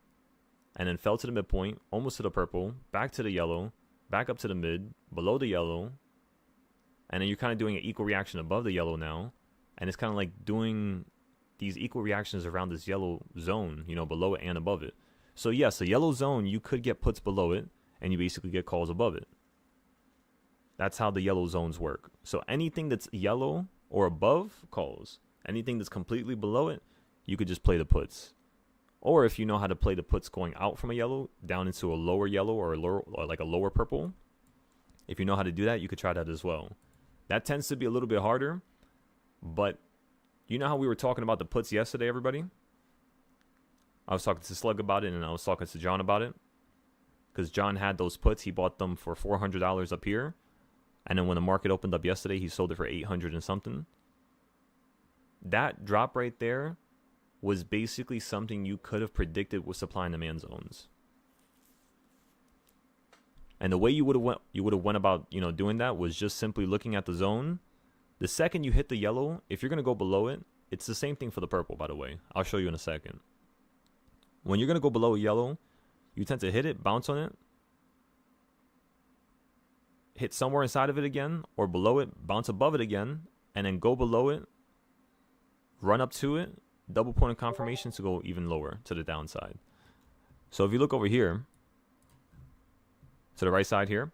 And then fell to the midpoint, almost to the purple, back to the yellow, back up to the mid, below the yellow. And then you're kind of doing an equal reaction above the yellow now. And it's kind of like doing these equal reactions around this yellow zone, you know, below it and above it. So yes, the yellow zone, you could get puts below it, and you basically get calls above it. That's how the yellow zones work. So anything that's yellow or above, calls. Anything that's completely below it, you could just play the puts. Or if you know how to play the puts going out from a yellow down into a lower yellow or like a lower purple, if you know how to do that, you could try that as well. That tends to be a little bit harder, but you know how we were talking about the puts yesterday, everybody? I was talking to Slug about it, and I was talking to John about it. Because John had those puts. He bought them for $400 up here. And then when the market opened up yesterday, he sold it for $800 and something. That drop right there was basically something you could have predicted with supply and demand zones. And the way you would have went about, you know, doing that was just simply looking at the zone. The second you hit the yellow, if you're going to go below it, it's the same thing for the purple, by the way. I'll show you in a second. When you're going to go below yellow, you tend to hit it, bounce on it, hit somewhere inside of it again, or below it, bounce above it again, and then go below it, run up to it, double point of confirmation to go even lower to the downside. So if you look over here, to the right side here,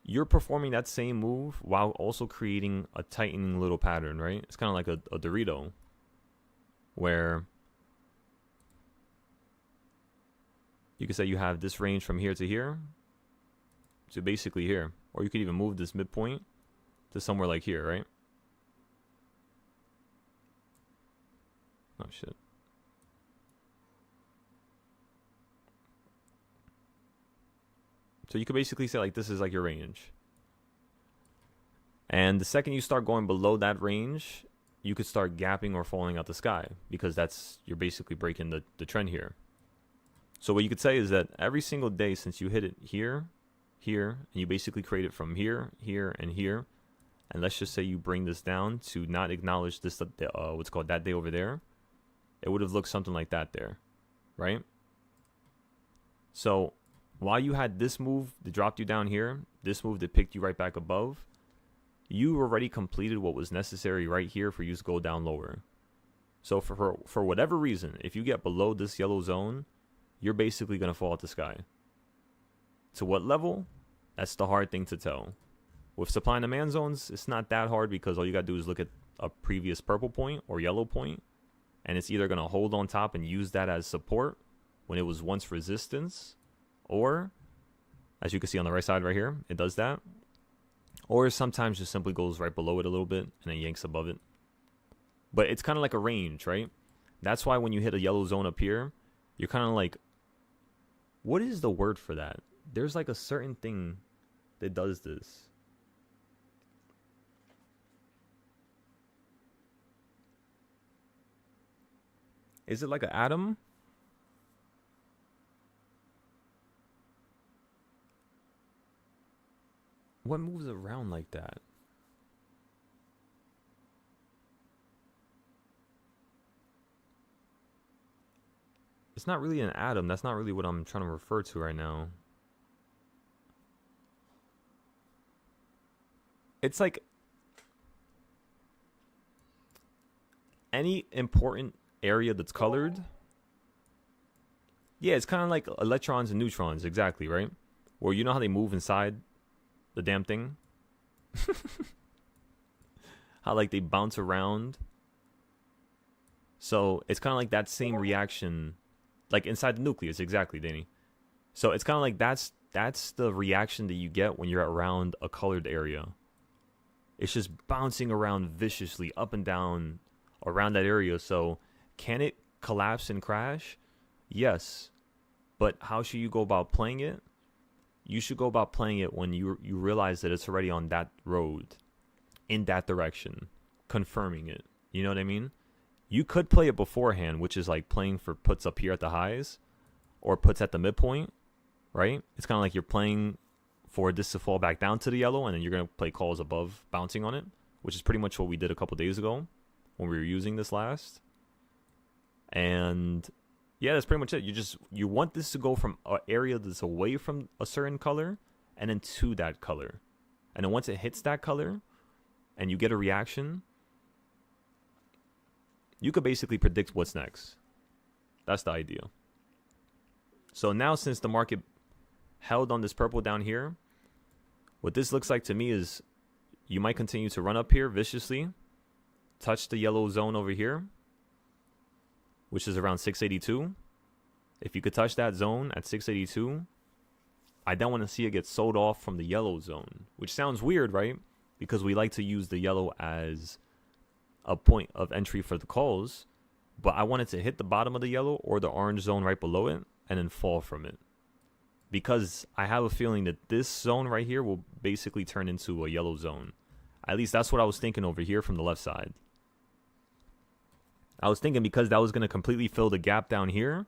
you're performing that same move while also creating a tightening little pattern, right? It's kind of like a Dorito, where you could say you have this range from here to here, to basically here. Or you could even move this midpoint to somewhere like here, right? Oh, shit. So you could basically say like this is like your range. And the second you start going below that range, you could start gapping or falling out the sky, because that's, you're basically breaking the trend here. So what you could say is that every single day since you hit it here, here, and you basically create it from here, here, and here, and let's just say you bring this down to not acknowledge this, what's called that day over there, it would have looked something like that there, right? So while you had this move that dropped you down here, this move that picked you right back above, you already completed what was necessary right here for you to go down lower. So for whatever reason, if you get below this yellow zone, you're basically going to fall out the sky. To what level? That's the hard thing to tell. With supply and demand zones, it's not that hard, because all you got to do is look at a previous purple point or yellow point, and it's either going to hold on top and use that as support when it was once resistance, or, as you can see on the right side right here, it does that. Or sometimes just simply goes right below it a little bit and then yanks above it. But it's kind of like a range, right? That's why when you hit a yellow zone up here, you're kind of like, what is the word for that? There's like a certain thing that does this. Is it like an atom? What moves around like that? It's not really an atom. That's not really what I'm trying to refer to right now. It's like any important area that's colored. Yeah, it's kind of like electrons and neutrons, exactly, right? Where you know how they move inside the damn thing? How like they bounce around. So it's kind of like that same reaction, like inside the nucleus, exactly, Danny. So it's kind of like that's the reaction that you get when you're around a colored area. It's just bouncing around viciously up and down around that area. So can it collapse and crash? Yes. But how should you go about playing it? You should go about playing it when you realize that it's already on that road, in that direction, confirming it. You know what I mean? You could play it beforehand, which is like playing for puts up here at the highs or puts at the midpoint, right? It's kind of like you're playing for this to fall back down to the yellow, and then you're going to play calls above, bouncing on it, which is pretty much what we did a couple days ago when we were using this last. And yeah, that's pretty much it. You want this to go from an area that's away from a certain color and then to that color. And then once it hits that color and you get a reaction, you could basically predict what's next. That's the idea. So now, since the market held on this purple down here, what this looks like to me is you might continue to run up here viciously, touch the yellow zone over here, which is around 682. If you could touch that zone at 682, I don't want to see it get sold off from the yellow zone, which sounds weird, right? Because we like to use the yellow as a point of entry for the calls, but I want it to hit the bottom of the yellow or the orange zone right below it and then fall from it. Because I have a feeling that this zone right here will basically turn into a yellow zone. At least that's what I was thinking over here from the left side. I was thinking because that was going to completely fill the gap down here,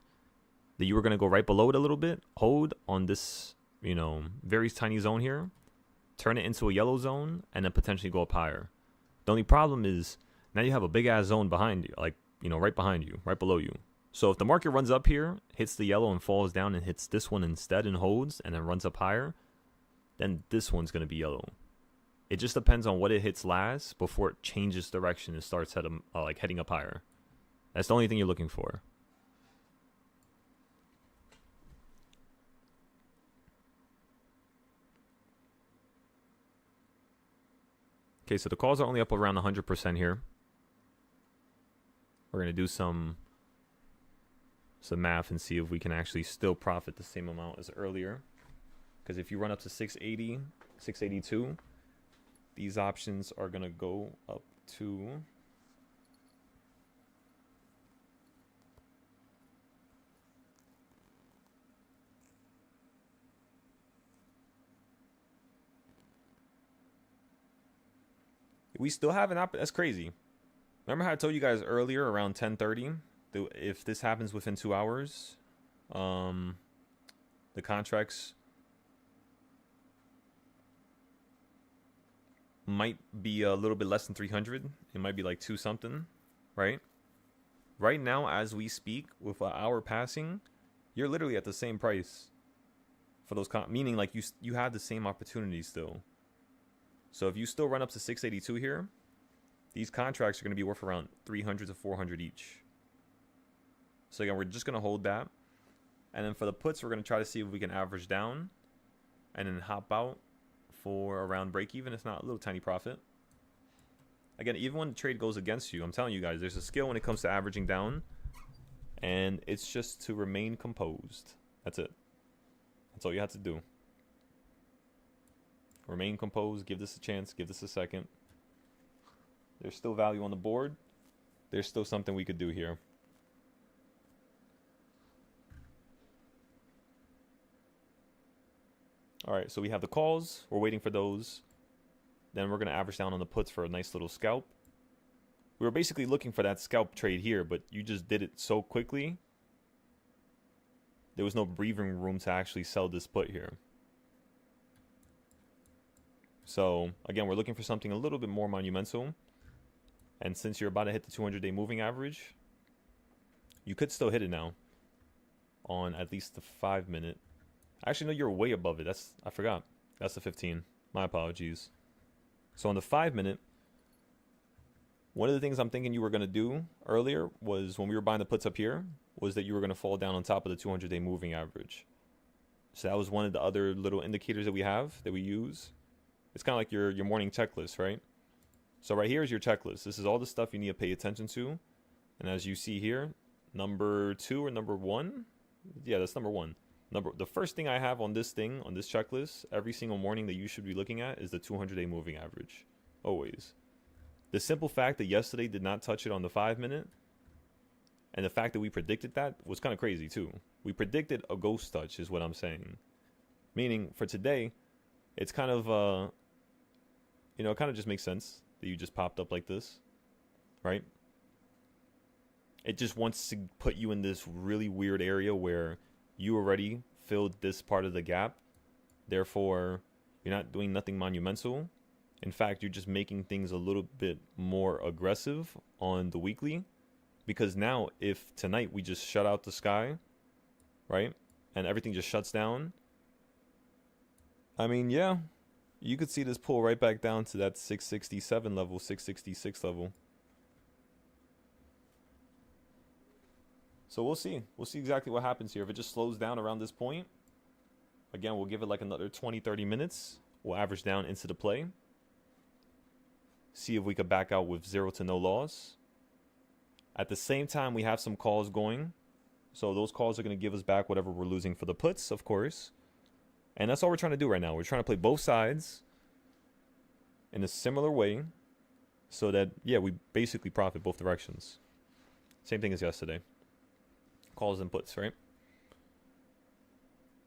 that you were going to go right below it a little bit, hold on this very tiny zone here, turn it into a yellow zone, and then potentially go up higher. The only problem is now you have a big ass zone behind you, like, right behind you, right below you. So if the market runs up here, hits the yellow and falls down and hits this one instead and holds and then runs up higher, then this one's going to be yellow. It just depends on what it hits last before it changes direction and starts heading up higher. That's the only thing you're looking for. Okay, so the calls are only up around 100% here. We're going to do some math and see if we can actually still profit the same amount as earlier. Because if you run up to 680, 682, these options are going to go up to... We still have an that's crazy. Remember how I told you guys earlier around 10:30, if this happens within 2 hours, the contracts might be a little bit less than 300. It might be like 2 something, right? Right now, as we speak, with an hour passing, you're literally at the same price for those, meaning like you have the same opportunity still. So if you still run up to 682 here, these contracts are going to be worth around 300 to 400 each. So again, we're just going to hold that. And then for the puts, we're going to try to see if we can average down and then hop out for around break even, if not a little tiny profit. Again, even when the trade goes against you, I'm telling you guys, there's a skill when it comes to averaging down, and it's just to remain composed. That's it. That's all you have to do. Remain composed, give this a chance, give this a second. There's still value on the board. There's still something we could do here. All right, so we have the calls. We're waiting for those. Then we're going to average down on the puts for a nice little scalp. We were basically looking for that scalp trade here, but you just did it so quickly. There was no breathing room to actually sell this put here. So, again, we're looking for something a little bit more monumental. And since you're about to hit the 200-day moving average, you could still hit it now on at least the 5-minute. Actually, no, you're way above it. I forgot. That's the 15. My apologies. So on the 5-minute, one of the things I'm thinking you were going to do earlier was when we were buying the puts up here, was that you were going to fall down on top of the 200-day moving average. So that was one of the other little indicators that we have, that we use. It's kind of like your morning checklist, right? So right here is your checklist. This is all the stuff you need to pay attention to. And as you see here, number 2 or number 1? Yeah, that's number 1. The first thing I have on this checklist, every single morning that you should be looking at is the 200-day moving average. Always. The simple fact that yesterday did not touch it on the 5-minute, and the fact that we predicted that was kind of crazy too. We predicted a ghost touch is what I'm saying. Meaning for today, it's kind of, it kind of just makes sense that you just popped up like this, right? It just wants to put you in this really weird area where you already filled this part of the gap. Therefore, you're not doing nothing monumental. In fact, you're just making things a little bit more aggressive on the weekly. Because now, if tonight we just shut out the sky, right? And everything just shuts down. I mean, yeah. You could see this pull right back down to that 667 level, 666 level. So we'll see. We'll see exactly what happens here. If it just slows down around this point, again, we'll give it like another 20, 30 minutes. We'll average down into the play. See if we could back out with 0 to no loss. At the same time, we have some calls going. So those calls are going to give us back whatever we're losing for the puts, of course. And that's all we're trying to do right now. We're trying to play both sides in a similar way so that, yeah, we basically profit both directions. Same thing as yesterday. Calls and puts, right?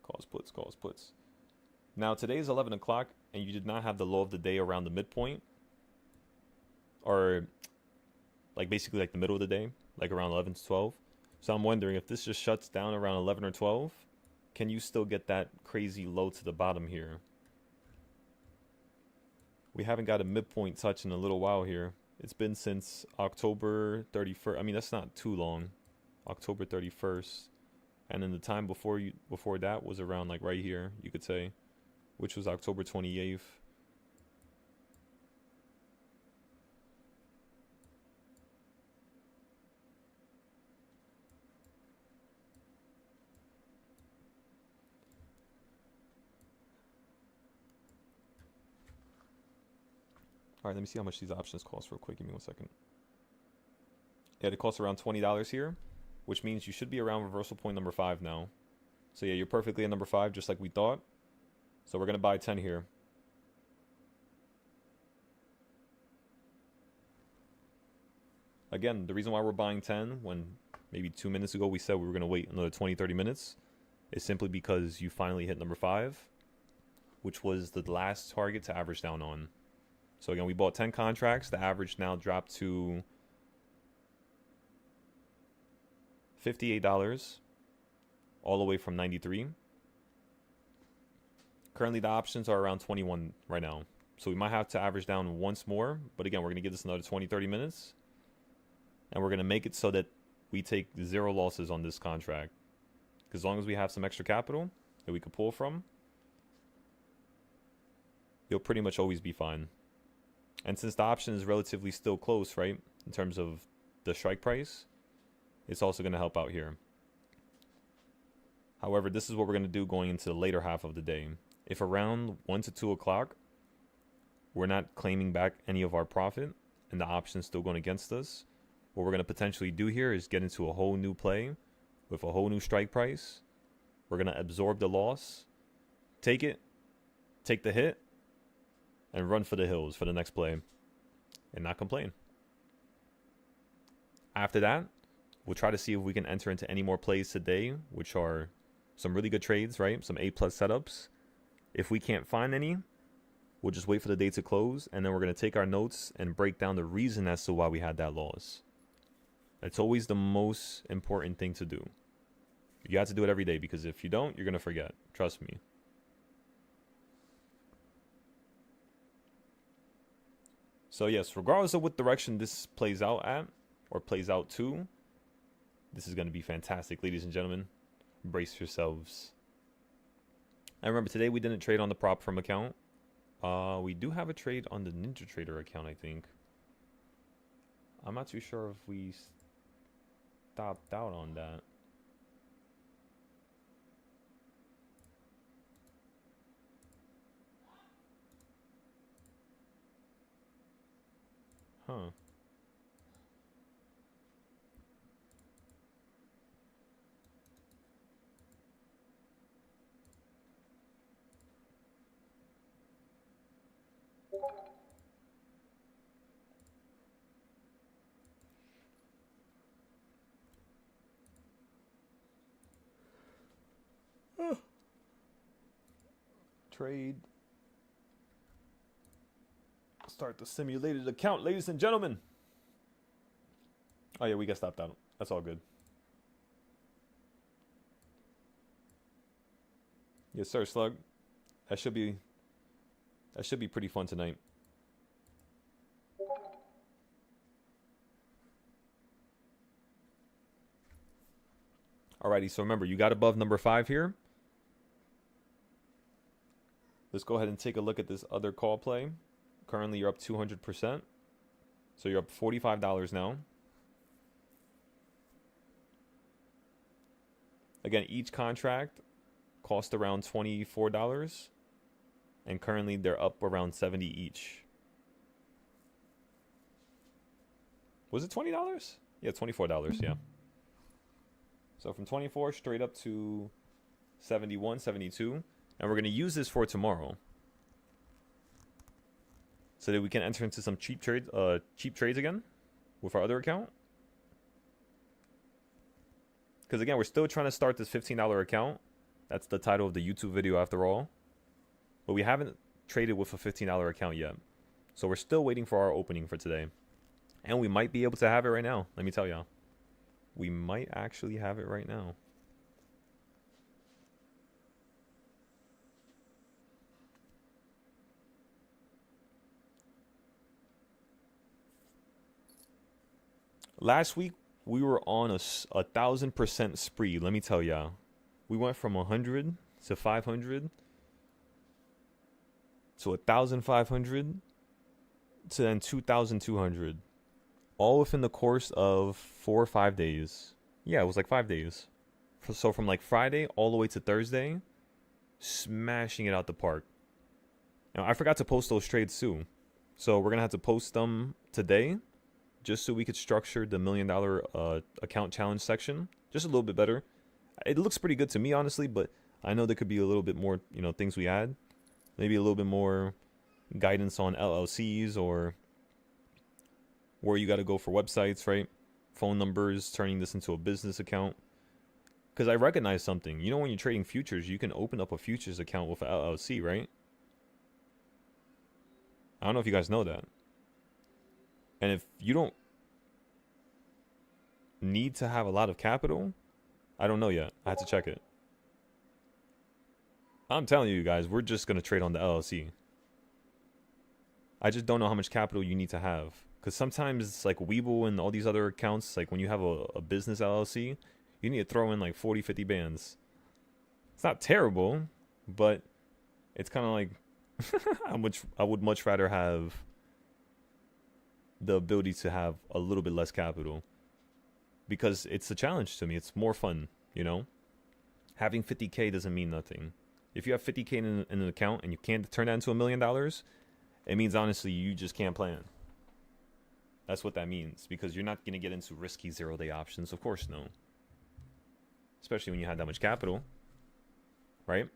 Calls, puts, calls, puts. Now, today is 11 o'clock, and you did not have the low of the day around the midpoint. Or, like, basically like the middle of the day, like around 11 to 12. So I'm wondering if this just shuts down around 11 or 12. can you still get that crazy low to the bottom here? We haven't got a midpoint touch in a little while here. It's been since October 31st. I mean, that's not too long. October 31st. And then the time before that was around like right here, you could say, which was October 28th. All right, let me see how much these options cost real quick. Give me 1 second. Yeah, it costs around $20 here, which means you should be around reversal point number 5 now. So yeah, you're perfectly at number 5, just like we thought. So we're going to buy 10 here. Again, the reason why we're buying 10 when maybe 2 minutes ago we said we were going to wait another 20, 30 minutes is simply because you finally hit number 5, which was the last target to average down on. So again, we bought 10 contracts. The average now dropped to $58, all the way from 93. Currently, the options are around 21 right now. So we might have to average down once more. But again, we're going to give this another 20, 30 minutes. And we're going to make it so that we take 0 losses on this contract. Because as long as we have some extra capital that we could pull from, you'll pretty much always be fine. And since the option is relatively still close, right, in terms of the strike price, it's also going to help out here. However, this is what we're going to do going into the later half of the day. If around 1 to 2 o'clock, we're not claiming back any of our profit and the option's still going against us, what we're going to potentially do here is get into a whole new play with a whole new strike price. We're going to absorb the loss, take it, take the hit, and run for the hills for the next play and not complain. After that, we'll try to see if we can enter into any more plays today, which are some really good trades, right? Some A+ setups. If we can't find any, we'll just wait for the day to close, and then we're going to take our notes and break down the reason as to why we had that loss. It's always the most important thing to do. You have to do it every day, because if you don't, you're going to forget. Trust me. So yes, regardless of what direction this plays out at, or plays out to, this is going to be fantastic, ladies and gentlemen. Brace yourselves. And remember, today we didn't trade on the prop firm account. We do have a trade on the Ninja Trader account, I think. I'm not too sure if we stopped out on that. Huh. Trade. Start the simulated account, ladies and gentlemen. Oh yeah, we got stopped out. That's all good. Yes, sir, Slug. That should be pretty fun tonight. Alrighty, so remember, you got above number 5 here. Let's go ahead and take a look at this other call play. Currently, you're up 200%. So you're up $45 now. Again, each contract cost around $24. And currently, they're up around $70 each. Was it $20? Yeah, $24, yeah. So from 24 straight up to 71, 72. And we're going to use this for tomorrow, so that we can enter into some cheap trades again with our other account. Because again, we're still trying to start this $15 account. That's the title of the YouTube video after all. But we haven't traded with a $15 account yet. So we're still waiting for our opening for today. And we might be able to have it right now. Let me tell y'all. We might actually have it right now. Last week we were on a 1,000% spree. Let me tell y'all, we went from 100 to 500 to 1,500 to then 2,200, all within the course of 4 or 5 days. Yeah, it was like 5 days. So from like Friday all the way to Thursday, smashing it out the park. Now I forgot to post those trades too, so we're gonna have to post them today, just so we could structure the $1 million account challenge section just a little bit better. It looks pretty good to me, honestly, but I know there could be a little bit more, things we add. Maybe a little bit more guidance on LLCs or where you got to go for websites, right? Phone numbers, turning this into a business account. Because I recognize something. When you're trading futures, you can open up a futures account with an LLC, right? I don't know if you guys know that. And if you don't need to have a lot of capital, I don't know yet. I have to check it. I'm telling you guys, we're just going to trade on the LLC. I just don't know how much capital you need to have. Because sometimes it's like Webull and all these other accounts, like when you have a business LLC, you need to throw in like 40, 50 bands. It's not terrible, but it's kind of like I would much rather have the ability to have a little bit less capital. Because it's a challenge to me. It's more fun, Having 50K doesn't mean nothing. If you have 50K in an account and you can't turn that into $1 million, it means honestly you just can't plan. That's what that means, because you're not going to get into risky 0-day options. Of course, no. Especially when you have that much capital, right?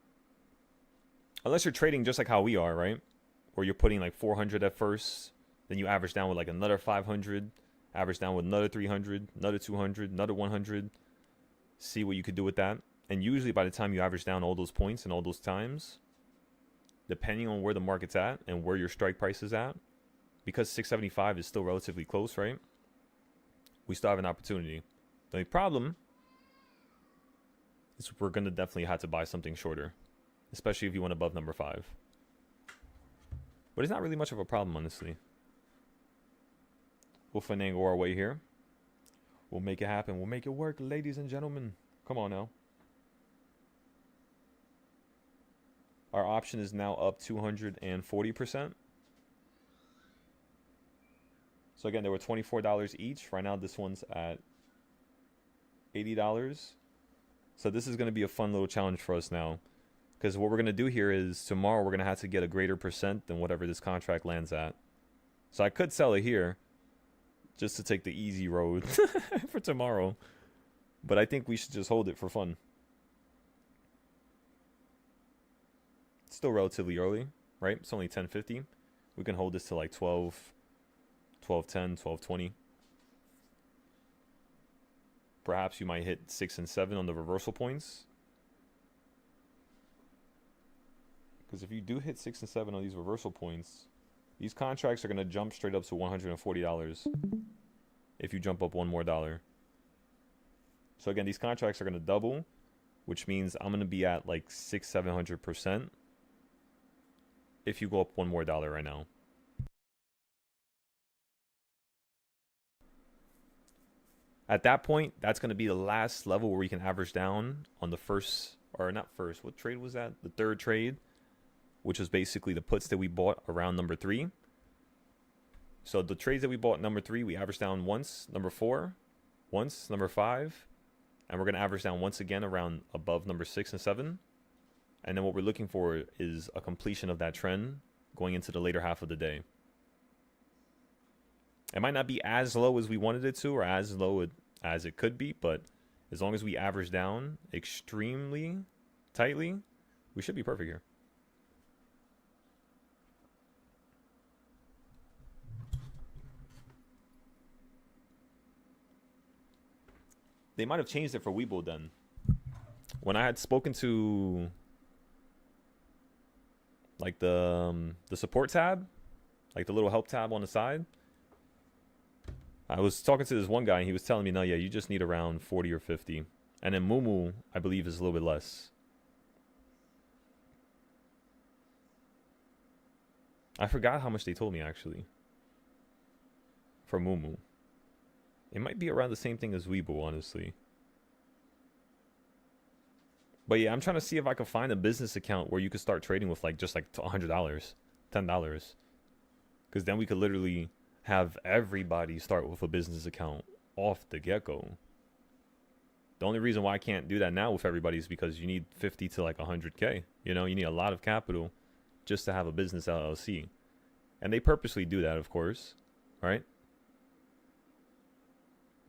Unless you're trading just like how we are, right? Where you're putting like 400 at first, then you average down with like another 500, average down with another 300, another 200, another 100. See what you could do with that. And usually by the time you average down all those points and all those times, depending on where the market's at and where your strike price is at, because 675 is still relatively close, right? We still have an opportunity. The only problem is we're going to definitely have to buy something shorter, especially if you want above number 5. But it's not really much of a problem, honestly. We'll finagle our way here. We'll make it happen. We'll make it work, ladies and gentlemen. Come on now. Our option is now up 240%. So again, they were $24 each. Right now, this one's at $80. So this is going to be a fun little challenge for us now. Because what we're going to do here is tomorrow we're going to have to get a greater percent than whatever this contract lands at. So I could sell it here just to take the easy road for tomorrow. But I think we should just hold it for fun. It's still relatively early, right? It's only 10:50. We can hold this to like 12, 12:10, 12:20. Perhaps you might hit 6 and 7 on the reversal points. Because if you do hit 6 and 7 on these reversal points, these contracts are going to jump straight up to $140 if you jump up one more dollar. So again, these contracts are going to double, which means I'm going to be at like 600-700% if you go up one more dollar right now. At that point, that's going to be the last level where we can average down on the first, or not first, what trade was that? The third trade, which was basically the puts that we bought around number 3. So the trades that we bought number 3, we averaged down once, number 4, once, number 5, and we're going to average down once again around above number 6 and 7. And then what we're looking for is a completion of that trend going into the later half of the day. It might not be as low as we wanted it to, or as low as it could be, but as long as we average down extremely tightly, we should be perfect here. They might have changed it for Webull then. When I had spoken to like the support tab, like the little help tab on the side, I was talking to this one guy and he was telling me, no, yeah, you just need around 40 or 50. And then Mumu, I believe, is a little bit less. I forgot how much they told me, actually, for Mumu. It might be around the same thing as Weeble, honestly. But yeah, I'm trying to see if I can find a business account where you could start trading with like just like $100, $10. Because then we could literally have everybody start with a business account off the get-go. The only reason why I can't do that now with everybody is because you need 50 to like 100K. You know, you need a lot of capital just to have a business LLC. And they purposely do that, of course, right?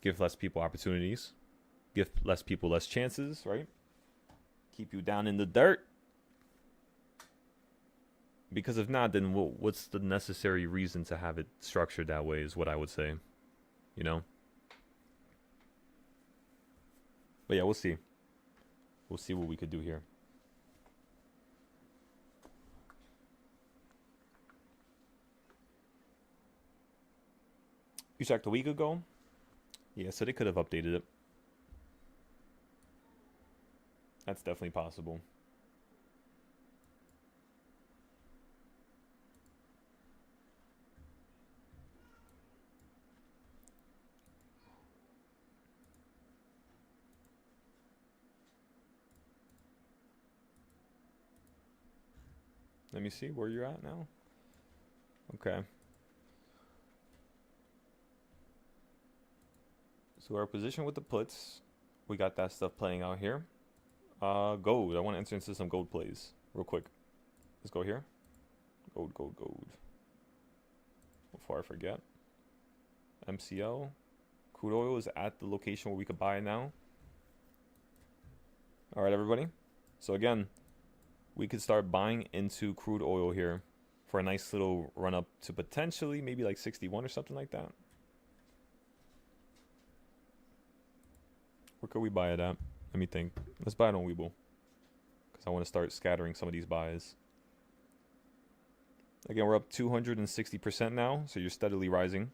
Give less people opportunities. Give less people less chances, right? Keep you down in the dirt. Because if not, then what's the necessary reason to have it structured that way is what I would say. You know? But yeah, we'll see. We'll see what we could do here. You checked a week ago? Yeah, so they could have updated it. That's definitely possible. Let me see where you're at now. Okay. So our position with the puts, we got that stuff playing out here. Gold. I want to enter into some gold plays real quick. Let's go here. Gold, gold, gold. Before I forget. MCL. Crude oil is at the location where we could buy it now. All right, everybody. So again, we could start buying into crude oil here for a nice little run up to potentially maybe like 61 or something like that. Where could we buy it at? Let me think. Let's buy it on Weeble, because I want to start scattering some of these buys. Again, we're up 260% now, so you're steadily rising.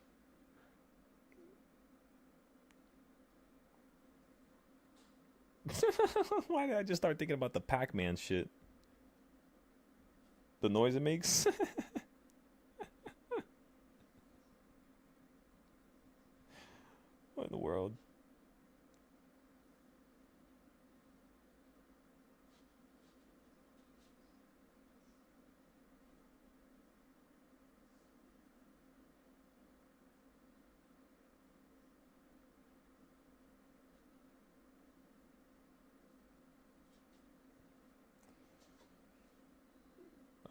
Why did I just start thinking about the Pac-Man shit? The noise it makes? What in the world?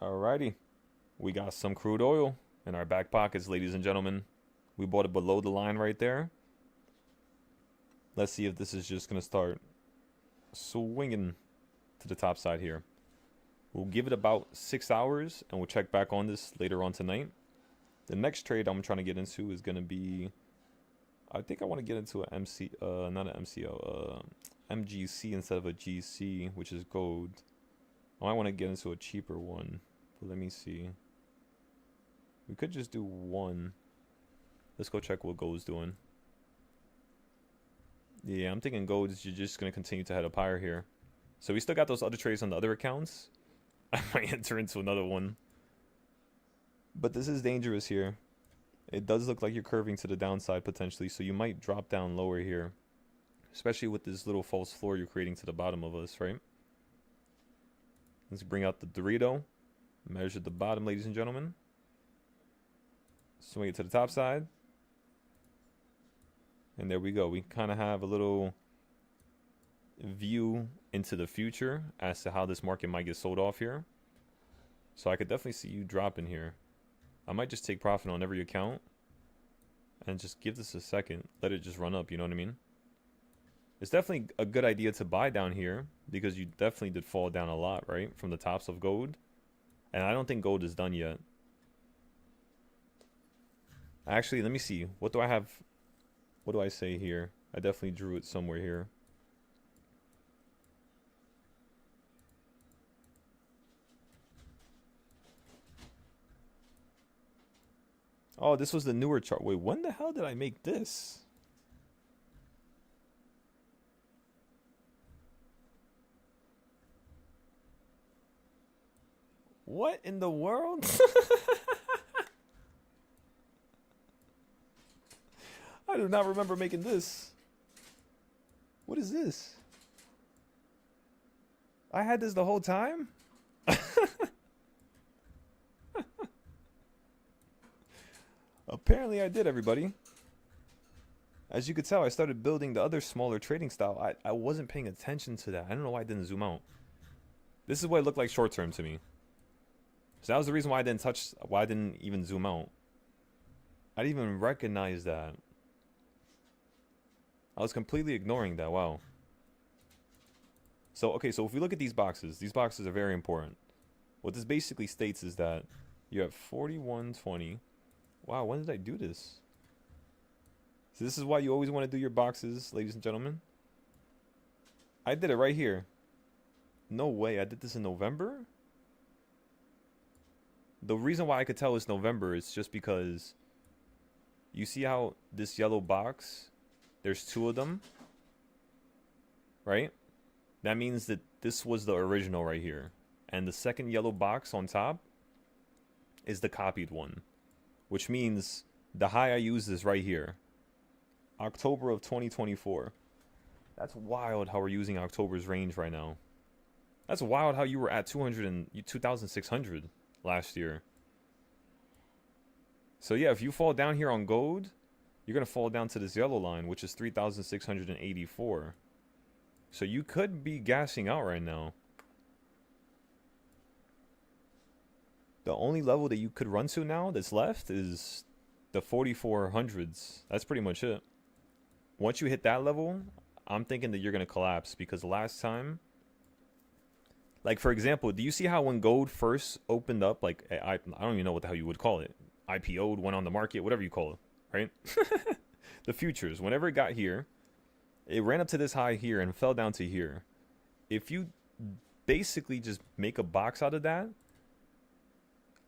Alrighty. We got some crude oil in our back pockets, ladies and gentlemen. We bought it below the line right there. Let's see if this is just going to start swinging to the top side here. We'll give it about 6 hours, and we'll check back on this later on tonight. The next trade I'm trying to get into is going to be... I think I want to get into an not an MCO, MGC instead of a GC, which is gold. I might want to get into a cheaper one. But let me see. We could just do one. Let's go check what gold's doing. Yeah, I'm thinking gold is just going to continue to head up higher here. So we still got those other trades on the other accounts. I might enter into another one. But this is dangerous here. It does look like you're curving to the downside potentially, so you might drop down lower here. Especially with this little false floor you're creating to the bottom of us, right? Let's bring out the Dorito. Measure the bottom, ladies and gentlemen. Swing it to the top side. And there we go. We kind of have a little view into the future as to how this market might get sold off here. So I could definitely see you dropping here. I might just take profit on every account and just give this a second. Let it just run up, you know what I mean? It's definitely a good idea to buy down here because you definitely did fall down a lot, right? From the tops of gold. And I don't think gold is done yet. Actually, let me see. What do I have? What do I say here? I definitely drew it somewhere here. Oh, this was the newer chart. Wait, when the hell did I make this? What in the world? I I do not remember making this. What is this? I had this the whole time? Apparently I did, everybody. As you could tell, I started building the other smaller trading style. I wasn't paying attention to that. I don't know why I didn't zoom out. This is what it looked like short term to me. So that was the reason why I didn't even zoom out. I didn't even recognize that. I was completely ignoring that. Wow. So, okay, so if we look at these boxes are very important. What this basically states is that you have 4120. Wow, when did I do this? So this is why you always want to do your boxes, ladies and gentlemen. I did it right here. No way, I did this in November? The reason why I could tell it's November is just because you see how this yellow box, there's 2 of them, right? That means that this was the original right here. And the second yellow box on top is the copied one, which means the high I used is right here. October of 2024. That's wild how we're using October's range right now. That's wild how you were at 2,600 last year. So yeah, if you fall down here on gold, you're going to fall down to this yellow line, which is 3,684. So you could be gassing out right now. The only level that you could run to now that's left is the 4400s. That's pretty much it. Once you hit that level, I'm thinking that you're going to collapse, because the last time, like for example, do you see how when gold first opened up, like I don't even know what the hell you would call it, IPO'd, went on the market, whatever you call it, right? The futures, whenever it got here, it ran up to this high here and fell down to here. If you basically just make a box out of that,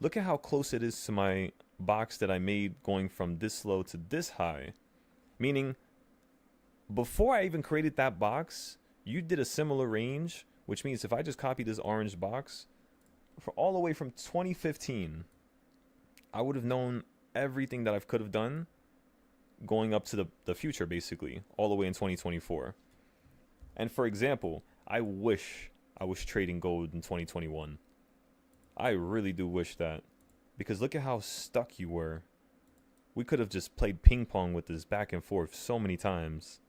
look at how close it is to my box that I made going from this low to this high. Meaning, before I even created that box, you did a similar range, which means if I just copy this orange box, for all the way from 2015, I would have known everything that I could have done going up to the future, basically, all the way in 2024. And for example, I wish I was trading gold in 2021. I really do wish that, because look at how stuck you were. We could have just played ping pong with this back and forth so many times.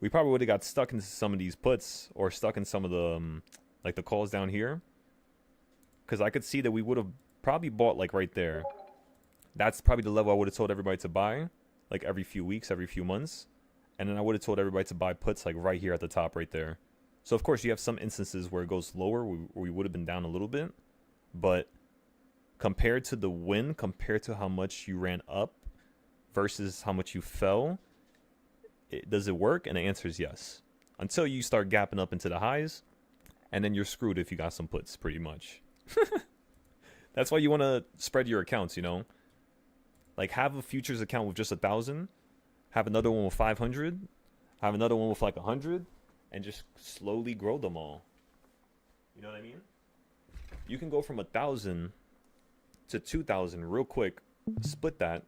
We probably would have got stuck into some of these puts, or stuck in some of the like the calls down here, because I could see that we would have probably bought like right there. That's probably the level I would have told everybody to buy, like every few weeks, every few months. And then I would have told everybody to buy puts like right here at the top right there. So of course you have some instances where it goes lower, where we would have been down a little bit. But compared to the win, compared to how much you ran up versus how much you fell, does it work? And the answer is yes. Until you start gapping up into the highs, and then you're screwed if you got some puts, pretty much. That's why you want to spread your accounts, you know? Like, have a futures account with just 1,000, have another one with 500, have another one with like 100, and just slowly grow them all. You know what I mean? You can go from 1,000 to 2,000 real quick, split that,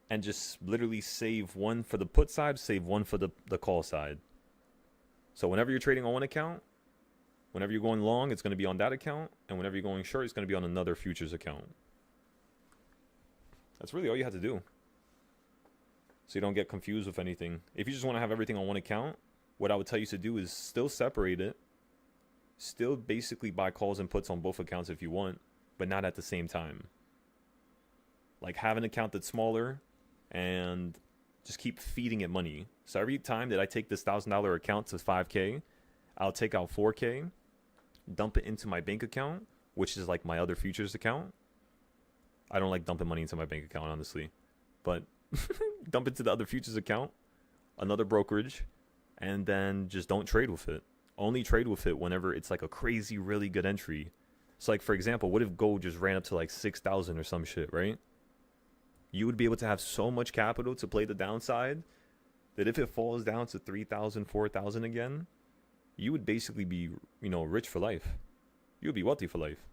and just literally save one for the put side, save one for the call side. So whenever you're trading on one account, whenever you're going long, it's going to be on that account, and whenever you're going short, it's going to be on another futures account. That's really all you have to do, so you don't get confused with anything. If you just want to have everything on one account, what I would tell you to do is still separate it. Still basically buy calls and puts on both accounts if you want, but not at the same time. Like, have an account that's smaller and just keep feeding it money. So every time that I take this $1,000 account to 5K, I'll take out 4K, dump it into my bank account, which is like my other futures account. I don't like dumping money into my bank account, honestly, but dump it to the other futures account, another brokerage, and then just don't trade with it. Only trade with it whenever it's like a crazy, really good entry. So like, for example, what if gold just ran up to like 6,000 or some shit, right? You would be able to have so much capital to play the downside that if it falls down to 3,000, 4,000 again, you would basically be, you know, rich for life. You would be wealthy for life.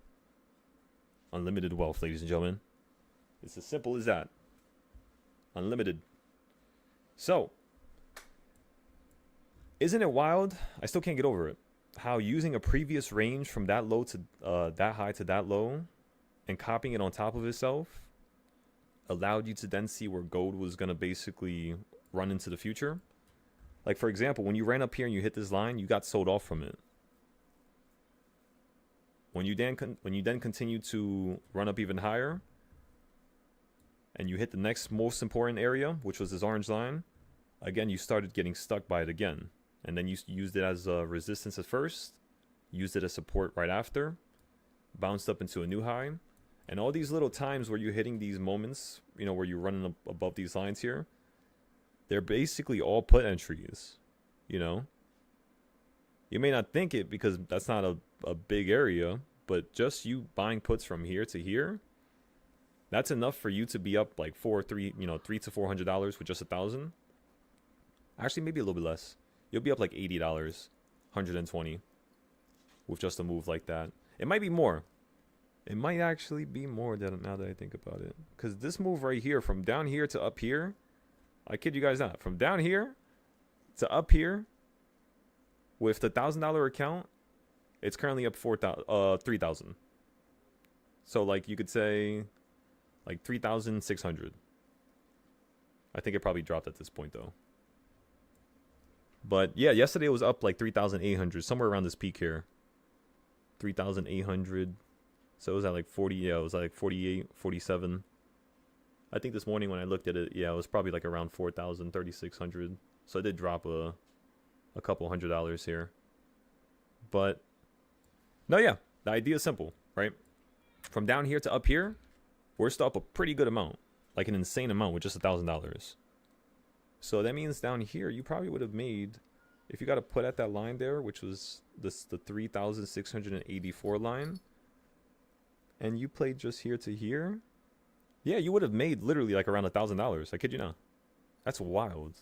Unlimited wealth, ladies and gentlemen. It's as simple as that. Unlimited. So, isn't it wild? I still can't get over it. How using a previous range from that low to that high to that low and copying it on top of itself allowed you to then see where gold was going to basically run into the future. Like, for example, when you ran up here and you hit this line, you got sold off from it. When you then continue to run up even higher and you hit the next most important area, which was this orange line, again, you started getting stuck by it again. And then you used it as a resistance at first, used it as support right after, bounced up into a new high. And all these little times where you're hitting these moments, you know, where you're running up above these lines here, they're basically all put entries, you know. You may not think it because that's not a big area, but just you buying puts from here to here, that's enough for you to be up like $300 to $400 with just 1,000. Actually, maybe a little bit less. You'll be up like $80, 120 with just a move like that. It might be more. It might actually be more now that I think about it. Because this move right here, from down here to up here, I kid you guys not, from down here to up here, with the $1,000 account, it's currently up 3,000. So like you could say, like 3,600. I think it probably dropped at this point though. But yeah, yesterday it was up like 3,800, somewhere around this peak here. 3,800. So it was at like 40, yeah, it was like 48, 47. I think this morning when I looked at it, yeah, it was probably like around 4,000, 3,600. So it did drop a couple $100 here. But no, yeah, the idea is simple, right? From down here to up here, we're still up a pretty good amount, like an insane amount with just $1,000. So that means down here, you probably would have made, if you got to put at that line there, which was the 3,684 line, and you played just here to here, yeah, you would have made literally like around $1,000. I kid you not. That's wild.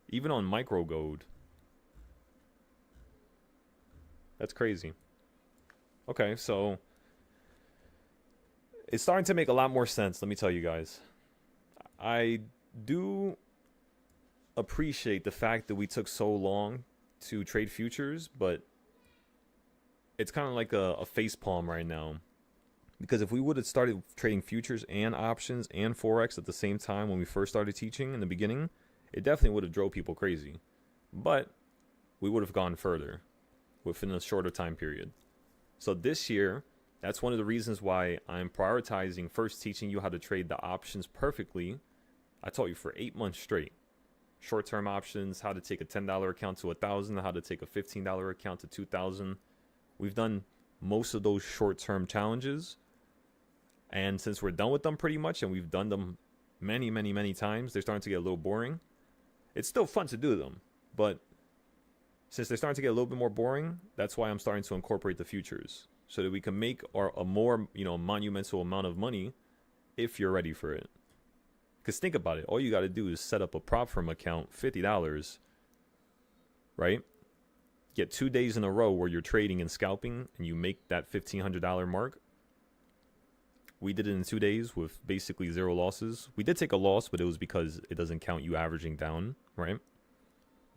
Even on micro gold. That's crazy. Okay, so it's starting to make a lot more sense, let me tell you guys. I do appreciate the fact that we took so long to trade futures, but it's kind of like a facepalm right now. Because if we would have started trading futures and options and Forex at the same time when we first started teaching in the beginning, it definitely would have drove people crazy. But we would have gone further within a shorter time period. So this year, that's one of the reasons why I'm prioritizing first teaching you how to trade the options perfectly. I taught you for 8 months straight. Short-term options, how to take a $10 account to 1,000, how to take a $15 account to 2,000. We've done most of those short-term challenges. And since we're done with them pretty much, and we've done them many, many, many times, they're starting to get a little boring. It's still fun to do them, but since they're starting to get a little bit more boring, that's why I'm starting to incorporate the futures so that we can make a more, monumental amount of money if you're ready for it. Because think about it. All you got to do is set up a prop firm account, $50, right? Get 2 days in a row where you're trading and scalping and you make that $1,500 mark. We did it in 2 days with basically 0 losses. We did take a loss, but it was because it doesn't count you averaging down, right?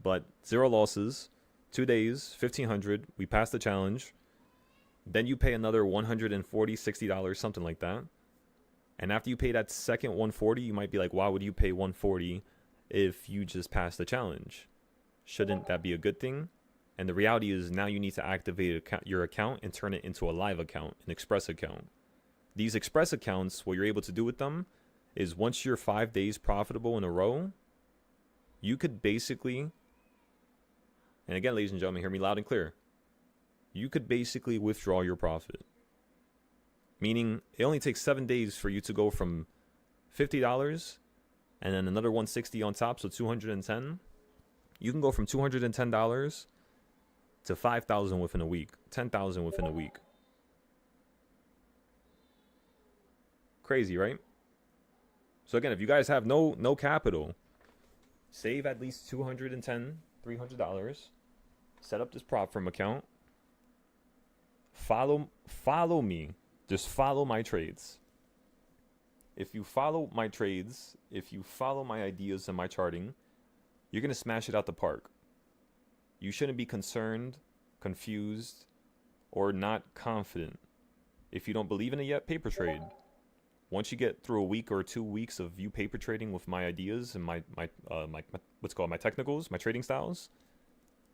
But 0 losses, 2 days, $1,500. We passed the challenge. Then you pay another $140, $60, something like that. And after you pay that second $140, you might be like, why would you pay $140 if you just passed the challenge? Shouldn't that be a good thing? And the reality is now you need to activate your account and turn it into a live account, an express account. These express accounts, what you're able to do with them is once you're 5 days profitable in a row, you could basically, and again, ladies and gentlemen, hear me loud and clear, you could basically withdraw your profit. Meaning it only takes 7 days for you to go from $50 and then another $160 on top, so $210. You can go from $210 to $5,000 within a week, $10,000 within a week. Crazy, right? So again, if you guys have no capital, save at least $210, $300. Set up this prop firm account. Follow me. Just follow my trades. If you follow my trades, if you follow my ideas and my charting, you're going to smash it out the park. You shouldn't be concerned, confused, or not confident. If you don't believe in it yet, paper trade. Once you get through a week or 2 weeks of you paper trading with my ideas and my what's called my technicals, my trading styles,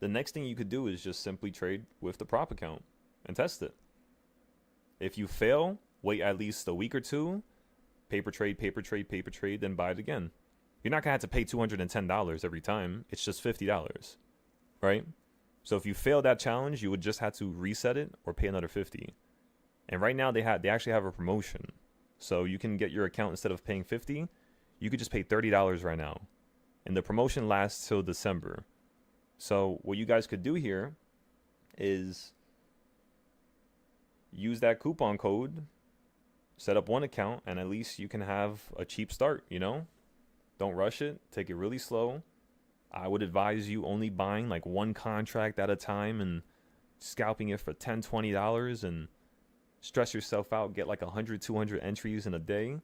the next thing you could do is just simply trade with the prop account and test it. If you fail, wait at least a week or two, paper trade, then buy it again. You're not gonna have to pay $210 every time. It's just $50, right? So if you fail that challenge, you would just have to reset it or pay another $50. And right now they actually have a promotion. So you can get your account, instead of paying $50, you could just pay $30 right now. And the promotion lasts till December. So what you guys could do here is use that coupon code, set up one account, and at least you can have a cheap start, you know? Don't rush it. Take it really slow. I would advise you only buying like one contract at a time and scalping it for $10, $20 and stress yourself out, get like 100, 200 entries in a day.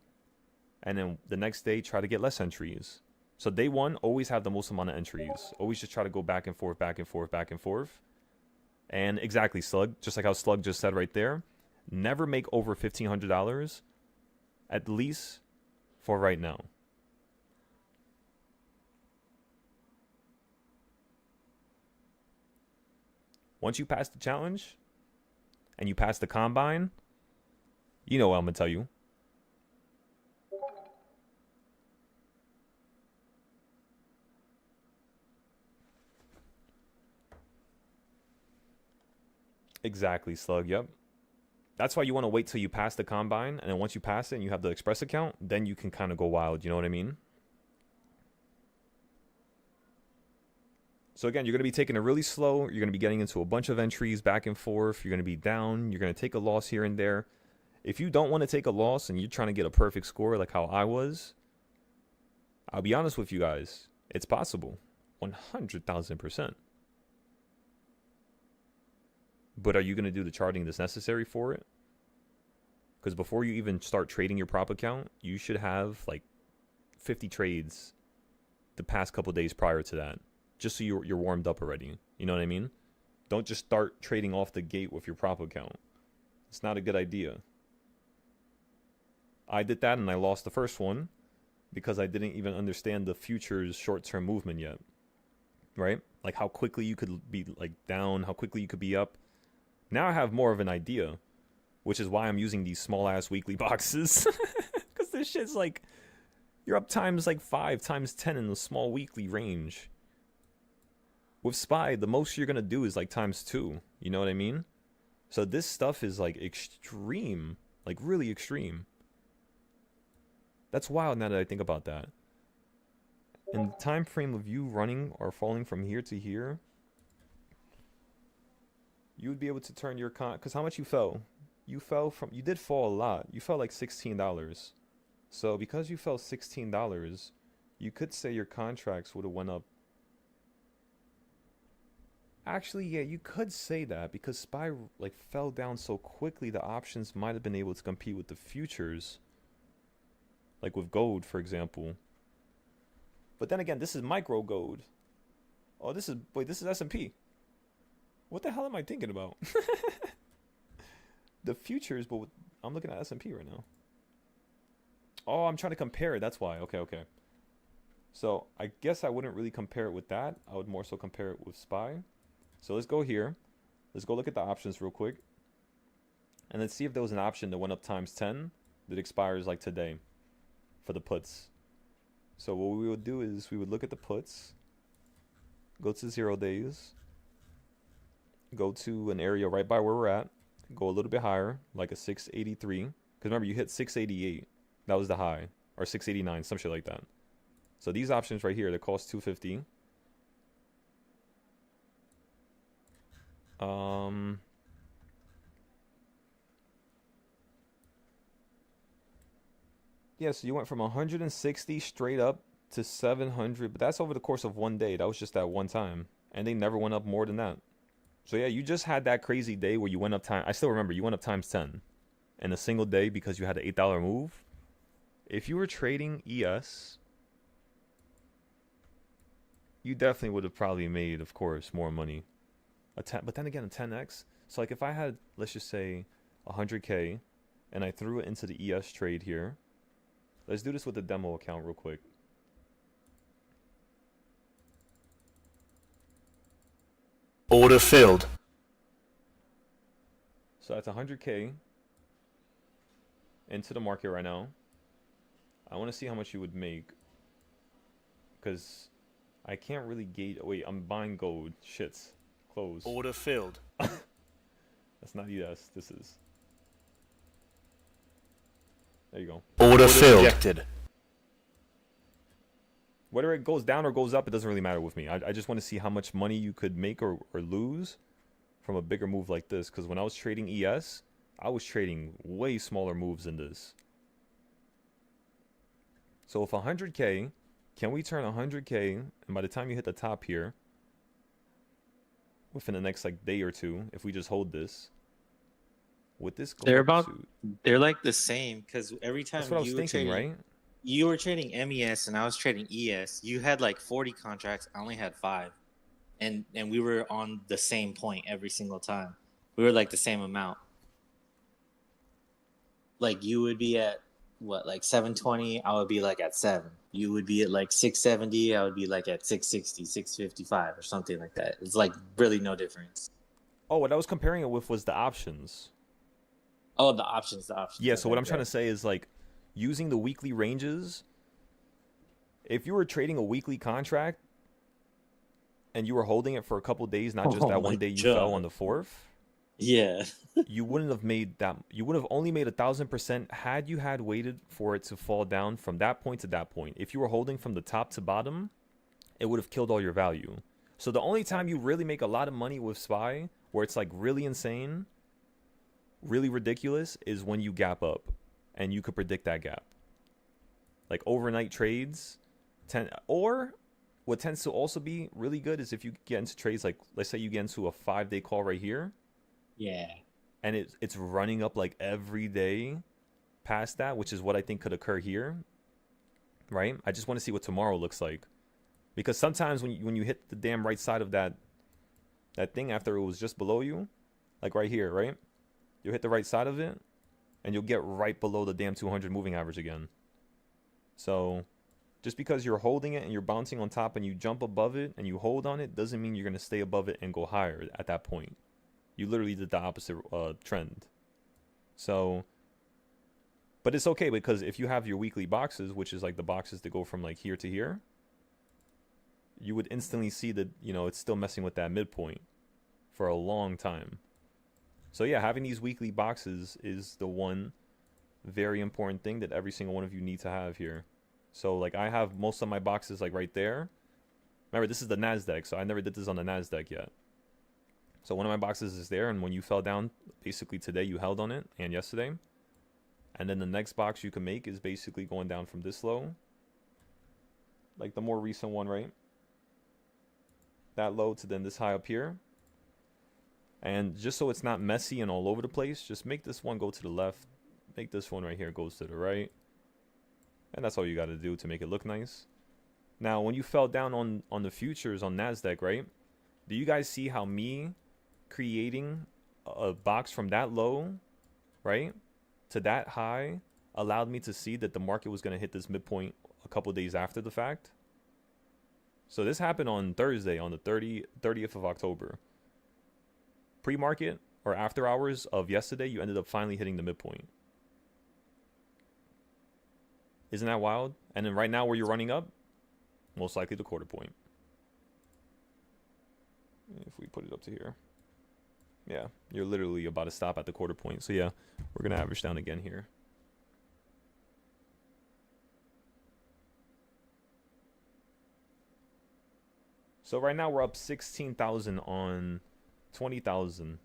And then the next day, try to get less entries. So day one, always have the most amount of entries. Always just try to go back and forth, back and forth, back and forth. And exactly, Slug, just like how Slug just said right there, never make over $1,500, at least for right now. Once you pass the challenge and you pass the combine, you know what I'm going to tell you. Exactly, Slug. Yep. That's why you want to wait till you pass the combine, and then once you pass it and you have the Express account, then you can kind of go wild. You know what I mean? So again, you're going to be taking it really slow. You're going to be getting into a bunch of entries back and forth. You're going to be down. You're going to take a loss here and there. If you don't want to take a loss and you're trying to get a perfect score like how I was, I'll be honest with you guys. It's possible. 100,000%. But are you going to do the charting that's necessary for it? Because before you even start trading your prop account, you should have like 50 trades the past couple days prior to that. Just so you're warmed up already. You know what I mean? Don't just start trading off the gate with your prop account. It's not a good idea. I did that and I lost the first one because I didn't even understand the futures short-term movement yet. Right? Like how quickly you could be like down, how quickly you could be up. Now I have more of an idea, which is why I'm using these small-ass weekly boxes. Because this shit's like, you're up times like 5, times 10 in the small weekly range. With SPY, the most you're going to do is like times 2. You know what I mean? So this stuff is like extreme. Like really extreme. That's wild now that I think about that. And the time frame of you running or falling from here to here, you would be able to turn your because how much you fell? You did fall a lot. You fell like $16. So because you fell $16, you could say your contracts would have went up. Actually, yeah, you could say that because SPY like fell down so quickly, the options might have been able to compete with the futures. Like with gold, for example. But then again, this is micro gold. Oh, this is S&P. What the hell am I thinking about? The futures, but I'm looking at S&P right now. Oh, I'm trying to compare it. That's why. Okay. So I guess I wouldn't really compare it with that. I would more so compare it with SPY. So let's go here. Let's go look at the options real quick. And let's see if there was an option that went up times 10 that expires like today for the puts. So what we would do is we would look at the puts, go to 0 days, go to an area right by where we're at, go a little bit higher, like a 683. Because remember, you hit 688. That was the high. Or 689, some shit like that. So these options right here, they cost 250. Yeah, so you went from 160 straight up to 700, but that's over the course of one day. That was just that one time. And they never went up more than that. So yeah, you just had that crazy day where you went up I still remember you went up times 10 in a single day because you had an $8 move. if you were trading ES, you definitely would have probably made, of course, more money. But then again, a 10x. So like if I had, let's just say, 100K, and I threw it into the ES trade here. Let's do this with the demo account real quick. Order filled. So that's 100K into the market right now. I want to see how much you would make, because I can't really gauge. Wait, I'm buying gold. Shits. Close. Order filled. That's not ES. This is. There you go. Order filled. Rejected. Whether it goes down or goes up, it doesn't really matter with me. I just want to see how much money you could make or lose from a bigger move like this. Because when I was trading ES, I was trading way smaller moves than this. So if 100K, can we turn 100K, and by the time you hit the top here, within the next like day or two, if we just hold this, with this gold they're like the same, because every time that's what I was thinking, right? You were trading MES and I was trading ES. You had like 40 contracts. I only had 5, and we were on the same point every single time. We were like the same amount. Like you would be at what, like 720, I would be like at 7. You would be at like 670, I would be like at 660, 655 or something like that. It's like really no difference. Oh, what I was comparing it with was the options. Oh, the options. Yeah, so what I'm trying to say is like using the weekly ranges. If you were trading a weekly contract and you were holding it for a couple days, not just that one day you fell on the 4th. Yeah. You wouldn't have made that. You would have only made 1,000% had you had waited for it to fall down from that point to that point. If you were holding from the top to bottom, it would have killed all your value. So the only time you really make a lot of money with SPY, where it's like really insane, really ridiculous, is when you gap up and you could predict that gap. Like overnight trades, or what tends to also be really good is if you get into trades like, let's say you get into a 5-day call right here. Yeah. And it's running up like every day past that, which is what I think could occur here, right? I just want to see what tomorrow looks like, because sometimes when you hit the damn right side of that thing after it was just below you, like right here, right? You'll hit the right side of it, and you'll get right below the damn 200 moving average again. So just because you're holding it and you're bouncing on top and you jump above it and you hold on it doesn't mean you're going to stay above it and go higher at that point. You literally did the opposite trend. So, but it's okay, because if you have your weekly boxes, which is like the boxes that go from like here to here, you would instantly see that, you know, it's still messing with that midpoint for a long time. So yeah, having these weekly boxes is the one very important thing that every single one of you need to have here. So like I have most of my boxes like right there. Remember, this is the NASDAQ, so I never did this on the NASDAQ yet. So one of my boxes is there, and when you fell down, basically today you held on it, and yesterday. And then the next box you can make is basically going down from this low. Like the more recent one, right? That low to then this high up here. And just so it's not messy and all over the place, just make this one go to the left. Make this one right here goes to the right. And that's all you got to do to make it look nice. Now, when you fell down on the futures on NASDAQ, right? Do you guys see how me creating a box from that low, right, to that high allowed me to see that the market was going to hit this midpoint a couple days after the fact? So this happened on Thursday, on the 30th of October. Pre-market or after hours of yesterday, you ended up finally hitting the midpoint. Isn't that wild? And then right now where you're running up, most likely the quarter point. If we put it up to here. Yeah, you're literally about to stop at the quarter point. So yeah, we're going to average down again here. So right now we're up 16,000 on 20,000.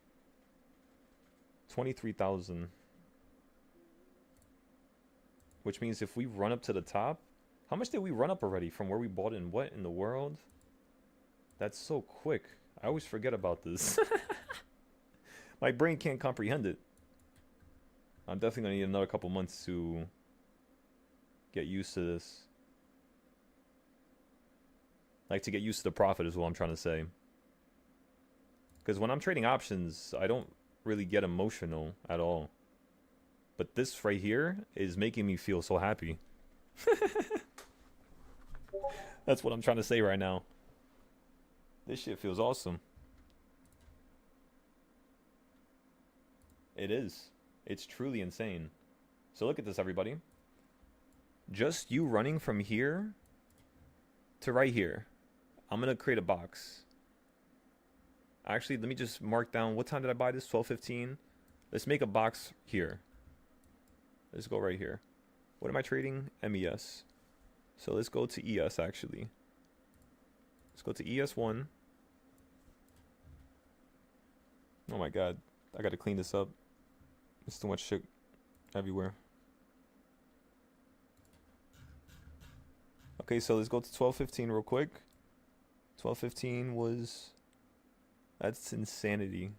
23,000. Which means if we run up to the top, how much did we run up already from where we bought in? What in the world? That's so quick. I always forget about this. My brain can't comprehend it. I'm definitely going to need another couple months to get used to this. Like, to get used to the profit is what I'm trying to say. Because when I'm trading options, I don't really get emotional at all. But this right here is making me feel so happy. That's what I'm trying to say right now. This shit feels awesome. It is. It's truly insane. So look at this, everybody. Just you running from here to right here. I'm going to create a box. Actually, let me just mark down. What time did I buy this? 12:15. Let's make a box here. Let's go right here. What am I trading? MES. So let's go to ES, actually. Let's go to ES1. Oh my god. I got to clean this up. There's too much shit everywhere. Okay, so let's go to 12:15 real quick. 12:15 was... That's insanity.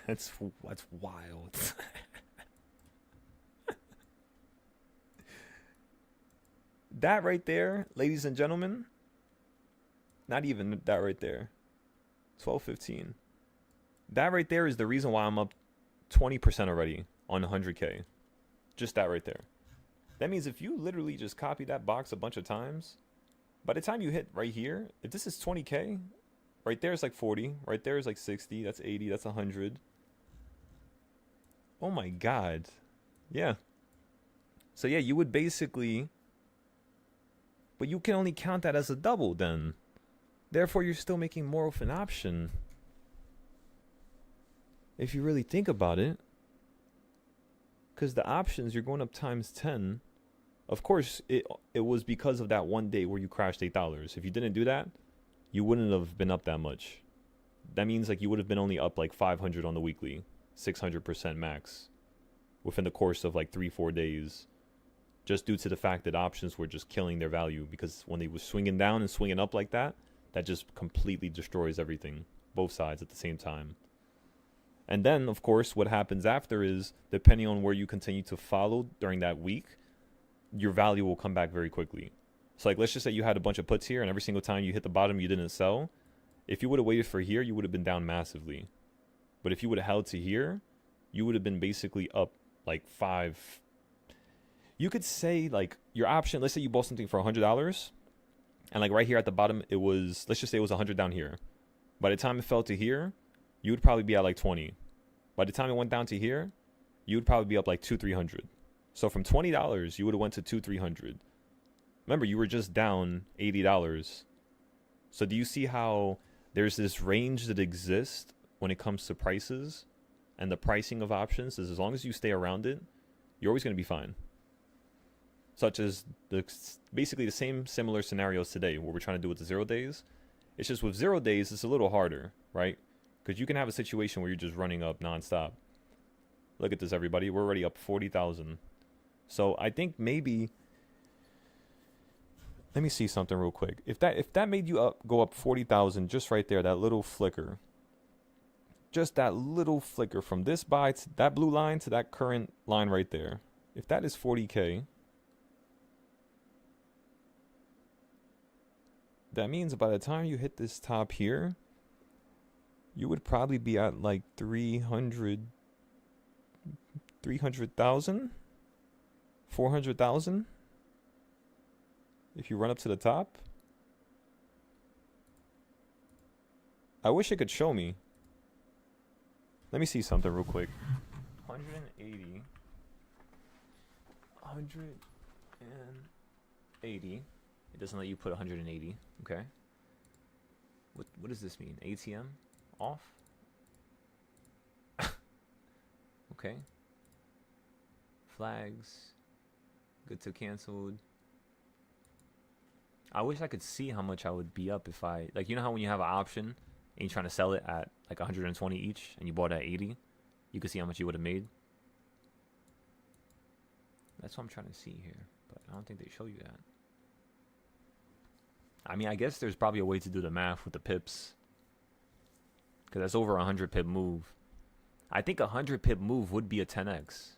that's wild. That right there, ladies and gentlemen, not even that right there. 12:15. That right there is the reason why I'm up 20% already on 100K. Just that right there. That means if you literally just copy that box a bunch of times, by the time you hit right here, if this is 20K, right there is like 40. Right there is like 60. That's 80. That's 100. Oh my god. Yeah. So yeah, you would basically... But you can only count that as a double then. Therefore, you're still making more of an option. If you really think about it. Because the options, you're going up times 10. Of course, it was because of that one day where you crashed $8. If you didn't do that, you wouldn't have been up that much. That means like you would have been only up like 500 on the weekly, 600% max within the course of like 3-4 days, just due to the fact that options were just killing their value, because when they were swinging down and swinging up like that, that just completely destroys everything, both sides at the same time. And then, of course, what happens after is, depending on where you continue to follow during that week, your value will come back very quickly. So like, let's just say you had a bunch of puts here and every single time you hit the bottom, you didn't sell. If you would have waited for here, you would have been down massively. But if you would have held to here, you would have been basically up like 5. You could say like your option, let's say you bought something for $100 and like right here at the bottom, it was, let's just say it was 100 down here. By the time it fell to here, you would probably be at like 20. By the time it went down to here, you would probably be up like 200-300. So from $20, you would have went to 200-300. Remember, you were just down $80. So do you see how there's this range that exists when it comes to prices and the pricing of options? Is as long as you stay around it, you're always going to be fine. Such as basically the same similar scenarios today, what we're trying to do with the 0 days. It's just with 0 days, it's a little harder, right? Because you can have a situation where you're just running up nonstop. Look at this, everybody. We're already up 40,000. So I think maybe... Let me see something real quick. If that made you go up 40,000 just right there, that little flicker. Just that little flicker from this buy to that blue line to that current line right there. If that is 40K, that means by the time you hit this top here, you would probably be at like 300,000, 400,000. If you run up to the top. I wish it could show me. Let me see something real quick. 180. 180. It doesn't let you put 180. Okay. What does this mean? ATM off? Okay. Flags. Good to canceled. I wish I could see how much I would be up if I... Like, you know how when you have an option and you're trying to sell it at like 120 each and you bought at 80? You could see how much you would have made. That's what I'm trying to see here. But I don't think they show you that. I mean, I guess there's probably a way to do the math with the pips. Because that's over a 100 pip move. I think a 100 pip move would be a 10x.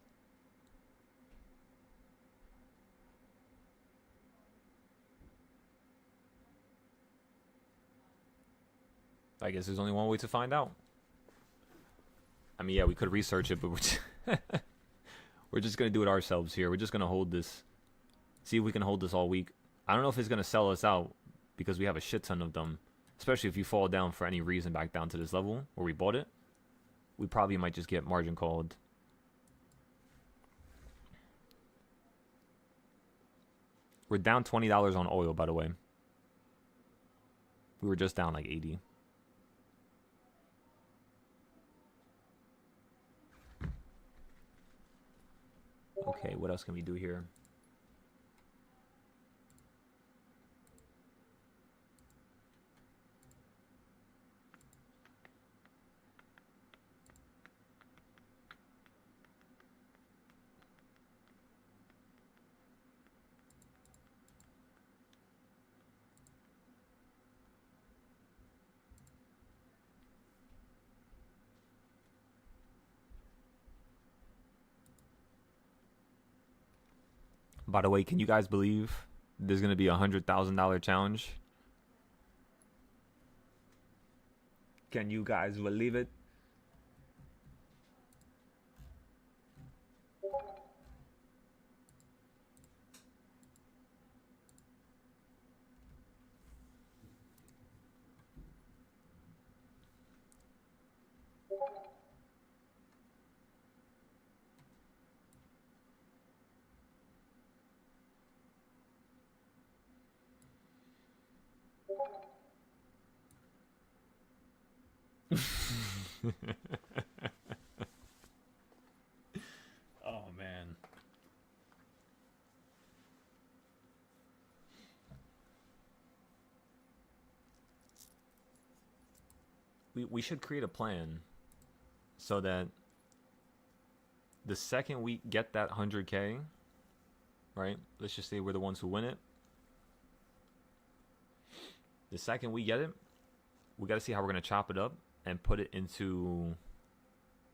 I guess there's only one way to find out. I mean, yeah, we could research it, but we're just gonna do it ourselves here. We're just gonna hold this, see if we can hold this all week. I don't know if it's gonna sell us out because we have a shit ton of them. Especially if you fall down for any reason back down to this level where we bought it, we probably might just get margin called. We're down $20 on oil, by the way. We were just down like 80. Okay, what else can we do here? By the way, can you guys believe there's gonna be $100,000 challenge? Can you guys believe it? Oh man. We should create a plan so that the second we get that 100K, right? Let's just say we're the ones who win it. The second we get it, we got to see how we're going to chop it up and put it into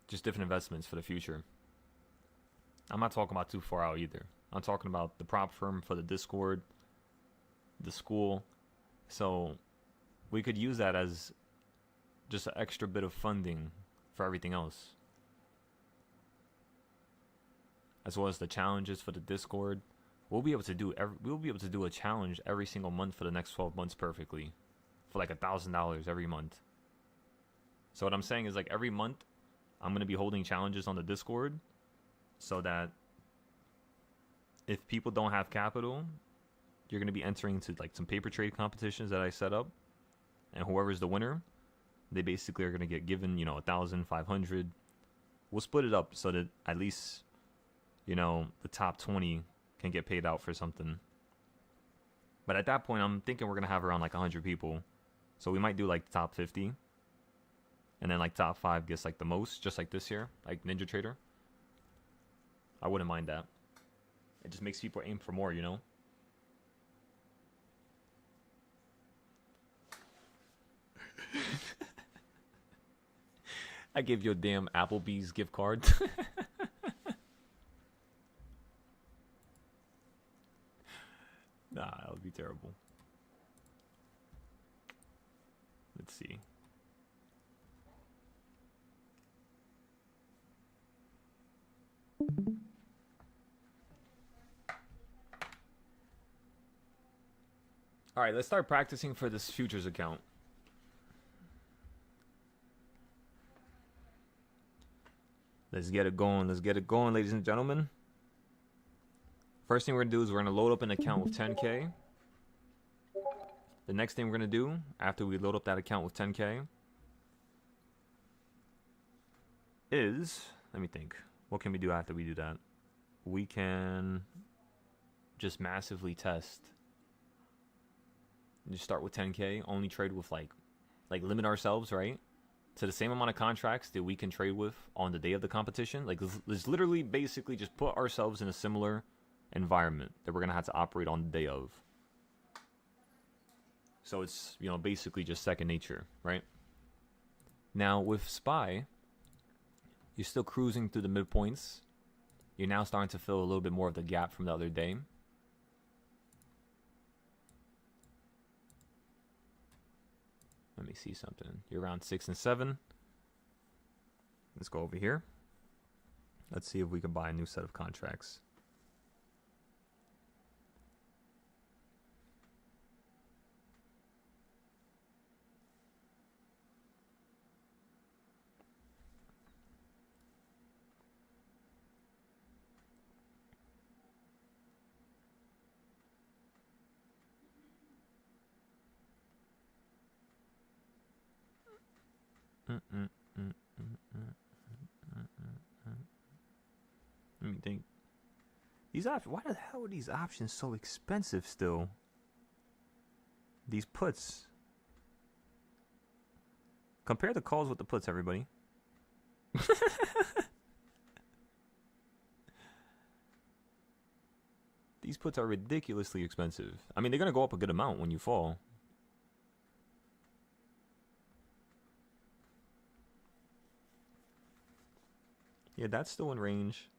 just different investments for the future. I'm not talking about too far out either. I'm talking about the prop firm for the Discord, the school. So we could use that as just an extra bit of funding for everything else. As well as the challenges for the Discord. We'll be able to do a challenge every single month for the next 12 months perfectly. For like $1,000 every month. So what I'm saying is like every month I'm going to be holding challenges on the Discord so that if people don't have capital, you're going to be entering into like some paper trade competitions that I set up, and whoever's the winner, they basically are going to get given, 1,500. We'll split it up so that at least, the top 20 can get paid out for something. But at that point, I'm thinking we're going to have around like 100 people. So we might do like the top 50. And then like top 5 gets like the most, just like this here, like Ninja Trader. I wouldn't mind that. It just makes people aim for more, I gave you a damn Applebee's gift card. Nah, that would be terrible. Let's see. All right, let's start practicing for this futures account. Let's get it going. Let's get it going, ladies and gentlemen. First thing we're going to do is we're going to load up an account with 10K. The next thing we're going to do after we load up that account with 10K is, let me think. What can we do after we do that? We can just massively test. Just start with 10K, only trade with like limit ourselves, right? To the same amount of contracts that we can trade with on the day of the competition. Like let's literally basically just put ourselves in a similar environment that we're going to have to operate on the day of. So it's, basically just second nature, right? Now with SPY, you're still cruising through the midpoints. You're now starting to fill a little bit more of the gap from the other day. Let me see something. You're around 6 and 7. Let's go over here. Let's see if we can buy a new set of contracts. Let me think. These options. Why the hell are these options so expensive still? These puts. Compare the calls with the puts, everybody. These puts are ridiculously expensive. I mean, they're gonna go up a good amount when you fall. Yeah, that's still in range.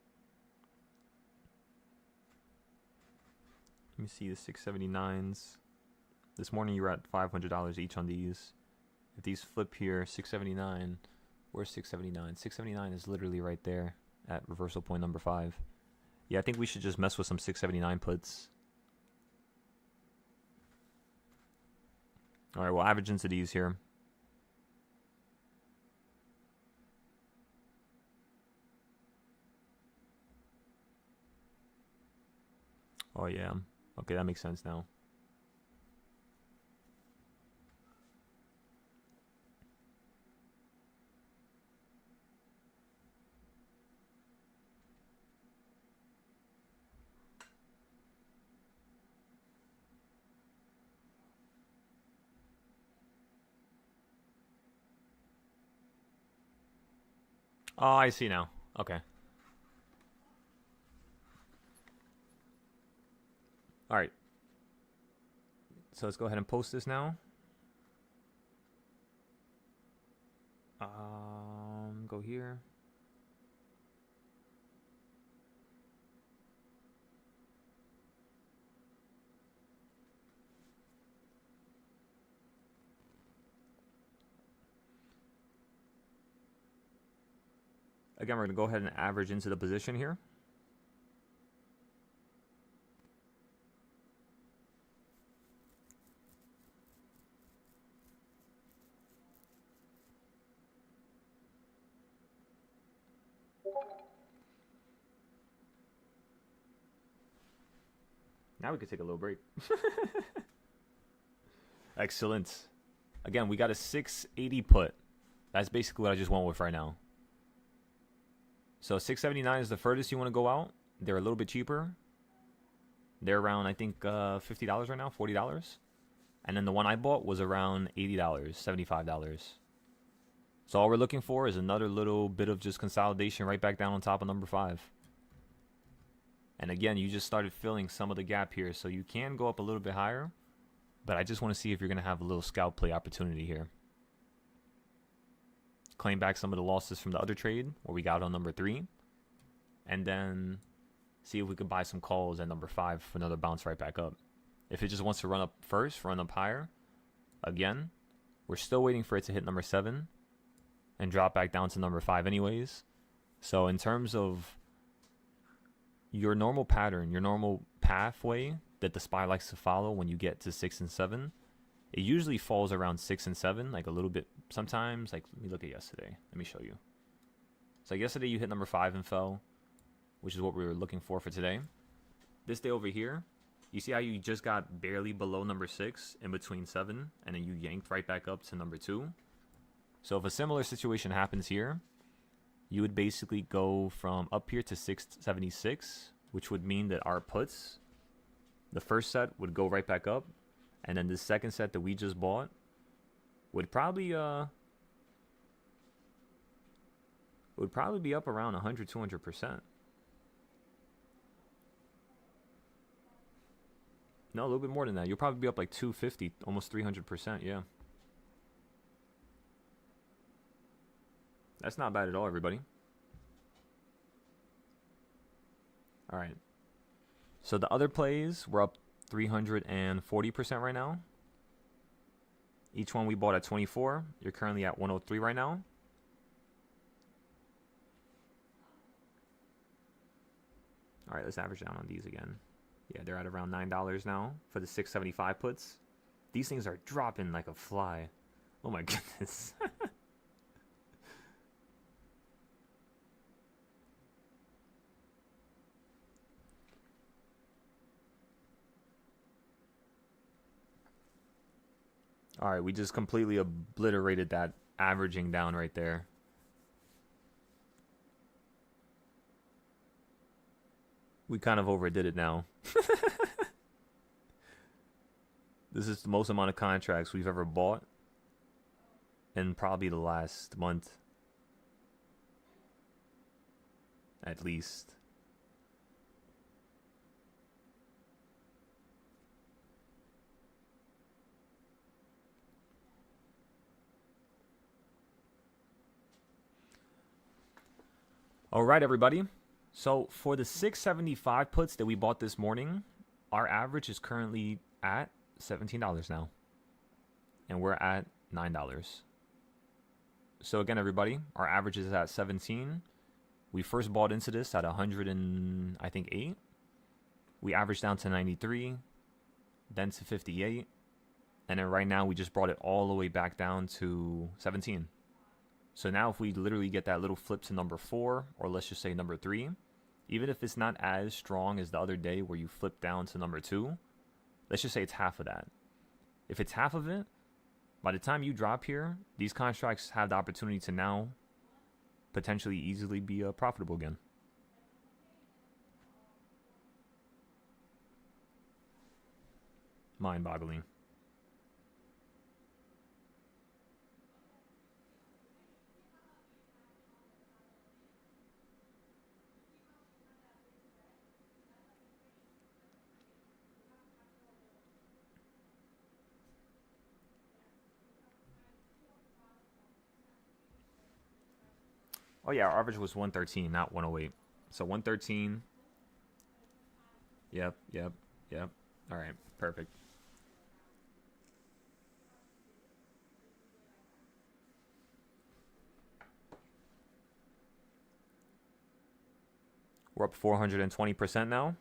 Let me see the 679s. This morning you were at $500 each on these. If these flip here, 679. Where's 679? 679 is literally right there at reversal point number 5. Yeah, I think we should just mess with some 679 puts. All right, we'll average into these here. Oh, yeah. Okay, that makes sense now. Oh, I see now. Okay. All right. So let's go ahead and post this now. Go here. Again, we're going to go ahead and average into the position here. Now we can take a little break. Excellent. Again, we got a 680 put. That's basically what I just went with right now. So 679 is the furthest you want to go out. They're a little bit cheaper. They're around, I think, $50 right now, $40. And then the one I bought was around $80, $75. So all we're looking for is another little bit of just consolidation right back down on top of number 5. And again, you just started filling some of the gap here, so you can go up a little bit higher. But I just want to see if you're going to have a little scalp play opportunity here. Claim back some of the losses from the other trade where we got on number 3. And then see if we could buy some calls at number 5 for another bounce right back up. If it just wants to run up first, run up higher. Again, we're still waiting for it to hit number 7 and drop back down to number 5 anyways. So in terms of your normal pattern, your normal pathway that the SPY likes to follow when you get to 6 and 7, it usually falls around 6 and 7, like a little bit sometimes. Like, let me look at yesterday. Let me show you. So yesterday you hit number 5 and fell, which is what we were looking for today. This day over here, you see how you just got barely below number 6 in between 7, and then you yanked right back up to number 2. So if a similar situation happens here, you would basically go from up here to 676, which would mean that our puts, the first set would go right back up, and then the second set that we just bought would probably be up around 100, 200%. No, a little bit more than that. You'll probably be up like 250, almost 300%, yeah. That's not bad at all, everybody. All right. So the other plays, we're up 340% right now. Each one we bought at 24. You're currently at 103 right now. All right, let's average down on these again. Yeah, they're at around $9 now for the 675 puts. These things are dropping like a fly. Oh my goodness. All right, we just completely obliterated that averaging down right there. We kind of overdid it now. This is the most amount of contracts we've ever bought in probably the last month. At least. All right, everybody. So for the 675 puts that we bought this morning, our average is currently at $17 now. And we're at $9. So again, everybody, our average is at 17. We first bought into this at 100 and I think 8. We averaged down to 93, then to 58. And then right now we just brought it all the way back down to 17. So now if we literally get that little flip to number 4, or let's just say number 3, even if it's not as strong as the other day where you flip down to number 2, let's just say it's half of that. If it's half of it, by the time you drop here, these contracts have the opportunity to now potentially easily be profitable again. Mind-boggling. Oh yeah, our average was 113, not 108. So 113. Yep. All right, perfect. We're up 420% now.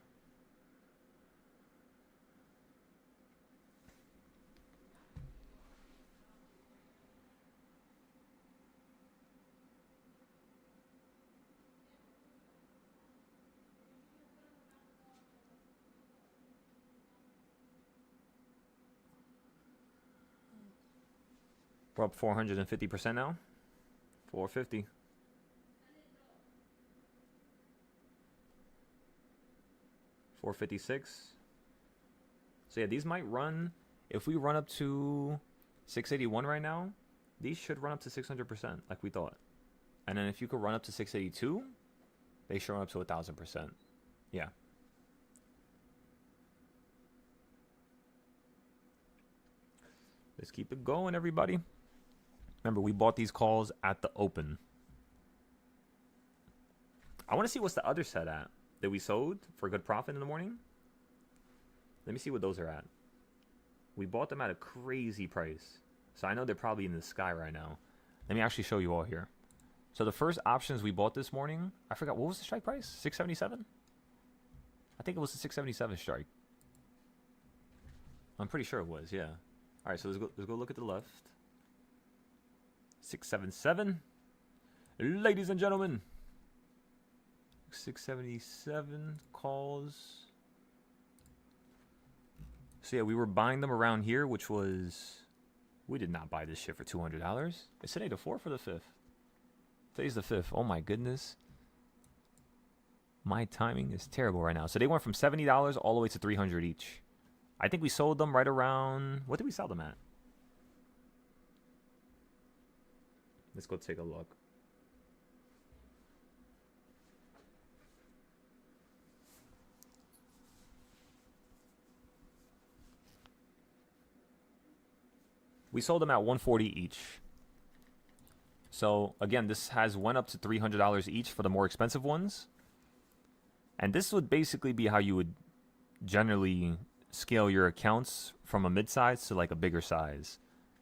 We're up 450% now. 450. $456. So yeah, these might run. If we run up to 681 right now, these should run up to 600%, like we thought. And then if you could run up to 682, they should run up to 1,000%. Yeah. Let's keep it going, everybody. Remember, we bought these calls at the open. I want to see what's the other set at that we sold for good profit in the morning. Let me see what those are at. We bought them at a crazy price. So I know they're probably in the sky right now. Let me actually show you all here. So the first options we bought this morning, I forgot, what was the strike price? 677? I think it was the 677 strike. I'm pretty sure it was, yeah. All right, so let's go look at the left. 677. Ladies and gentlemen. 677 calls. So yeah, we were buying them around here, which was... We did not buy this shit for $200. Is today the 4th or the 5th? Today's the 5th. Oh my goodness. My timing is terrible right now. So they went from $70 all the way to $300 each. I think we sold them right around... What did we sell them at? Let's go take a look. We sold them at $140 each. So again, this has went up to $300 each for the more expensive ones. And this would basically be how you would generally scale your accounts from a mid-size to like a bigger size.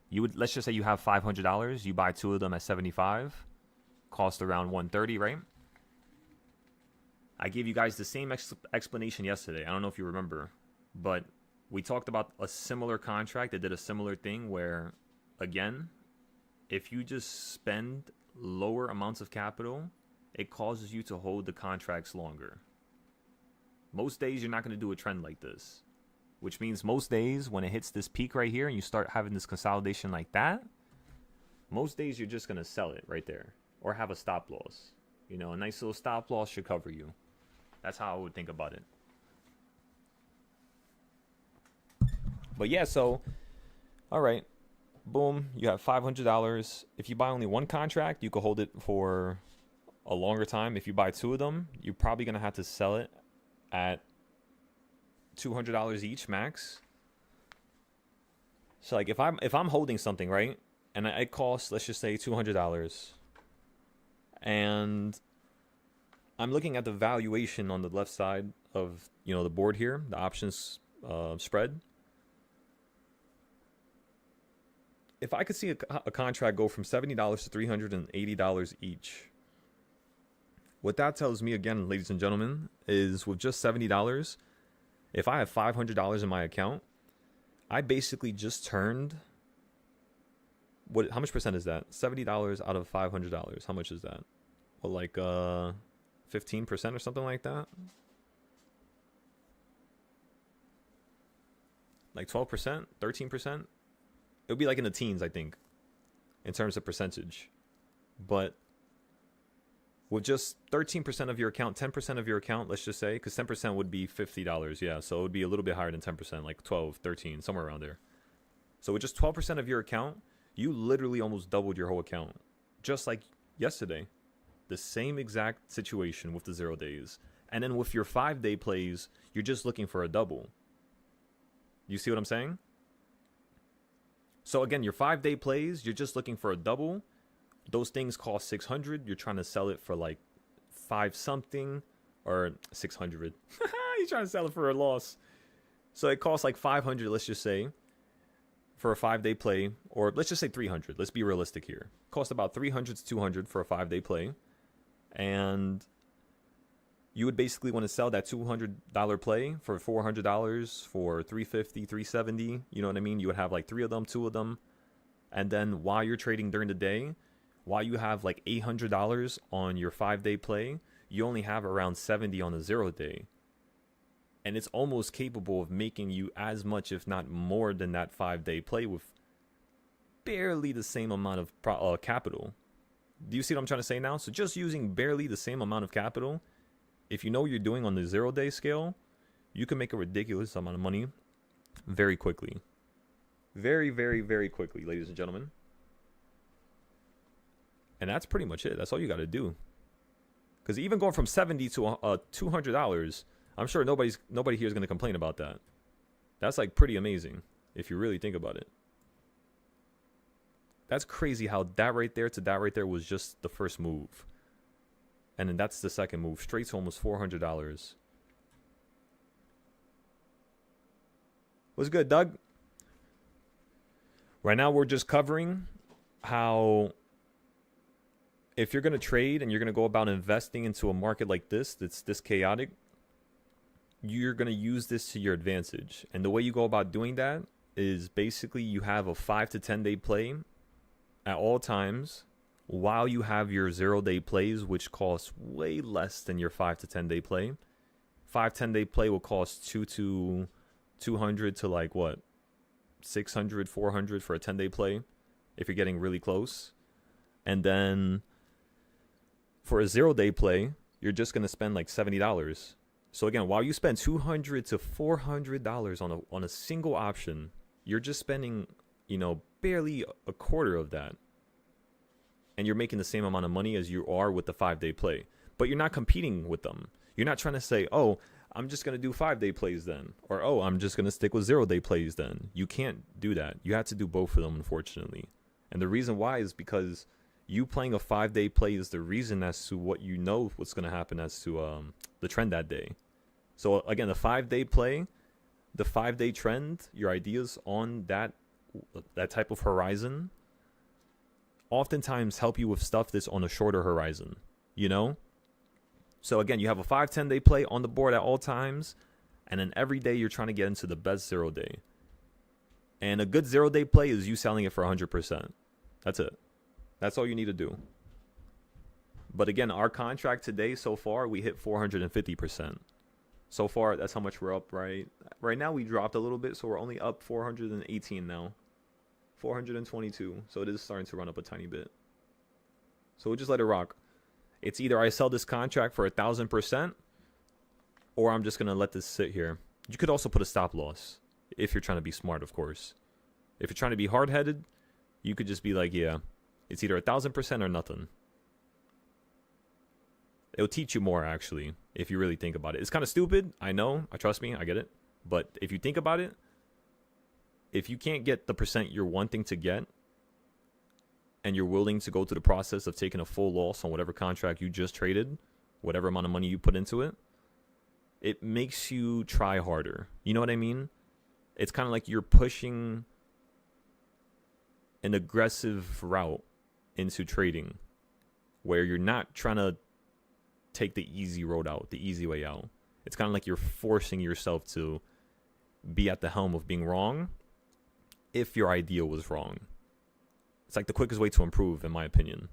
You would, let's just say you have $500. You buy 2 of them at 75, cost around 130, right? I gave you guys the same explanation yesterday. I don't know if you remember, but we talked about a similar contract that did a similar thing where, again, if you just spend lower amounts of capital, it causes you to hold the contracts longer. Most days you're not going to do a trend like this, which means most days when it hits this peak right here and you start having this consolidation like that, most days you're just going to sell it right there or have a stop loss. You know, a nice little stop loss should cover you. That's how I would think about it. But yeah, so, all right, boom, you have $500. If you buy only one contract, you could hold it for a longer time. If you buy 2 of them, you're probably going to have to sell it at $200 each max. So like if I'm holding something, right, and it costs, let's just say $200, and I'm looking at the valuation on the left side of, you know, the board here, the options spread. If I could see a contract go from $70 to $380 each, what that tells me, again, ladies and gentlemen, is with just $70, if I have $500 in my account, I basically just turned, how much percent is that? $70 out of $500. How much is that? Well, like 15% or something like that? Like 12%, 13%? It would be like in the teens, I think, in terms of percentage. But with just 13% of your account, 10% of your account, let's just say, because 10% would be $50, yeah, so it would be a little bit higher than 10%, like 12, 13, somewhere around there. So with just 12% of your account, you literally almost doubled your whole account. Just like yesterday. The same exact situation with the 0 days. And then with your 5-day plays, you're just looking for a double. You see what I'm saying? So again, your 5-day plays, you're just looking for a double. Those things cost $600. You're trying to sell it for like 5 something or 600. You're trying to sell it for a loss. So it costs like 500, let's just say, for a 5-day play, or let's just say 300. Let's be realistic here. It costs about 300 to 200 for a 5-day play. And you would basically want to sell that $200 play for $400, for $350, $370. You know what I mean? You would have like 3 of them, 2 of them. And then while you're trading during the day, while you have like $800 on your 5-day play, you only have around 70 on the 0 day. And it's almost capable of making you as much, if not more, than that 5-day play with barely the same amount of capital. Do you see what I'm trying to say now? So just using barely the same amount of capital, if you know what you're doing on the 0 day scale, you can make a ridiculous amount of money very quickly. Very, very, very quickly, ladies and gentlemen. And that's pretty much it. That's all you got to do. Because even going from $70 to $200, I'm sure nobody here is going to complain about that. That's like pretty amazing if you really think about it. That's crazy how that right there to that right there was just the first move. And then that's the second move, straight to almost $400. What's good, Doug? Right now we're just covering how if you're going to trade and you're going to go about investing into a market like this, that's this chaotic, you're going to use this to your advantage. And the way you go about doing that is basically you have a 5 to 10 day play at all times while you have your 0 day plays, which cost way less than your 5 to 10 day play. 5-10 day play will cost 200 to like what, 600, 400 for a 10 day play if you're getting really close. And then for a 0 day play, you're just going to spend like $70. So again, while you spend $200 to $400 on a single option, you're just spending, barely a quarter of that. And you're making the same amount of money as you are with the 5 day play. But you're not competing with them. You're not trying to say, oh, I'm just going to do 5 day plays then. Or, oh, I'm just going to stick with 0 day plays then. You can't do that. You have to do both of them, unfortunately. And the reason why is because you playing a 5 day play is the reason as to what you know what's going to happen as to the trend that day. So again, the 5 day play, the 5 day trend, your ideas on that horizon oftentimes help you with stuff that's on a shorter horizon, you know? So again, you have a 5-10 day play on the board at all times, and then every day you're trying to get into the best 0 day. And a good 0 day play is you selling it for 100%. That's it. That's all you need to do. But again, our contract today so far, we hit 450%. So far, that's how much we're up, right? Right now, we dropped a little bit, so we're only up 418 now. 422. So it is starting to run up a tiny bit. So we'll just let it rock. It's either I sell this contract for 1,000%, or I'm just going to let this sit here. You could also put a stop loss, if you're trying to be smart, of course. If you're trying to be hard-headed, you could just be like, yeah, it's either 1,000% or nothing. It'll teach you more, actually, if you really think about it. It's kind of stupid, I know. Trust me, I get it. But if you think about it, if you can't get the percent you're wanting to get, and you're willing to go through the process of taking a full loss on whatever contract you just traded, whatever amount of money you put into it, it makes you try harder. You know what I mean? It's kind of like you're pushing an aggressive route into trading, where you're not trying to take the easy road out, the easy way out. It's kind of like you're forcing yourself to be at the helm of being wrong if your idea was wrong. It's like the quickest way to improve, in my opinion.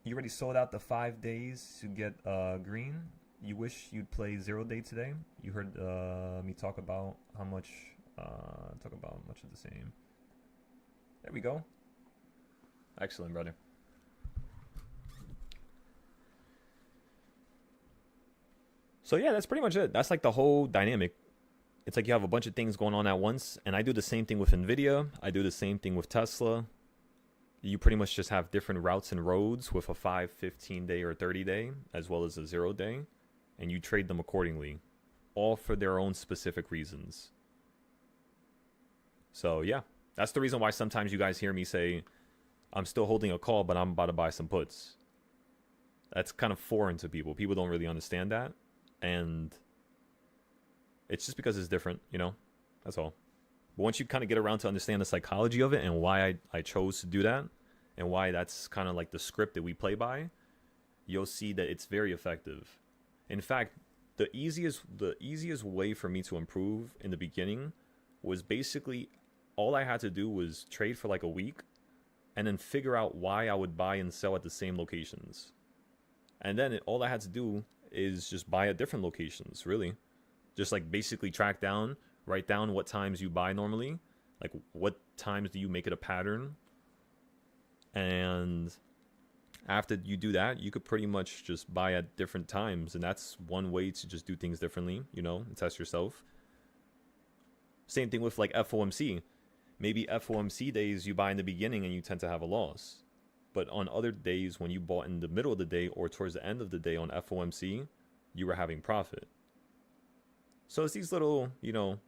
You already sold out the 5 days to get green. You wish you'd play 0 day today. You heard me talk about how much much of the same. There we go. Excellent, brother. So yeah, that's pretty much it. That's like the whole dynamic. It's like you have a bunch of things going on at once, and I do the same thing with Nvidia. I do the same thing with Tesla. You pretty much just have different routes and roads with a 5, 15 day or 30 day, as well as a 0 day, and you trade them accordingly, all for their own specific reasons. So yeah, that's the reason why sometimes you guys hear me say, I'm still holding a call, but I'm about to buy some puts. That's kind of foreign to people. People don't really understand that. And it's just because it's different, you know? That's all. But once you kind of get around to understand the psychology of it and why I chose to do that, and why that's kind of like the script that we play by, you'll see that it's very effective. In fact, the easiest way for me to improve in the beginning was basically all I had to do was trade for like a week and then figure out why I would buy and sell at the same locations. And then all I had to do is just buy at different locations, really. Just like basically write down what times you buy normally, like what times do you make it a pattern. And after you do that, you could pretty much just buy at different times. And that's one way to just do things differently, you know, and test yourself. Same thing with like FOMC. Maybe FOMC days you buy in the beginning and you tend to have a loss. But on other days when you bought in the middle of the day or towards the end of the day on FOMC, you were having profit. So it's these little, you know,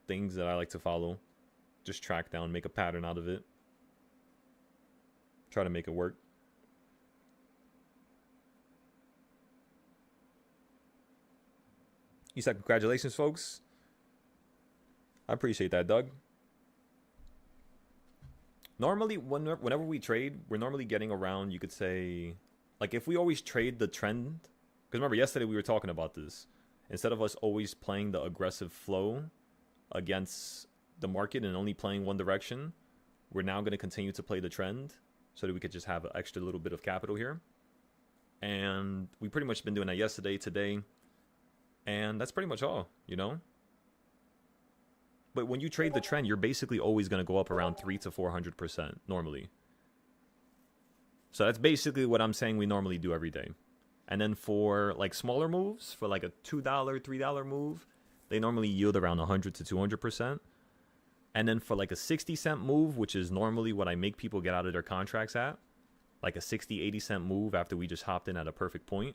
things that I like to follow. Just track down, make a pattern out of it. Try to make it work. You said congratulations, folks. I appreciate that, Doug. Normally, whenever we trade, we're normally getting around, you could say, like if we always trade the trend, because remember yesterday we were talking about this. Instead of us always playing the aggressive flow against the market and only playing one direction, we're now going to continue to play the trend so that we could just have an extra little bit of capital here. And we pretty much been doing that yesterday, today, and that's pretty much all, you know? But when you trade the trend, you're basically always going to go up around 300 to 400% normally. So that's basically what I'm saying we normally do every day. And then for like smaller moves, for like a $2, $3 move, they normally yield around 100 to 200%. And then for like a 60-cent move, which is normally what I make people get out of their contracts at, like a 60, 80-cent move after we just hopped in at a perfect point,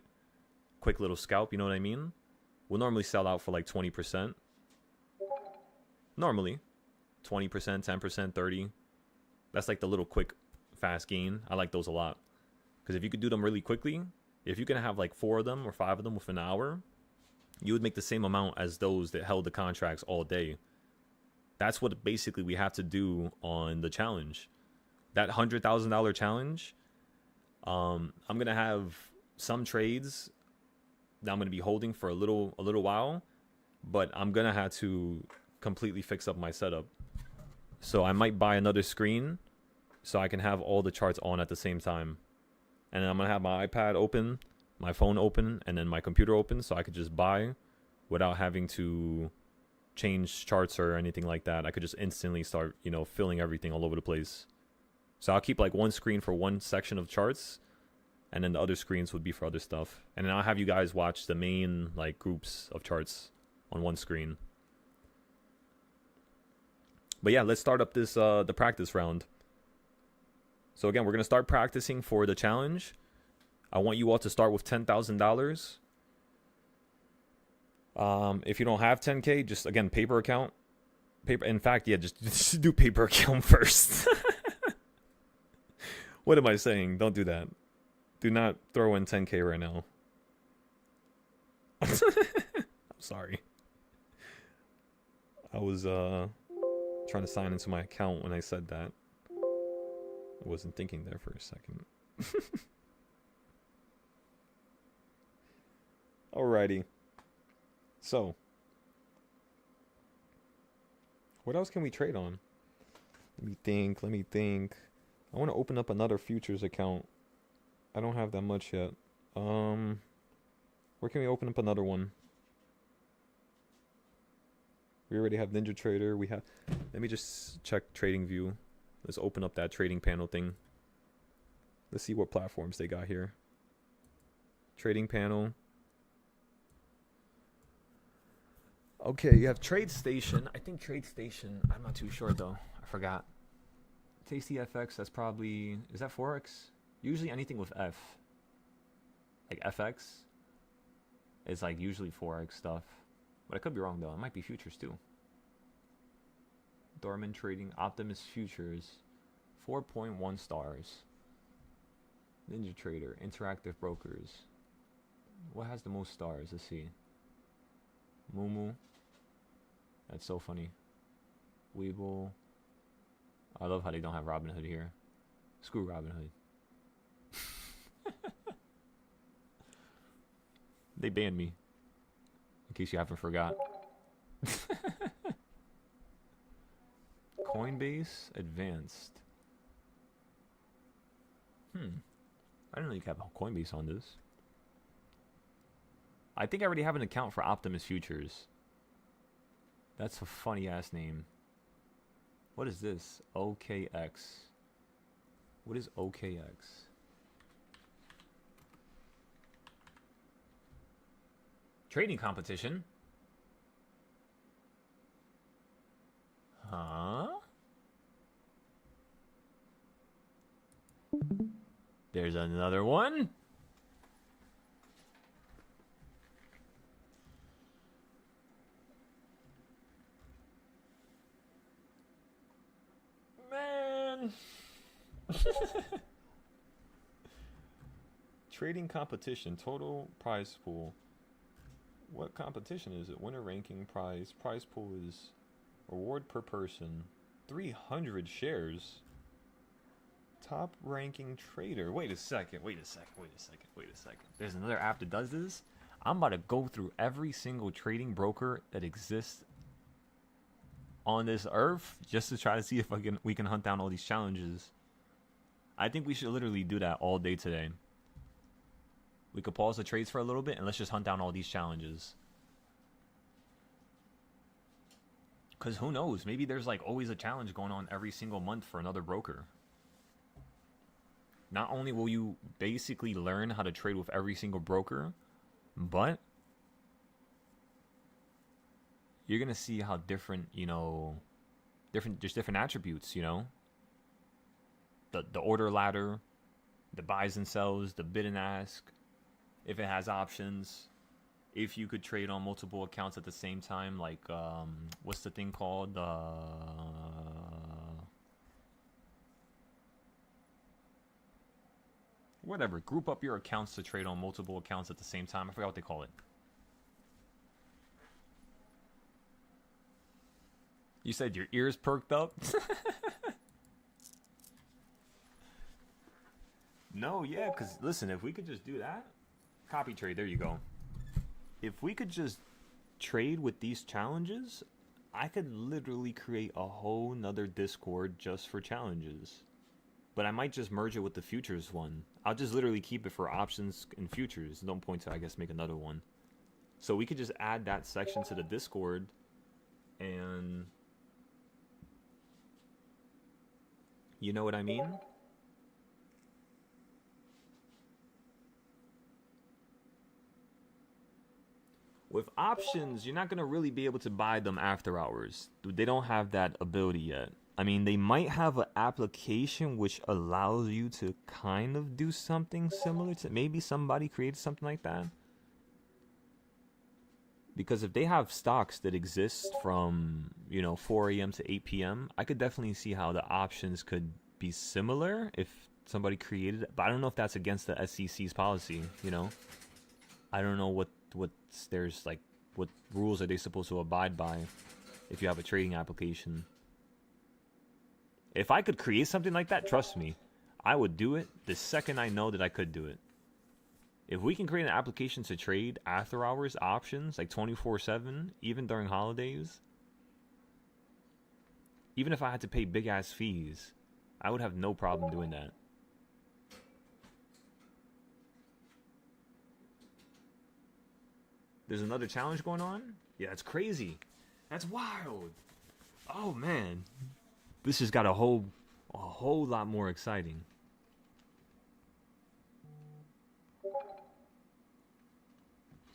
quick little scalp, you know what I mean? We'll normally sell out for like 20%. Normally, 20%, 10%, 30%. That's like the little quick, fast gain. I like those a lot. Because if you could do them really quickly, if you can have like 4 of them or 5 of them within an hour, you would make the same amount as those that held the contracts all day. That's what basically we have to do on the challenge. That $100,000 challenge, I'm gonna have some trades that I'm gonna be holding for a little while, but I'm gonna have to completely fix up my setup. So I might buy another screen so I can have all the charts on at the same time. And then I'm gonna have my iPad open, my phone open, and then my computer open, so I could just buy without having to change charts or anything like that. I could just instantly start, filling everything all over the place. So I'll keep like one screen for one section of charts, and then the other screens would be for other stuff. And then I'll have you guys watch the main like groups of charts on one screen. But yeah, let's start up this the practice round. So again, we're gonna start practicing for the challenge. I want you all to start with $10,000. If you don't have 10K, just again paper account. Paper. In fact, yeah, just do paper account first. What am I saying? Don't do that. Do not throw in 10K right now. I'm sorry. I was trying to sign into my account when I said that. I wasn't thinking there for a second. Alrighty. So, what else can we trade on? Let me think. I want to open up another futures account. I don't have that much yet. Where can we open up another one? We already have NinjaTrader. Let me just check TradingView. Let's open up that trading panel thing. Let's see what platforms they got here. Trading panel. Okay, you have TradeStation. I think TradeStation, I'm not too sure though. I forgot. Tasty FX, that's probably, is that Forex? Usually anything with F. Like FX is like usually Forex stuff. But I could be wrong though. It might be futures too. Dorman Trading, Optimus Futures, 4.1 stars. NinjaTrader, Interactive Brokers. What has the most stars? Let's see. Mumu. That's so funny. Weeble. I love how they don't have Robinhood here. Screw Robinhood. They banned me. In case you haven't forgot. Coinbase Advanced. I didn't know you could have Coinbase on this. I think I already have an account for Optimus Futures. That's a funny ass name. What is this? OKX. What is OKX? Trading competition? Huh? There's another one. Man. Trading competition, total prize pool. What competition is it? Winner ranking prize. Prize pool is award per person. 300 shares. Top ranking trader. Wait a second. There's another app that does this. I'm about to go through every single trading broker that exists on this earth just to try to see if we can hunt down all these challenges. I think we should literally do that all day today. We could pause the trades for a little bit and let's just hunt down all these challenges. Because who knows? Maybe there's like always a challenge going on every single month for another broker. Not only will you basically learn how to trade with every single broker, but you're going to see how different, just different attributes, The order ladder, the buys and sells, the bid and ask, if it has options, if you could trade on multiple accounts at the same time, like, what's the thing called? Whatever. Group up your accounts to trade on multiple accounts at the same time. I forgot what they call it. You said your ears perked up? No, yeah, because listen, if we could just do that, copy trade, there you go. If we could just trade with these challenges, I could literally create a whole nother Discord just for challenges. But I might just merge it with the futures one. I'll just literally keep it for options and futures. No point to, I guess, make another one. So we could just add that section to the Discord and... You know what I mean? With options, you're not going to really be able to buy them after hours. They don't have that ability yet. I mean, they might have an application which allows you to kind of do something similar to... Maybe somebody created something like that. Because if they have stocks that exist from, 4 a.m. to 8 p.m., I could definitely see how the options could be similar if somebody created it. But I don't know if that's against the SEC's policy, I don't know what rules are they supposed to abide by if you have a trading application. If I could create something like that, trust me, I would do it the second I know that I could do it. If we can create an application to trade after hours options, like 24/7, even during holidays, even if I had to pay big ass fees, I would have no problem doing that. There's another challenge going on? Yeah, it's crazy. That's wild. Oh man. This just got a whole lot more exciting.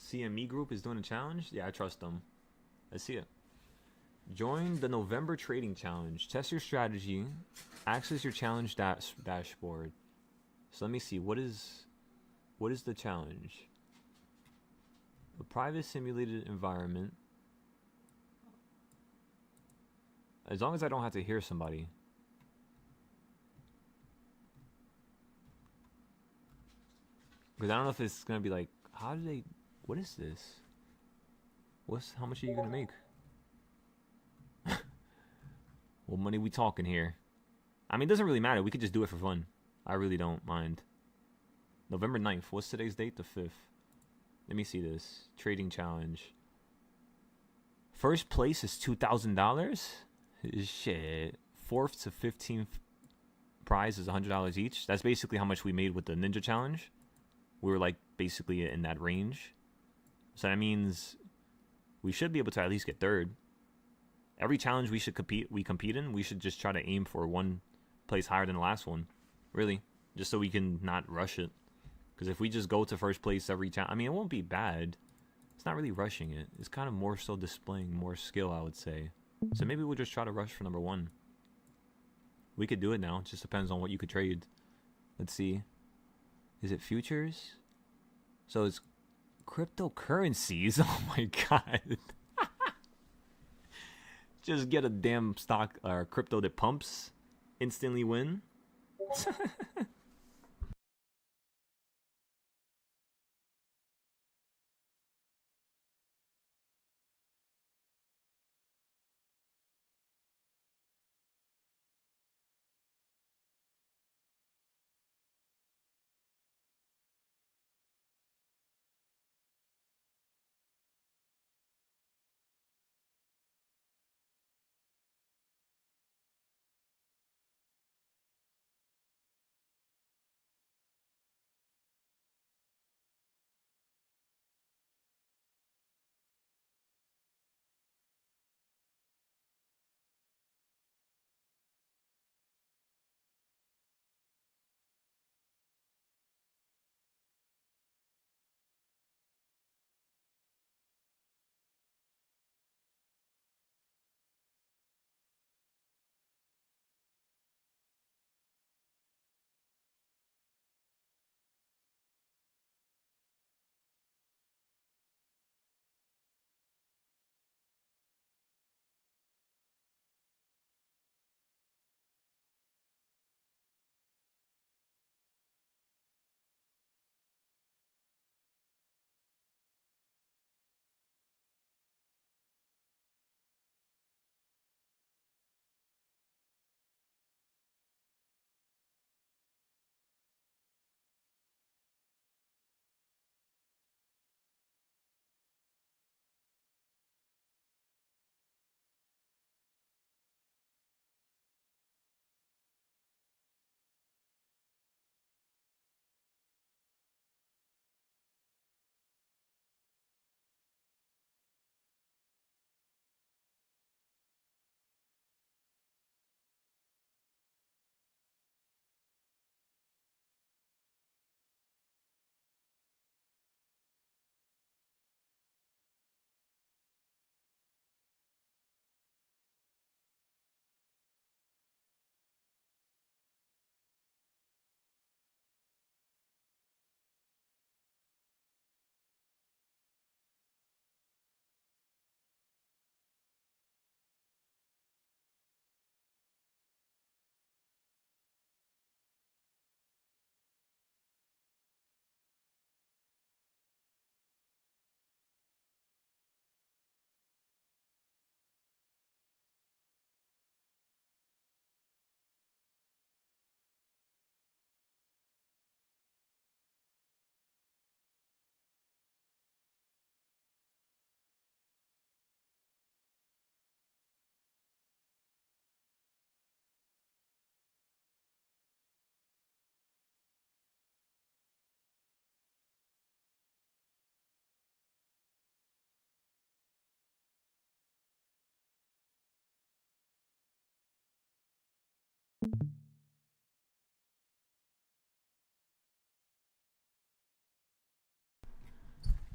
CME Group is doing a challenge? Yeah, I trust them. Let's see it. Join the November Trading Challenge. Test your strategy. Access your challenge dashboard. So let me see. What is the challenge? A private simulated environment. As long as I don't have to hear somebody. Because I don't know if it's going to be like, what is this? How much are you going to make? What money we talking here? I mean, it doesn't really matter. We could just do it for fun. I really don't mind. November 9th. What's today's date? The 5th. Let me see this. Trading challenge. First place is $2,000? Shit. 4th to 15th prize is $100 each. That's basically how much we made with the Ninja Challenge. We were like basically in that range. So that means we should be able to at least get third. Every challenge we compete in, we should just try to aim for one place higher than the last one. Really. Just so we can not rush it. Because if we just go to first place every time, I mean, it won't be bad. It's not really rushing it. It's kind of more so displaying more skill, I would say. So maybe we'll just try to rush for number 1. We could do it now. It just depends on what you could trade. Let's see. Is it futures? So it's cryptocurrencies. Oh my god. Just get a damn stock or crypto that pumps. Instantly win.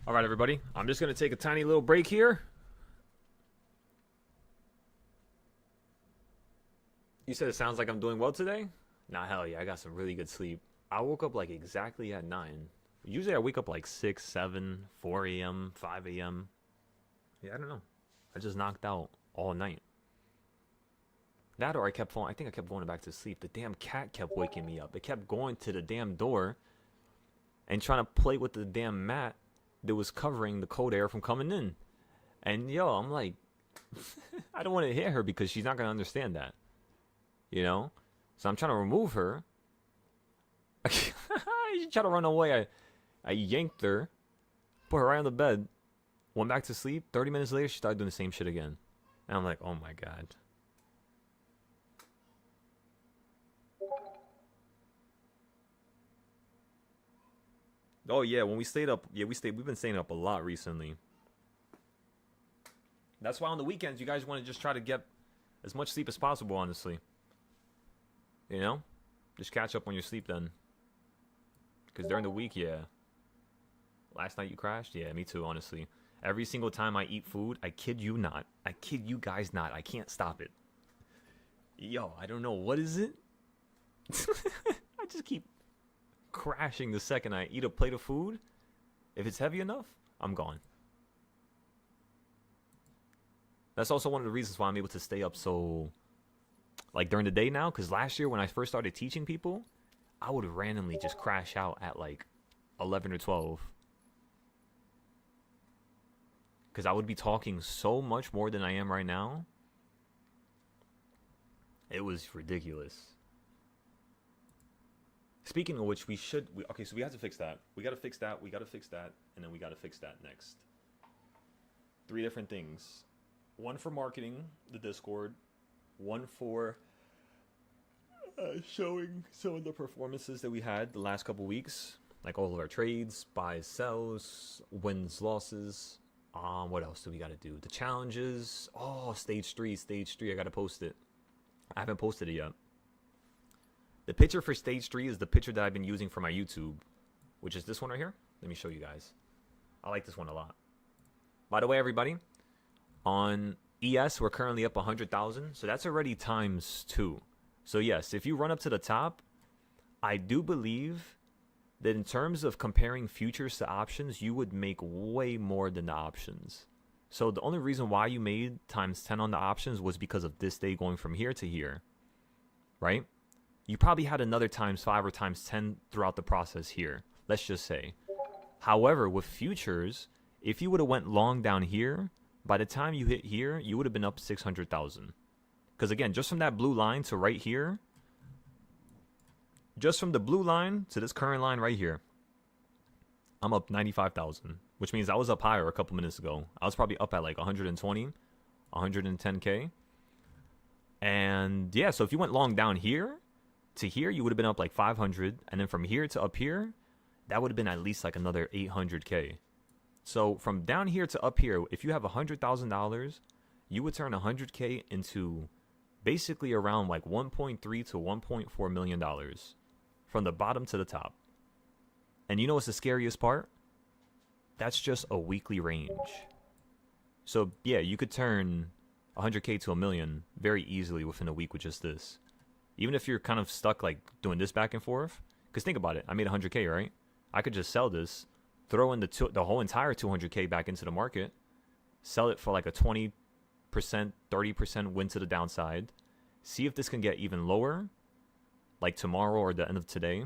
All right, everybody. I'm just going to take a tiny little break here. You said it sounds like I'm doing well today? Nah, hell yeah. I got some really good sleep. I woke up like exactly at 9. Usually I wake up like 6, 7, 4 a.m., 5 a.m. Yeah, I don't know. I just knocked out all night. That or I think I kept going back to sleep. The damn cat kept waking me up. It kept going to the damn door and trying to play with the damn mat that was covering the cold air from coming in. And yo, I'm like, I don't want to hit her because she's not going to understand that. You know? So I'm trying to remove her. She tried to run away. I yanked her, put her right on the bed, went back to sleep. 30 minutes later, she started doing the same shit again. And I'm like, oh my God. Oh yeah, when we stayed up, we've been staying up a lot recently. That's why on the weekends you guys want to just try to get as much sleep as possible, honestly. You know? Just catch up on your sleep then. Because during the week, yeah. Last night you crashed? Yeah, me too, honestly. Every single time I eat food, I kid you not. I kid you guys not. I can't stop it. Yo, I don't know. What is it? I just keep crashing the second I eat a plate of food. If it's heavy enough, I'm gone. That's also one of the reasons why I'm able to stay up so, like, during the day now. Because last year when I first started teaching people, I would randomly just crash out at like 11 or 12. Because I would be talking so much more than I am right now. It was ridiculous. Speaking of which, okay, so we have to fix that. We got to fix that, we got to fix that, and then we got to fix that next. 3 different things. 1 for marketing, the Discord. 1 for showing some of the performances that we had the last couple weeks. Like all of our trades, buys, sells, wins, losses. What else do we got to do? The challenges. Oh, stage 3. I got to post it. I haven't posted it yet. The picture for stage 3 is the picture that I've been using for my YouTube, which is this one right here. Let me show you guys. I like this one a lot. By the way, everybody, on ES, we're currently up 100,000. So that's already times 2. So yes, if you run up to the top, I do believe that in terms of comparing futures to options, you would make way more than the options. So the only reason why you made times 10 on the options was because of this day going from here to here, right? You probably had another times 5 or times 10 throughout the process here, let's just say. However, with futures, if you would have went long down here, by the time you hit here, you would have been up 600,000. Because again, just from that blue line to right here, just from the blue line to this current line right here, I'm up 95,000, which means I was up higher a couple minutes ago. I was probably up at like 120, 110K. And yeah, so if you went long down here to here, you would have been up like 500. And then from here to up here, that would have been at least like another 800K. So from down here to up here, if you have $100,000, you would turn 100K into basically around like 1.3 to 1.4 million dollars from the bottom to the top. And you know what's the scariest part? That's just a weekly range. So yeah, you could turn 100K to a million very easily within a week with just this. Even if you're kind of stuck like doing this back and forth. Because think about it, I made 100K, right? I could just sell this, throw in the whole entire 200K back into the market, sell it for like a 20%, 30% win to the downside, see if this can get even lower, like tomorrow or the end of today,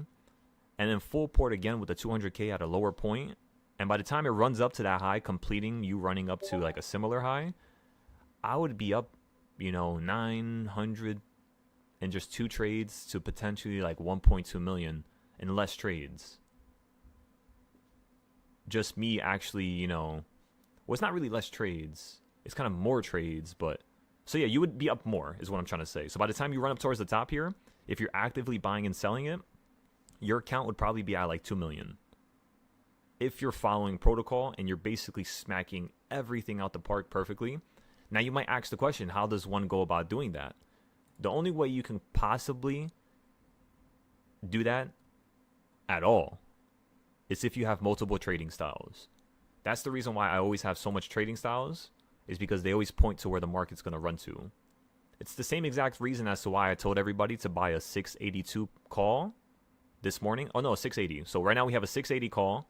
and then full port again with the 200K at a lower point. And by the time it runs up to that high, completing you running up to like a similar high, I would be up, 900 in just 2 trades to potentially like 1.2 million in less trades. Just me actually, well, it's not really less trades. It's kind of more trades, but so yeah, you would be up more is what I'm trying to say. So by the time you run up towards the top here, if you're actively buying and selling it, your account would probably be at like 2 million. If you're following protocol and you're basically smacking everything out the park perfectly. Now you might ask the question, how does one go about doing that? The only way you can possibly do that at all is if you have multiple trading styles. That's the reason why I always have so much trading styles, is because they always point to where the market's going to run to. It's the same exact reason as to why I told everybody to buy a 682 call this morning. Oh no, 680. So right now we have a 680 call.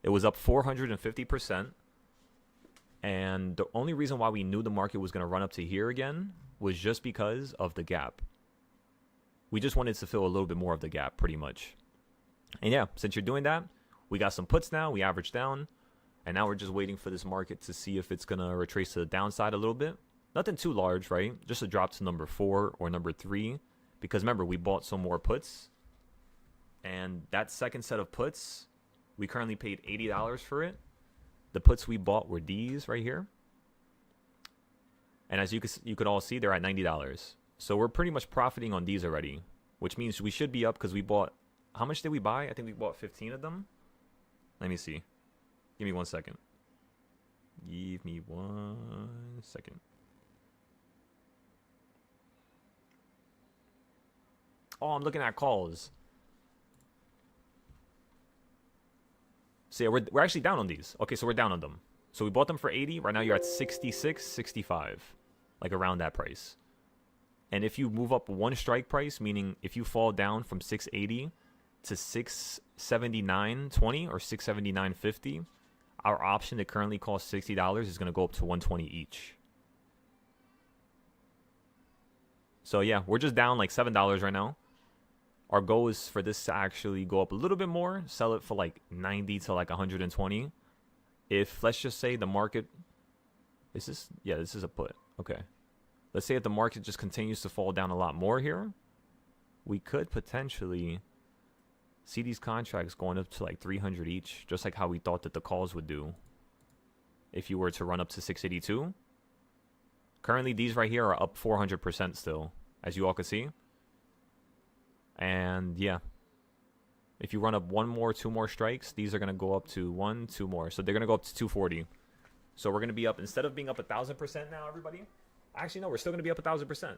It was up 450%. And the only reason why we knew the market was going to run up to here again was just because of the gap. We just wanted to fill a little bit more of the gap, pretty much. And yeah, since you're doing that, we got some puts now. We averaged down. And now we're just waiting for this market to see if it's going to retrace to the downside a little bit. Nothing too large, right? Just a drop to number 4 or number 3. Because remember, we bought some more puts. And that second set of puts, we currently paid $80 for it. The puts we bought were these right here. And as you could all see, they're at $90. So we're pretty much profiting on these already. Which means we should be up because we bought... How much did we buy? I think we bought 15 of them. Let me see. Give me 1 second. Give me 1 second. Oh, I'm looking at calls. So yeah, we're actually down on these. Okay, so we're down on them. So we bought them for 80. Right now you're at 66, 65. Like around that price. And if you move up one strike price, meaning if you fall down from 680 to 679.20 or 679.50, our option that currently costs $60 is going to go up to 120 each. So yeah, we're just down like $7 right now. Our goal is for this to actually go up a little bit more, sell it for like 90 to like 120. If, let's just say the market, is this, yeah, this is a put. Okay. Let's say if the market just continues to fall down a lot more here, we could potentially see these contracts going up to like 300 each, just like how we thought that the calls would do if you were to run up to 682. Currently, these right here are up 400% still, as you all can see. And yeah, if you run up 1 more, 2 more strikes, these are going to go up to 1, 2 more. So they're going to go up to 240. So we're going to be up, instead of being up 1,000% now, everybody. Actually, no, we're still going to be up 1,000%.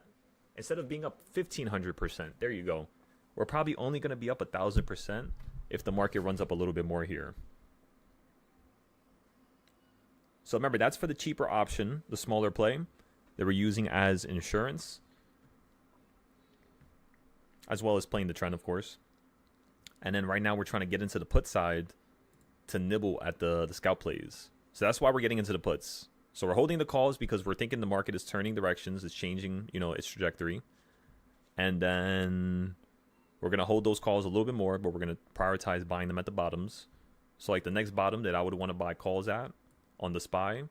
Instead of being up 1,500%, there you go. We're probably only going to be up 1,000% if the market runs up a little bit more here. So remember, that's for the cheaper option, the smaller play that we're using as insurance, as well as playing the trend, of course. And then right now we're trying to get into the put side to nibble at the scalp plays. So that's why we're getting into the puts. So we're holding the calls because we're thinking the market is turning directions, it's changing, you know, its trajectory. And then we're going to hold those calls a little bit more, but we're going to prioritize buying them at the bottoms. So like the next bottom that I would want to buy calls at on the SPY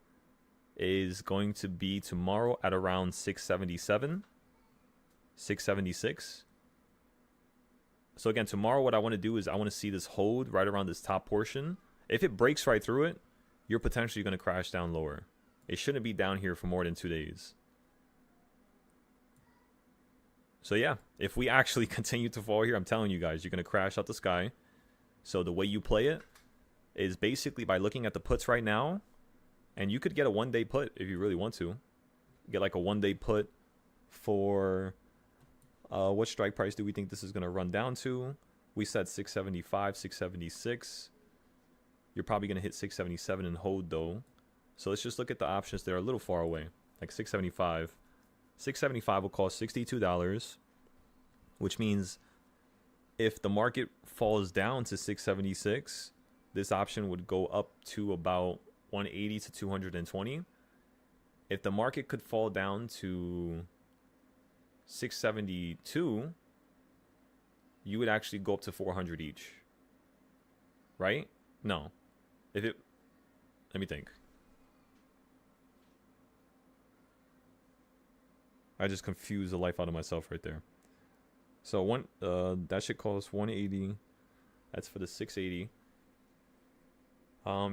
is going to be tomorrow at around 677, 676. So again, tomorrow what I want to do is I want to see this hold right around this top portion. If it breaks right through it, you're potentially going to crash down lower. It shouldn't be down here for more than 2 days. So yeah, if we actually continue to fall here, I'm telling you guys, you're going to crash out the sky. So the way you play it is basically by looking at the puts right now. And you could get a 1-day put if you really want to. Get like a 1-day put for... what strike price do we think this is going to run down to? We said 675, 676. You're probably going to hit 677 and hold though. So let's just look at the options. They're a little far away. Like 675. 675 will cost $62. Which means if the market falls down to 676, this option would go up to about 180 to 220. If the market could fall down to 672, you would actually go up to 400 each. Right? No. If it... Let me think. I just confused the life out of myself right there. So that should cost 180. That's for the 680.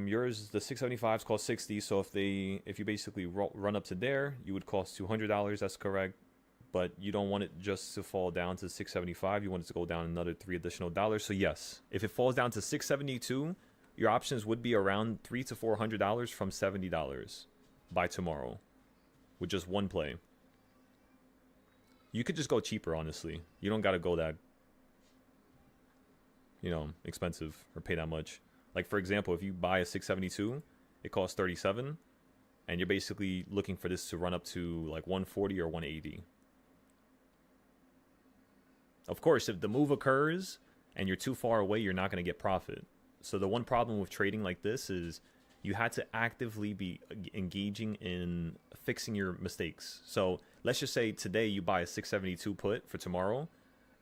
Yours, the 675s cost 60. So if you basically run up to there, you would cost $200. That's correct. But you don't want it just to fall down to 675. You want it to go down another $3 additional. So yes, if it falls down to 672, your options would be around $300 to $400 from $70 by tomorrow, with just one play. You could just go cheaper, honestly. You don't got to go that, expensive or pay that much. Like for example, if you buy a 672, it costs 37, and you're basically looking for this to run up to like 140 or 180. Of course, if the move occurs and you're too far away, you're not going to get profit. So the one problem with trading like this is you had to actively be engaging in fixing your mistakes. So let's just say today you buy a 672 put for tomorrow,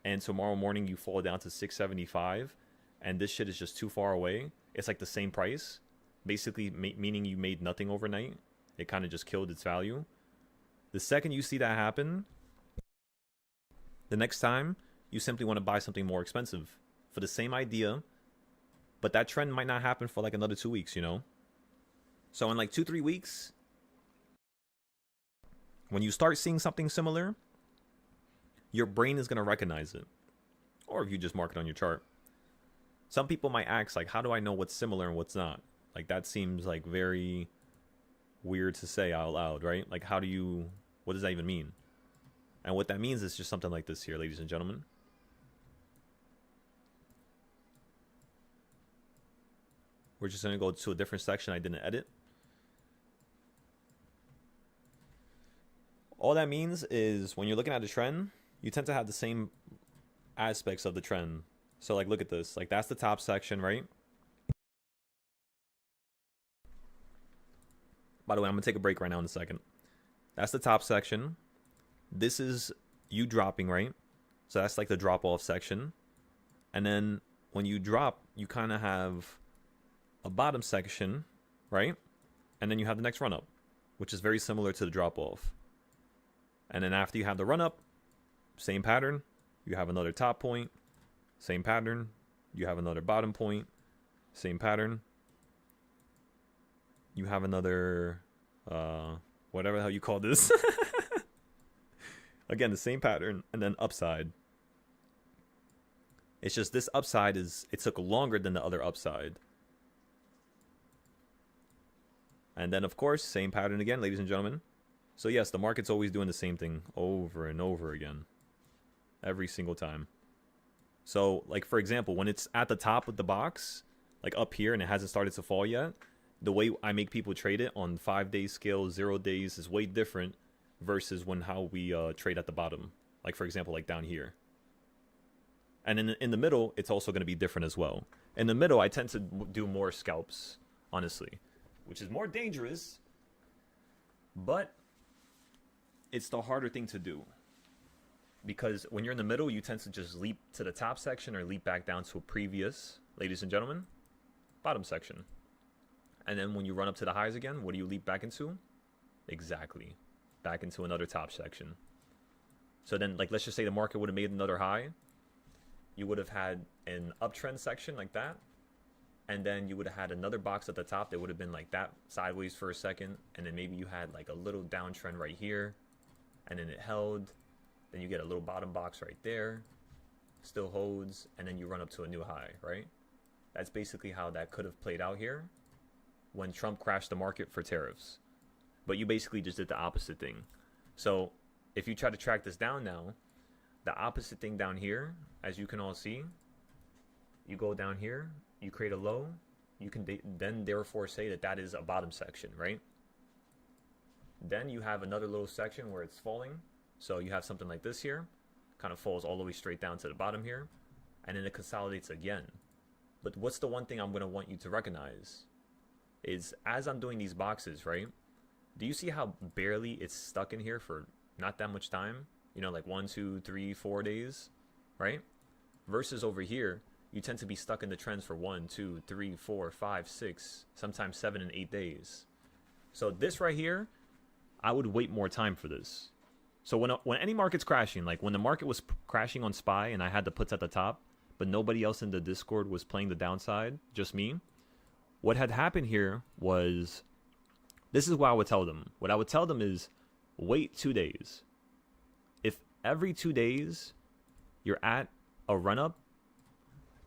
and tomorrow morning you fall down to 675, and this shit is just too far away. It's like the same price, basically meaning you made nothing overnight. It kind of just killed its value. The second you see that happen, the next time you simply want to buy something more expensive for the same idea, but that trend might not happen for like another 2 weeks, you know? So in like 2-3 weeks, when you start seeing something similar, your brain is going to recognize it. Or if you just mark it on your chart. Some people might ask, like, how do I know what's similar and what's not? Like, that seems like very weird to say out loud, right? Like, what does that even mean? And what that means is just something like this here, ladies and gentlemen. We're just going to go to a different section I didn't edit. All that means is when you're looking at a trend, you tend to have the same aspects of the trend. So like, look at this. Like, that's the top section, right? By the way, I'm going to take a break right now in a second. That's the top section. This is you dropping, right? So that's like the drop off section. And then when you drop, you kind of have a bottom section, right? And then you have the next run up, which is very similar to the drop off. And then after you have the run up, same pattern, you have another top point, same pattern, you have another bottom point, same pattern. You have another, whatever the hell you call this. Again, the same pattern, and then upside. It's just this upside it took longer than the other upside. And then, of course, same pattern again, ladies and gentlemen. So yes, the market's always doing the same thing over and over again. Every single time. So, like, for example, when it's at the top of the box, like up here, and it hasn't started to fall yet, the way I make people trade it on 5-day scale, 0 days, is way different versus how we trade at the bottom. Like, for example, like down here. And in the middle, it's also going to be different as well. In the middle, I tend to do more scalps, honestly, which is more dangerous, but it's the harder thing to do. Because when you're in the middle, you tend to just leap to the top section or leap back down to a previous, ladies and gentlemen, bottom section. And then when you run up to the highs again, what do you leap back into? Exactly. Back into another top section. So then, like, let's just say the market would have made another high. You would have had an uptrend section like that. And then you would have had another box at the top that would have been like that, sideways for a second. And then maybe you had like a little downtrend right here. And then it held. Then you get a little bottom box right there. Still holds. And then you run up to a new high, right? That's basically how that could have played out here when Trump crashed the market for tariffs. But you basically just did the opposite thing. So if you try to track this down now, the opposite thing down here, as you can all see, you go down here, you create a low, you can then therefore say that that is a bottom section, right? Then you have another little section where it's falling. So you have something like this here, kind of falls all the way straight down to the bottom here, and then it consolidates again. But what's the one thing I'm going to want you to recognize is as I'm doing these boxes, right? Do you see how barely it's stuck in here for not that much time? You know, like 1, 2, 3, 4 days, right? Versus over here, you tend to be stuck in the trends for 1, 2, 3, 4, 5, 6, sometimes 7 and 8 days. So this right here, I would wait more time for this. So when any market's crashing, like when the market was crashing on SPY and I had the puts at the top, but nobody else in the Discord was playing the downside, just me, what had happened here was, this is what I would tell them. What I would tell them is, wait 2 days. If every 2 days you're at a run-up,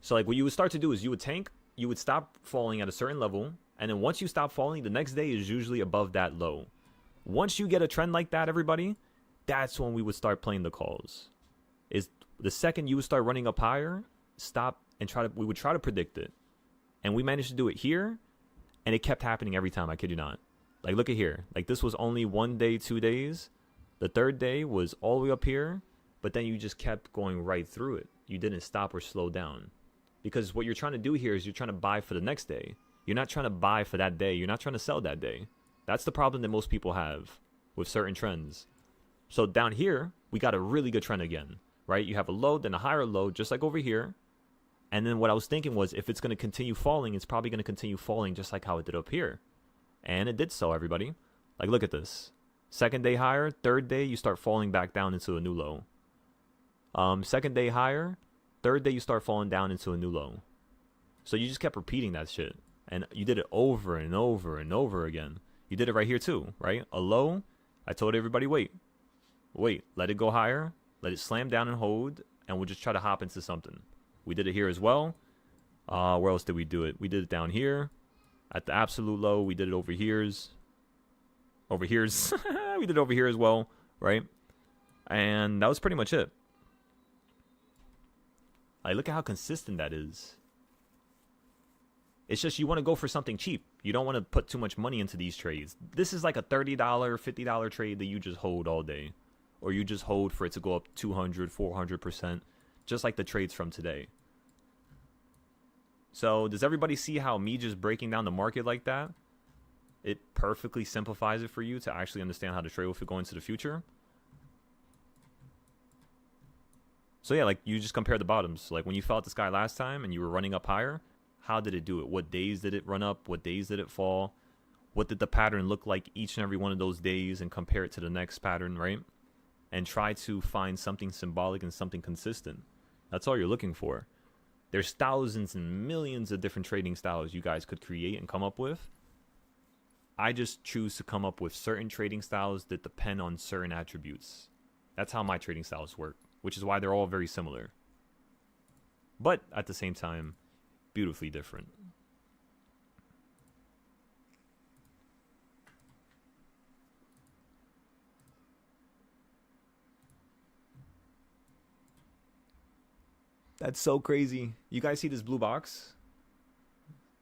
so like what you would start to do is you would tank, you would stop falling at a certain level, and then once you stop falling, the next day is usually above that low. Once you get a trend like that, everybody, that's when we would start playing the calls. Is the second you would start running up higher, stop and we would try to predict it. And we managed to do it here, and it kept happening every time. I kid you not. Like, look at here. Like, this was only 1 day, 2 days. The third day was all the way up here, but then you just kept going right through it. You didn't stop or slow down. Because what you're trying to do here is you're trying to buy for the next day. You're not trying to buy for that day. You're not trying to sell that day. That's the problem that most people have with certain trends. So down here, we got a really good trend again, right? You have a low, then a higher low, just like over here. And then what I was thinking was, if it's going to continue falling, it's probably going to continue falling just like how it did up here. And it did so, everybody. Like, look at this. Second day higher, third day, you start falling back down into a new low. Second day higher, third day, you start falling down into a new low. So you just kept repeating that shit. And you did it over and over and over again. You did it right here too, right? A low, I told everybody, wait, let it go higher, let it slam down and hold, and we'll just try to hop into something. We did it here as well. Where else did we do it? We did it down here at the absolute low. We did it over here's. We did it over here as well, right? And that was pretty much it. Like, look at how consistent that is. It's just you want to go for something cheap. You don't want to put too much money into these trades. This is like a $30, $50 trade that you just hold all day. Or you just hold for it to go up 200, 400%. Just like the trades from today. So does everybody see how me just breaking down the market like that, it perfectly simplifies it for you to actually understand how to trade with it going into the future? So yeah, like, you just compare the bottoms. Like, when you fell out the sky last time and you were running up higher, how did it do it? What days did it run up? What days did it fall? What did the pattern look like each and every one of those days, and compare it to the next pattern, right? And try to find something symbolic and something consistent. That's all you're looking for. There's thousands and millions of different trading styles you guys could create and come up with. I just choose to come up with certain trading styles that depend on certain attributes. That's how my trading styles work, which is why they're all very similar. But at the same time, beautifully different. That's so crazy. You guys see this blue box?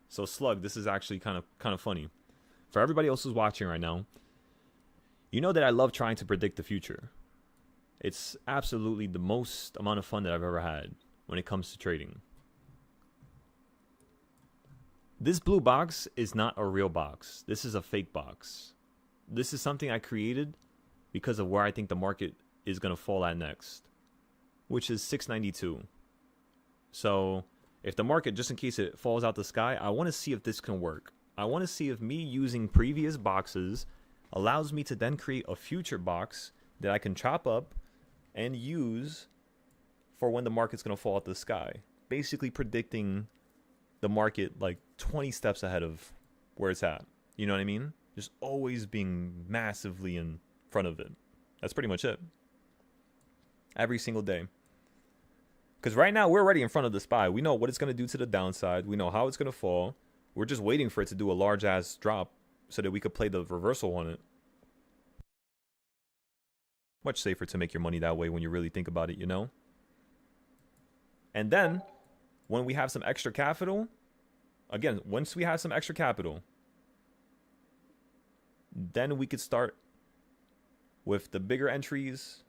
So Slug, this is actually kind of funny. For everybody else who's watching right now, you know that I love trying to predict the future. It's absolutely the most amount of fun that I've ever had when it comes to trading. This blue box is not a real box. This is a fake box. This is something I created because of where I think the market is going to fall at next, which is 692. So if the market, just in case it falls out the sky, I want to see if this can work. I want to see if me using previous boxes allows me to then create a future box that I can chop up and use for when the market's going to fall out the sky. Basically predicting the market like 20 steps ahead of where it's at. You know what I mean? Just always being massively in front of it. That's pretty much it. Every single day. Because right now, we're already in front of the SPY. We know what it's going to do to the downside. We know how it's going to fall. We're just waiting for it to do a large-ass drop so that we could play the reversal on it. Much safer to make your money that way when you really think about it, you know? And then, when we have some extra capital, again, once we have some extra capital, then we could start with the bigger entries.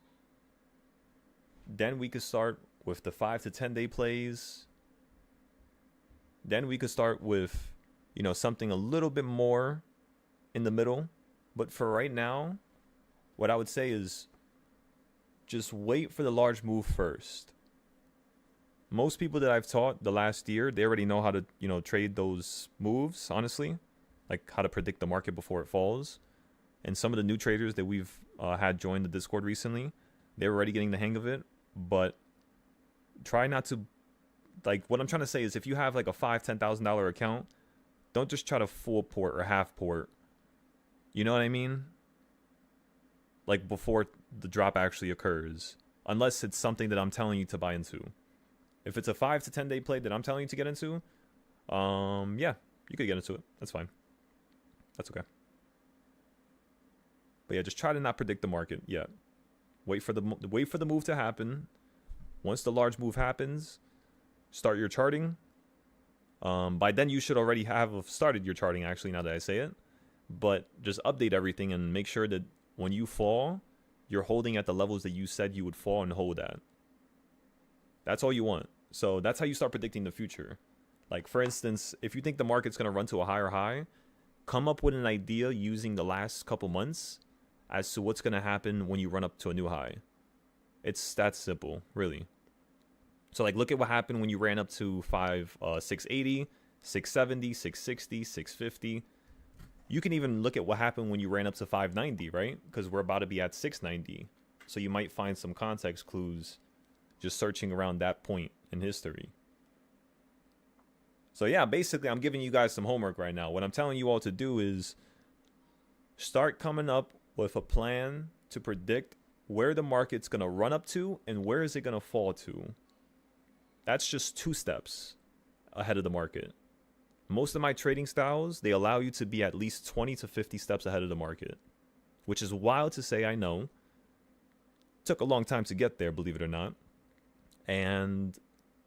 Then we could start with the 5 to 10 day plays. Then we could start with, you know, something a little bit more in the middle. But for right now, what I would say is just wait for the large move first. Most people that I've taught the last year, they already know how to, you know, trade those moves, honestly. Like how to predict the market before it falls. And some of the new traders that we've had join the Discord recently, they're already getting the hang of it. But try not to, like, what I'm trying to say is if you have like a $5,000-$10,000 account, don't just try to full port or half port. You know what I mean? Like before the drop actually occurs. Unless it's something that I'm telling you to buy into. If it's a 5 to 10 day play that I'm telling you to get into, yeah, you could get into it. That's fine. That's okay. But yeah, just try to not predict the market yet. Wait for the move to happen. Once the large move happens, start your charting. By then you should already have started your charting, actually, now that I say it. But just update everything and make sure that when you fall, you're holding at the levels that you said you would fall and hold at. That's all you want. So that's how you start predicting the future. Like, for instance, if you think the market's going to run to a higher high, come up with an idea using the last couple months as to what's going to happen when you run up to a new high. It's that simple, really. So, like, look at what happened when you ran up to 680, 670, 660, 650. You can even look at what happened when you ran up to 590, right? Because we're about to be at 690. So you might find some context clues just searching around that point in history. So yeah, basically I'm giving you guys some homework right now. What I'm telling you all to do is start coming up with a plan to predict where the market's going to run up to and where is it going to fall to. That's just 2 steps ahead of the market. Most of my trading styles, they allow you to be at least 20 to 50 steps ahead of the market, which is wild to say, I know. Took a long time to get there, believe it or not. And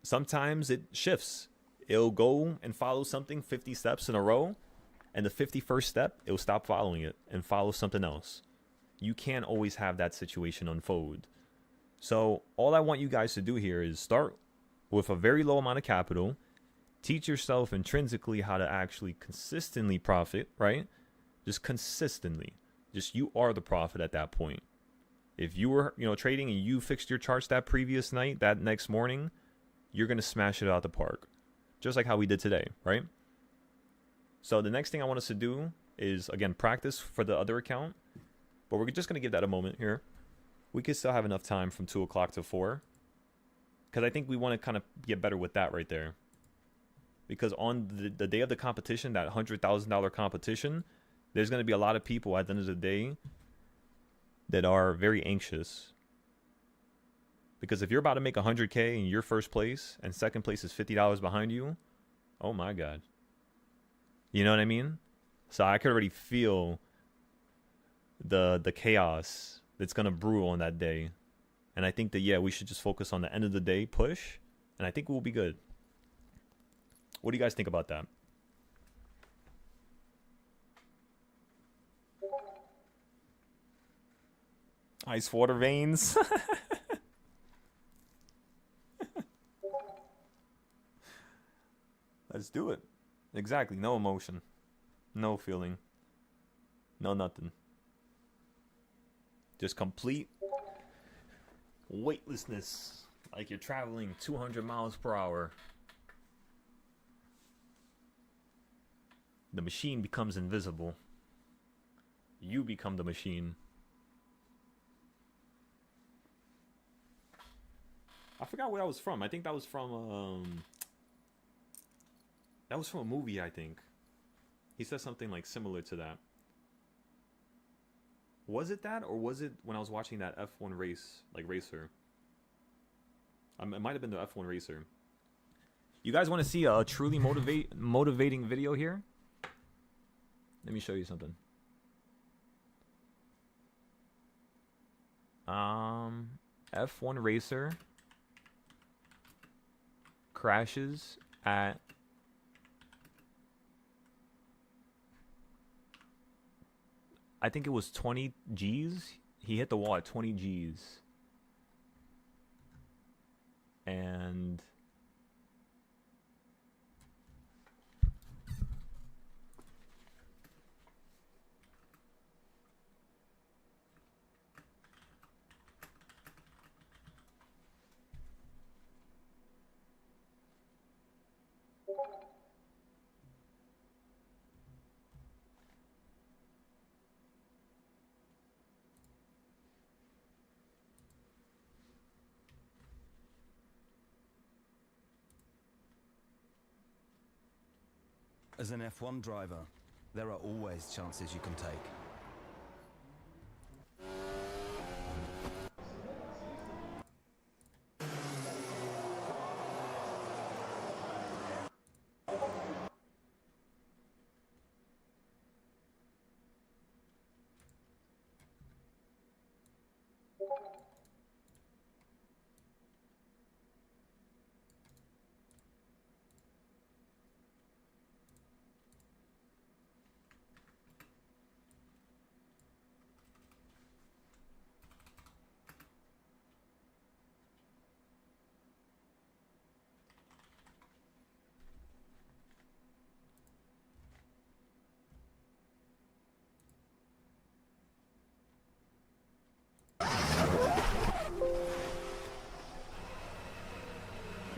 sometimes it shifts. It'll go and follow something 50 steps in a row, and the 51st step, it'll stop following it and follow something else. You can't always have that situation unfold. So all I want you guys to do here is start with a very low amount of capital. Teach yourself intrinsically how to actually consistently profit, right? Just consistently. Just you are the profit at that point. If you were, trading and you fixed your charts that previous night, that next morning, you're going to smash it out the park. Just like how we did today, right? So the next thing I want us to do is, again, practice for the other account. But we're just going to give that a moment here. We could still have enough time from 2 o'clock to 4. Because I think we want to kind of get better with that right there. Because on the day of the competition, that $100,000 competition, there's going to be a lot of people at the end of the day that are very anxious. Because if you're about to make 100K and you're first place and second place is $50 behind you, oh my God. You know what I mean? So I could already feel the chaos that's going to brew on that day. And I think that, yeah, we should just focus on the end of the day push. And I think we'll be good. What do you guys think about that? Ice water veins. Let's do it. Exactly. No emotion. No feeling. No nothing. Just complete weightlessness. Like you're traveling 200 miles per hour. The machine becomes invisible. You become the machine. I forgot where that was from. I think that was from a movie, I think. He said something like similar to that. Was it that, or was it when I was watching that F1 race, like racer? It might have been the F1 racer. You guys want to see a truly motivating video here? Let me show you something. F1 racer crashes at I think it was 20 G's. He hit the wall at 20 G's. And As an F1 driver, there are always chances you can take.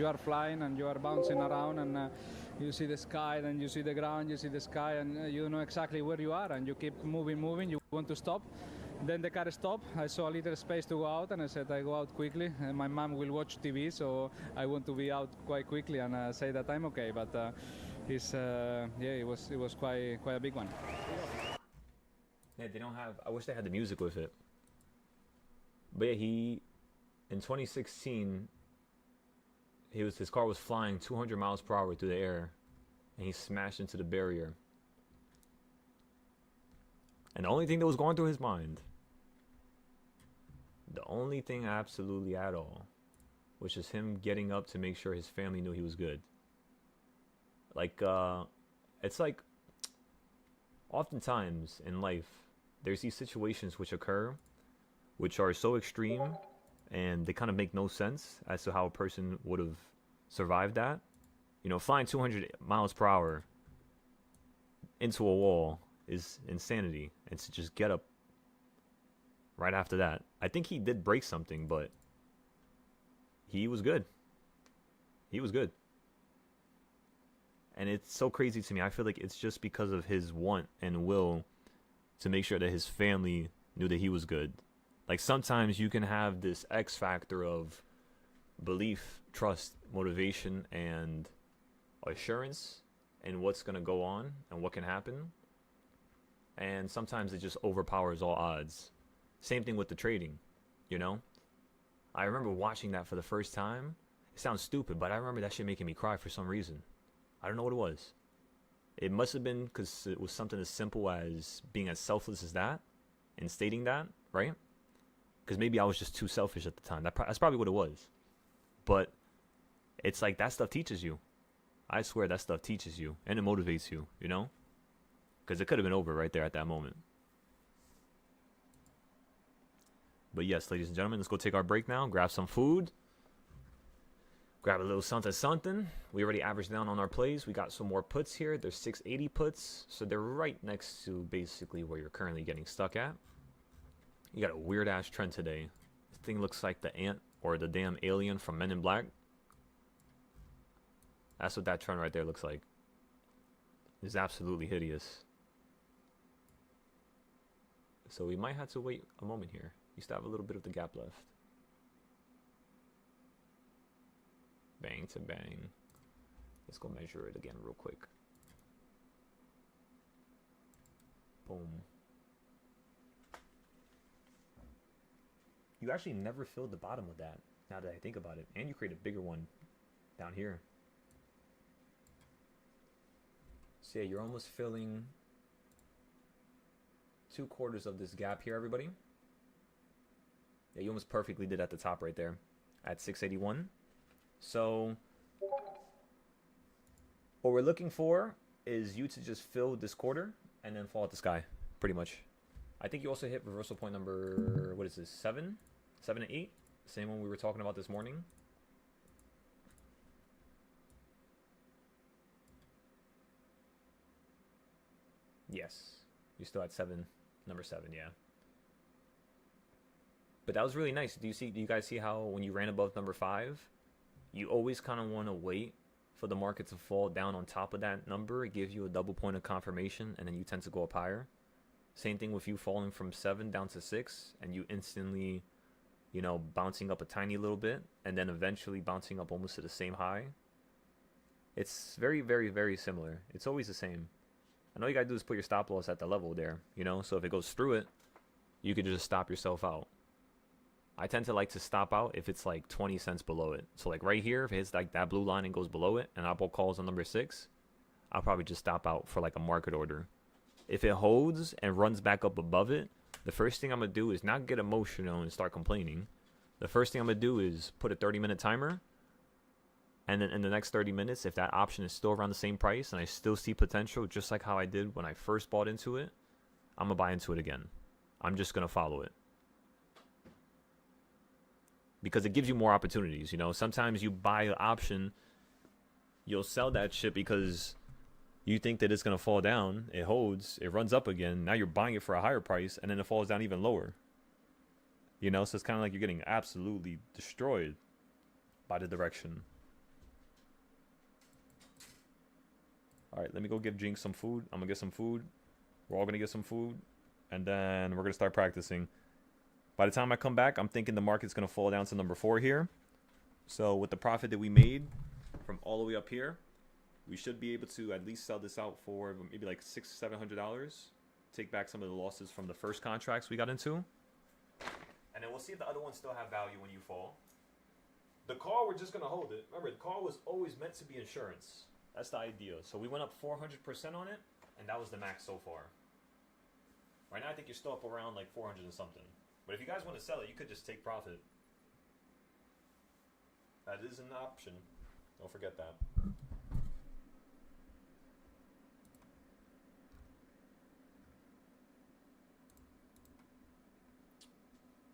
You are flying and you are bouncing around, and you see the sky, then you see the ground, you see the sky, and you know exactly where you are, and you keep moving. You want to stop. Then the car stopped. I saw a little space to go out, and I said I go out quickly. And my mom will watch TV, so I want to be out quite quickly and say that I'm okay. But it was quite a big one. Yeah, they don't have. I wish they had the music with it. But yeah, in 2016, his car was flying 200 miles per hour through the air, and he smashed into the barrier. And the only thing that was going through his mind, the only thing absolutely at all, was just him getting up to make sure his family knew he was good. Like, it's like, oftentimes in life, there's these situations which occur, which are so extreme, and they kind of make no sense as to how a person would have survived that. You know, flying 200 miles per hour into a wall is insanity. And to just get up right after that. I think he did break something, but he was good. He was good. And it's so crazy to me. I feel like it's just because of his want and will to make sure that his family knew that he was good. Like, sometimes you can have this X factor of belief, trust, motivation, and assurance in what's going to go on and what can happen. And sometimes it just overpowers all odds. Same thing with the trading, you know? I remember watching that for the first time. It sounds stupid, but I remember that shit making me cry for some reason. I don't know what it was. It must have been because it was something as simple as being as selfless as that and stating that, right? Because maybe I was just too selfish at the time. That's probably what it was. But it's like that stuff teaches you. I swear that stuff teaches you and it motivates you, you know? Because it could have been over right there at that moment. But yes, ladies and gentlemen, let's go take our break now. Grab some food. Grab a little something. We already averaged down on our plays. We got some more puts here. There's 680 puts. So they're right next to basically where you're currently getting stuck at. You got a weird ass trend today. This thing looks like the ant or the damn alien from Men in Black. That's what that trend right there looks like. It's absolutely hideous. So we might have to wait a moment here. You still have a little bit of the gap left. Bang to bang. Let's go measure it again real quick. Boom. You actually never filled the bottom of that, now that I think about it. And you create a bigger one down here. So yeah, you're almost filling 2/4 of this gap here, everybody. Yeah, you almost perfectly did at the top right there at 681. So what we're looking for is you to just fill this quarter and then fall at the sky, pretty much. I think you also hit reversal point number, what is this, 7 and 8, same one we were talking about this morning. Yes, you're still at 7, number 7, yeah. But that was really nice. Do you guys see how when you ran above number 5, you always kind of want to wait for the market to fall down on top of that number? It gives you a double point of confirmation, and then you tend to go up higher. Same thing with you falling from 7 down to 6, and you instantly, you know, bouncing up a tiny little bit, and then eventually bouncing up almost to the same high. It's very, very, very similar. It's always the same. And all you gotta do is put your stop loss at the level there, you know? So if it goes through it, you could just stop yourself out. I tend to like to stop out if it's like 20 cents below it. So like right here, if it hits like that blue line and goes below it, and Apple calls on number 6, I'll probably just stop out for like a market order. If it holds and runs back up above it, the first thing I'm going to do is not get emotional and start complaining. The first thing I'm going to do is put a 30-minute timer. And then in the next 30 minutes, if that option is still around the same price and I still see potential, just like how I did when I first bought into it, I'm going to buy into it again. I'm just going to follow it. Because it gives you more opportunities, you know. Sometimes you buy an option, you'll sell that shit because you think that it's going to fall down. It holds, it runs up again. Now you're buying it for a higher price, and then it falls down even lower. You know, so it's kind of like you're getting absolutely destroyed by the direction. All right, let me go give Jinx some food. I'm gonna get some food. We're all gonna get some food, and then we're gonna start practicing. By the time I come back, I'm thinking the market's gonna fall down to number 4 here. So with the profit that we made from all the way up here, we should be able to at least sell this out for maybe like $600-700. Take back some of the losses from the first contracts we got into, and then we'll see if the other ones still have value when you fall. The call, we're just gonna hold it. Remember, the call was always meant to be insurance. That's the idea. So we went up 400% on it, and that was the max so far. Right now, I think you're still up around like 400 and something. But if you guys want to sell it, you could just take profit. That is an option. Don't forget that.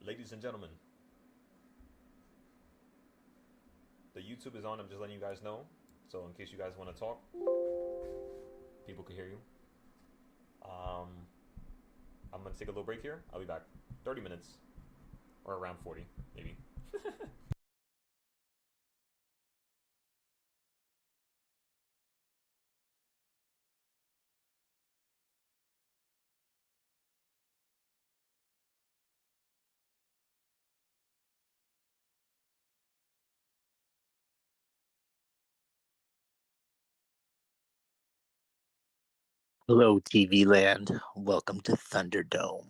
Ladies and gentlemen, the YouTube is on. I'm just letting you guys know. So in case you guys want to talk, people can hear you. I'm going to take a little break here. I'll be back. 30 minutes. Or around 40, maybe. Hello, TV land. Welcome to Thunderdome.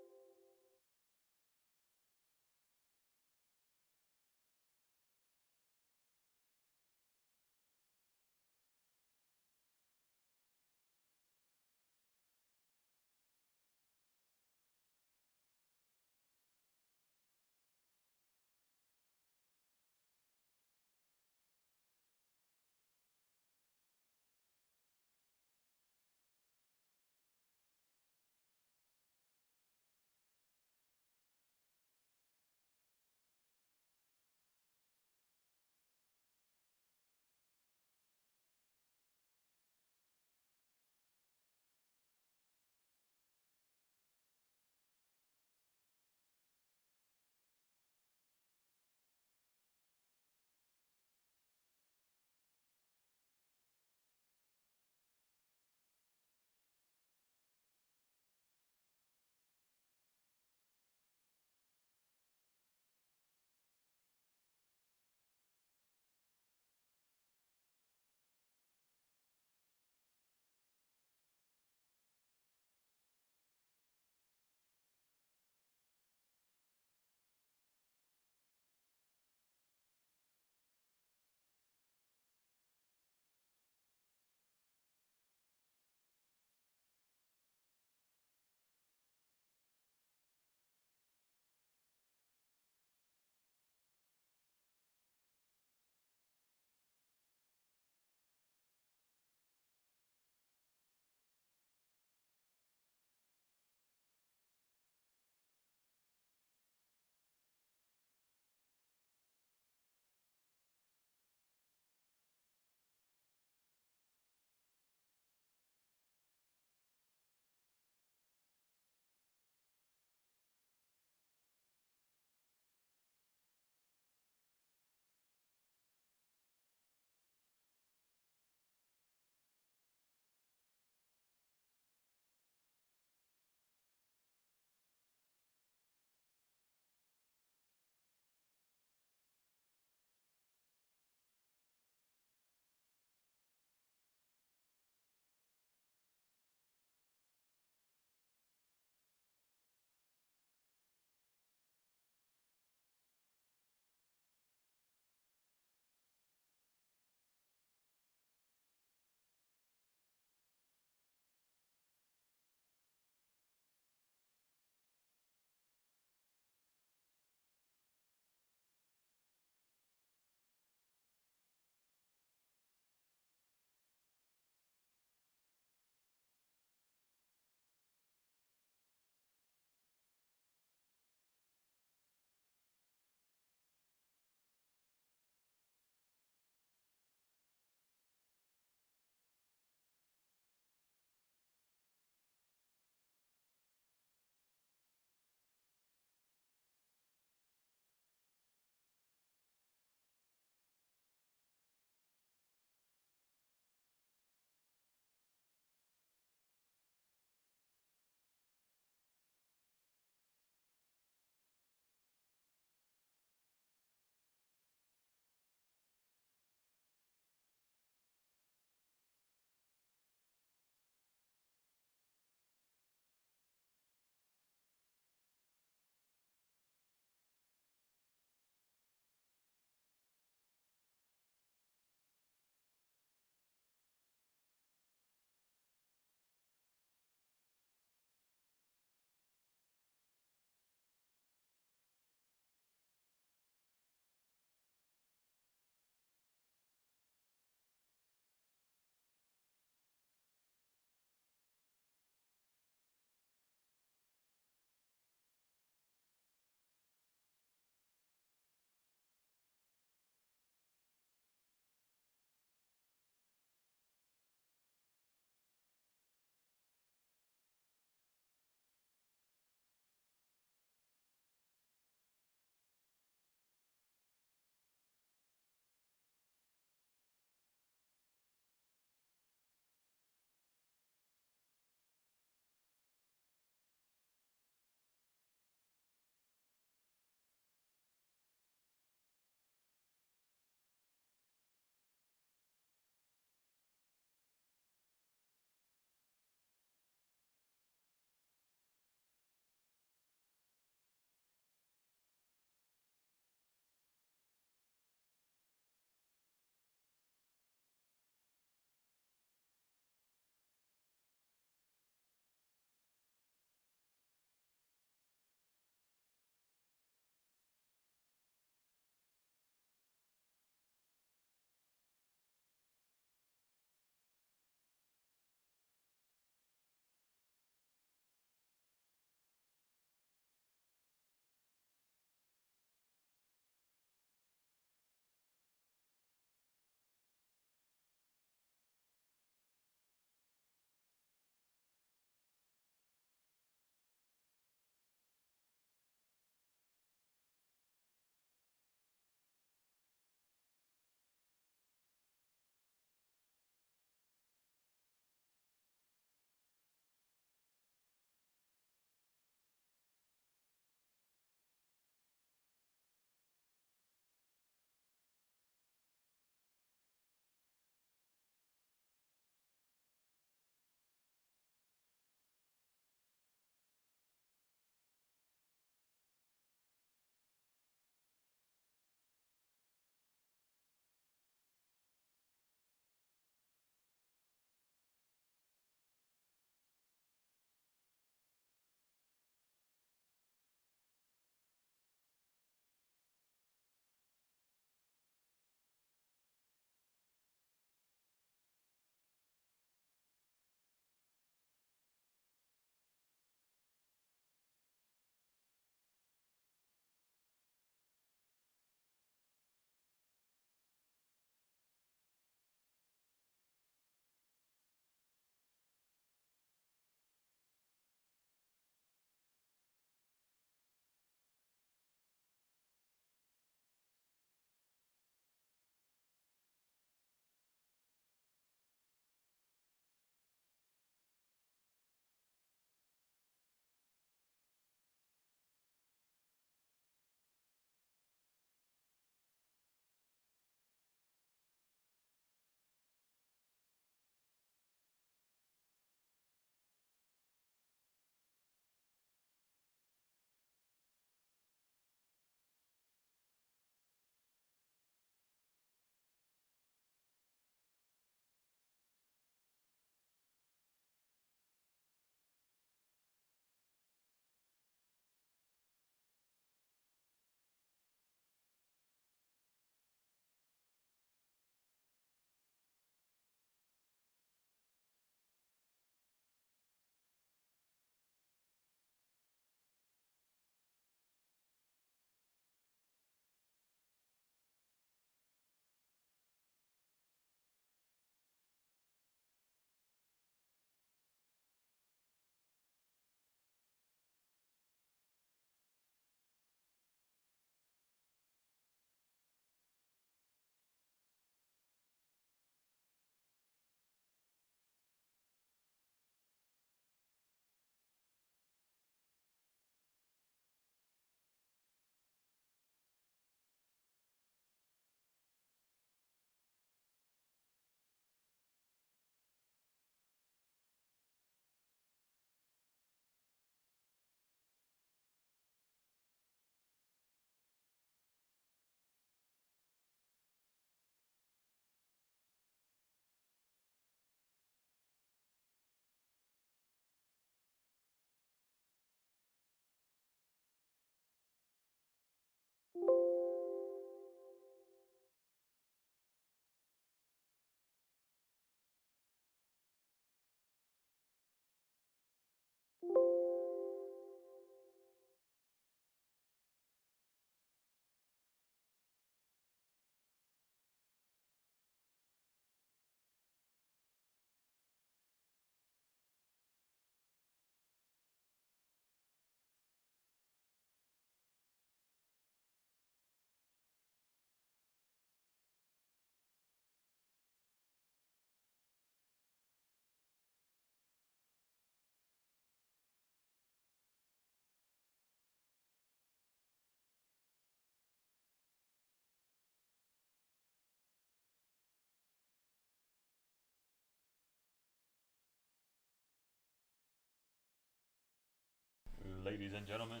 Ladies and gentlemen,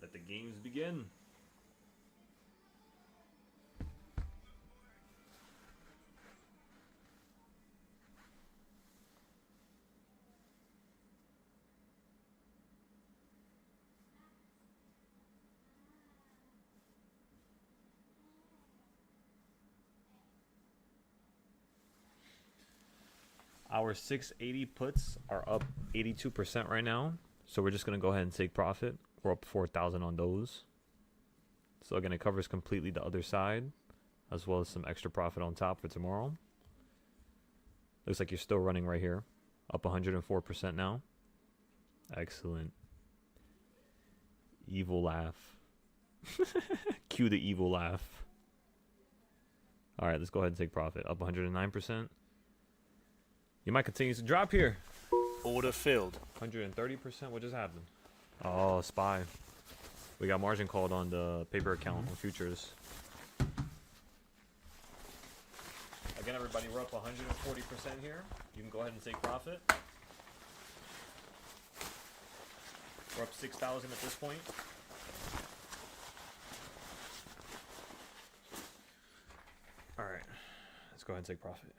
let the games begin. Our 680 puts are up 82% right now. So we're just going to go ahead and take profit. We're up 4,000 on those. So again, it covers completely the other side, as well as some extra profit on top for tomorrow. Looks like you're still running right here. Up 104% now. Excellent. Evil laugh. Cue the evil laugh. Alright, let's go ahead and take profit. Up 109%. You might continue to drop here. Order filled. 130%. What just happened? Oh, SPY. We got margin called on the paper account on futures. Again, everybody, we're up 140% here. You can go ahead and take profit. We're up 6,000 at this point. All right, let's go ahead and take profit.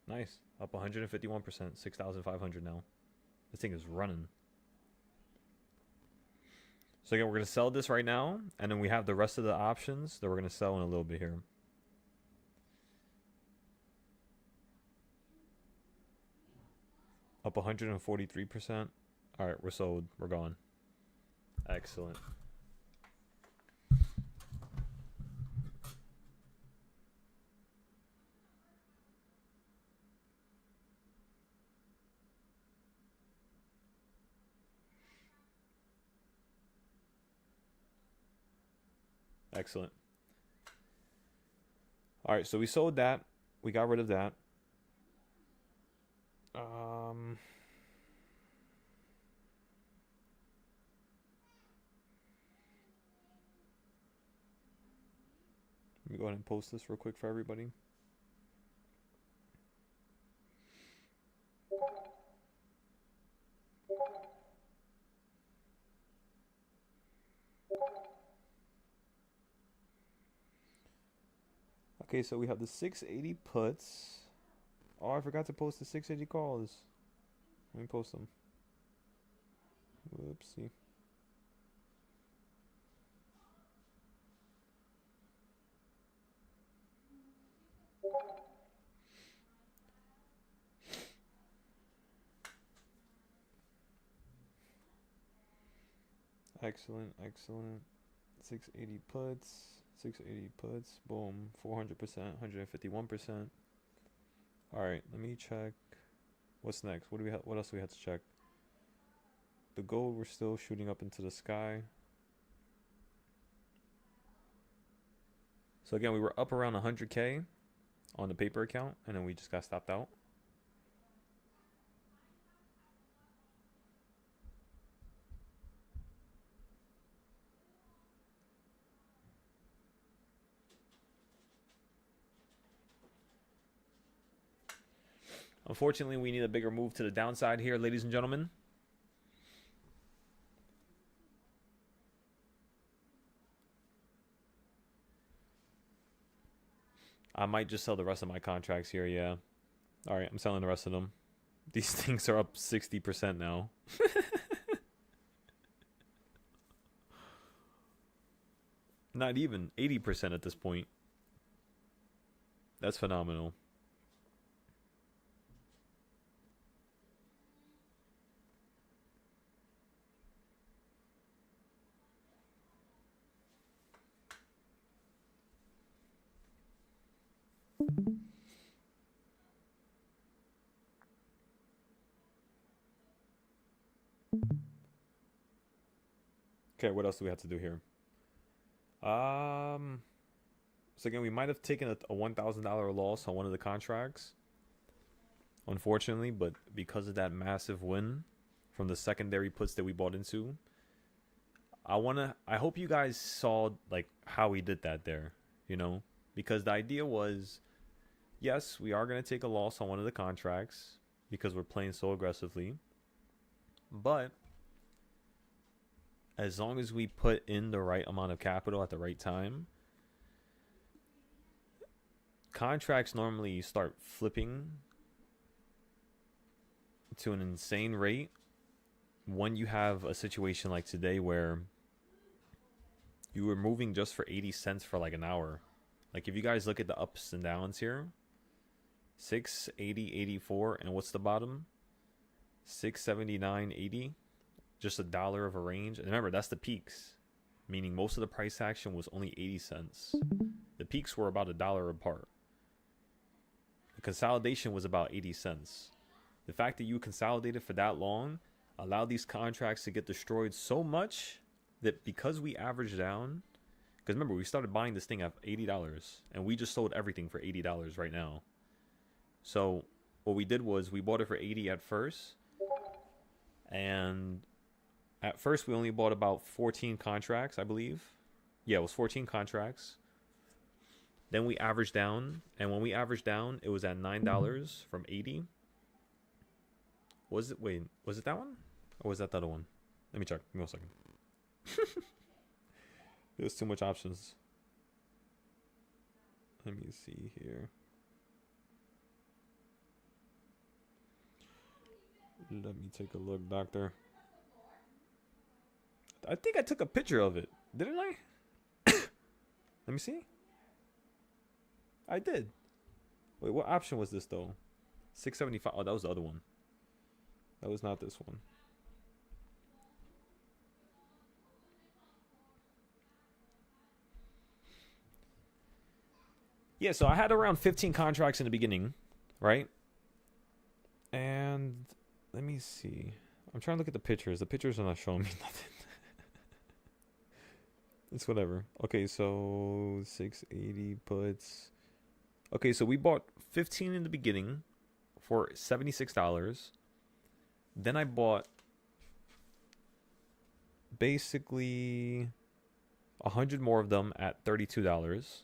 Nice, up 151%, 6,500 now. This thing is running. So again, we're going to sell this right now, and then we have the rest of the options that we're going to sell in a little bit here. Up 143%. All right, we're sold. We're gone. Excellent. Excellent. All right, so we sold that. We got rid of that. Let me go ahead and post this real quick for everybody. Okay, so we have the 680 puts. Oh, I forgot to post the 680 calls. Let me post them. Whoopsie. Excellent, excellent. 680 puts. 680 puts. Boom. 400%. 151%. All right, let me check. What's next? What do we have? What else do we have to check? The gold, we're still shooting up into the sky. So again, we were up around 100K on the paper account, and then we just got stopped out. Unfortunately, we need a bigger move to the downside here, ladies and gentlemen. I might just sell the rest of my contracts here, yeah. All right, I'm selling the rest of them. These things are up 60% now. Not even 80% at this point. That's phenomenal. Okay, what else do we have to do here? So again, we might have taken a $1,000 loss on one of the contracts, unfortunately, but because of that massive win from the secondary puts that we bought into, I hope you guys saw like how we did that there, you know, because the idea was yes, we are going to take a loss on one of the contracts because we're playing so aggressively. But as long as we put in the right amount of capital at the right time, contracts normally start flipping to an insane rate when you have a situation like today where you were moving just for 80 cents for like an hour. Like if you guys look at the ups and downs here, 680, 84, and what's the bottom? 679, 80. Just $1 of a range. And remember, that's the peaks, meaning most of the price action was only 80 cents. The peaks were about $1 apart. The consolidation was about 80 cents. The fact that you consolidated for that long allowed these contracts to get destroyed so much that because we averaged down, because remember, we started buying this thing at $80 and we just sold everything for $80 right now. So what we did was we bought it for 80 at first, and at first we only bought about 14 contracts, I believe. Yeah, it was 14 contracts. Then we averaged down, and when we averaged down, it was at $9 from 80. Was it that one? Or was that the other one? Let me check. Give me 1 second. There's too much options. Let me see here. Let me take a look, doctor. I think I took a picture of it. Didn't I? Let me see. I did. Wait, what option was this though? 675. Oh, that was the other one. That was not this one. Yeah, so I had around 15 contracts in the beginning, right? And let me see. I'm trying to look at the pictures. The pictures are not showing me nothing. It's whatever. Okay, so 680 puts. Okay, so we bought 15 in the beginning for $76. Then I bought basically 100 more of them at $32.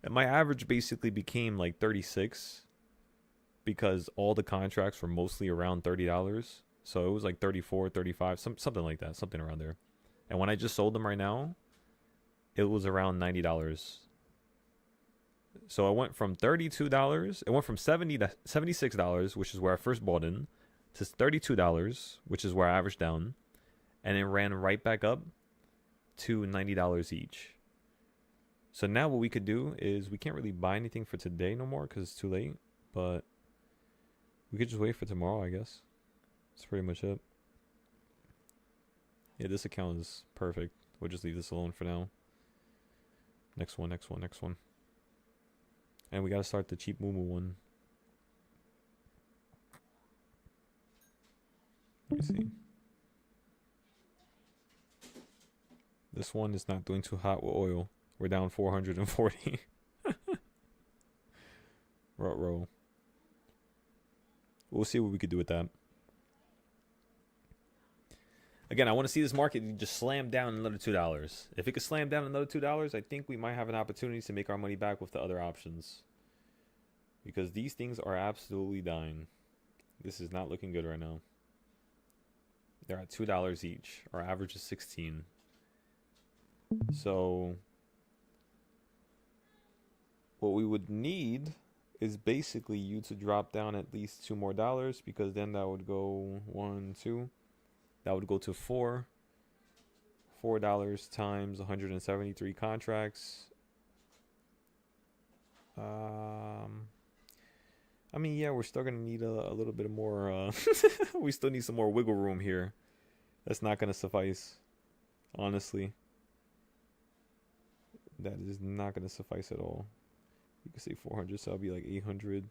And my average basically became like 36 because all the contracts were mostly around $30. So it was like 34, 35, something like that, something around there. And when I just sold them right now, it was around $90. So I went from $32, it went from $70 to $76, which is where I first bought in, to $32, which is where I averaged down, and it ran right back up to $90 each. So now what we could do is we can't really buy anything for today no more because it's too late, but we could just wait for tomorrow, I guess. That's pretty much it. Yeah, this account is perfect. We'll just leave this alone for now. Next one. And we gotta start the cheap Moo one. Let me see. This one is not doing too hot with oil. We're down 440. Row. We'll see what we could do with that. Again, I want to see this market just slam down another $2. If it could slam down another $2, I think we might have an opportunity to make our money back with the other options. Because these things are absolutely dying. This is not looking good right now. They're at $2 each. Our average is 16. So what we would need is basically you to drop down at least $2 more, because then that would go 1, 2. That would go to $4 times 173 contracts. I mean, yeah, we're still gonna need a little bit more. We still need some more wiggle room here. That's not gonna suffice, honestly. That is not gonna suffice at all. You could say 400, so that'll be like 800.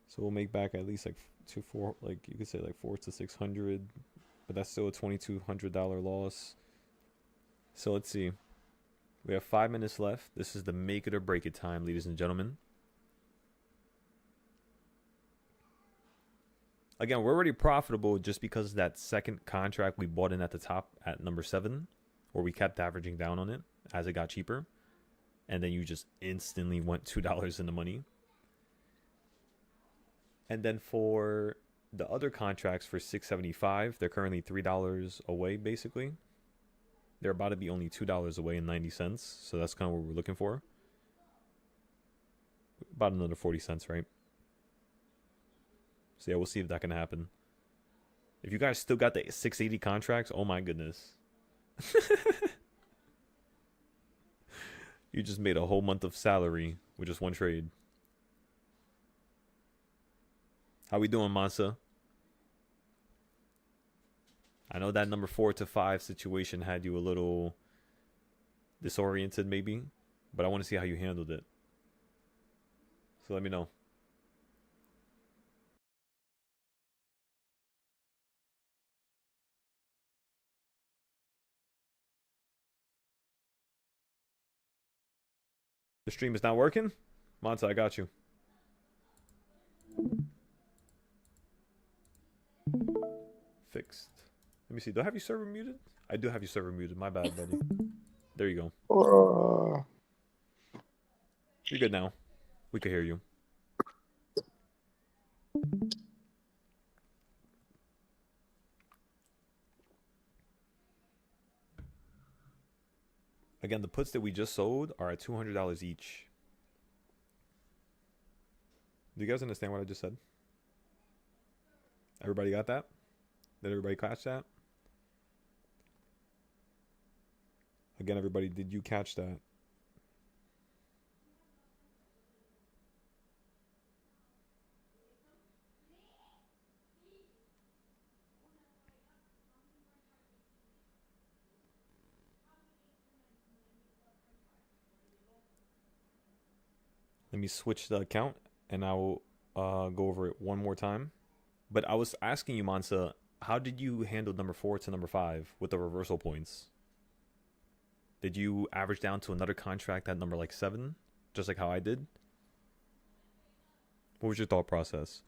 So we'll make back at least like like you could say like 400 to 600. But that's still a $2,200 loss. So let's see. We have 5 minutes left. This is the make it or break it time, ladies and gentlemen. Again, we're already profitable just because of that second contract we bought in at the top at number 7, where we kept averaging down on it as it got cheaper. and then you just instantly went $2 in the money. And then for the other contracts for 675, they're currently $3 away basically. They're about to be only $2 away and 90 cents. So that's kind of what we're looking for. About another 40 cents, right? So yeah, we'll see if that can happen. If you guys still got the 680 contracts, oh my goodness. You just made a whole month of salary with just one trade. How we doing, Mansa? I know that number 4 to 5 situation had you a little disoriented maybe, but I want to see how you handled it. So let me know. The stream is not working? Monta, I got you. Fixed. Let me see. Do I have your server muted? I do have your server muted. My bad, buddy. There you go. You're good now. We can hear you. Again, the puts that we just sold are at $200 each. Do you guys understand what I just said? Everybody got that? Did everybody catch that? Again, everybody, did you catch that? Let me switch the account and I will go over it one more time. But I was asking you, Mansa, how did you handle number 4 to number 5 with the reversal points? Did you average down to another contract at number like 7, just like how I did? What was your thought process?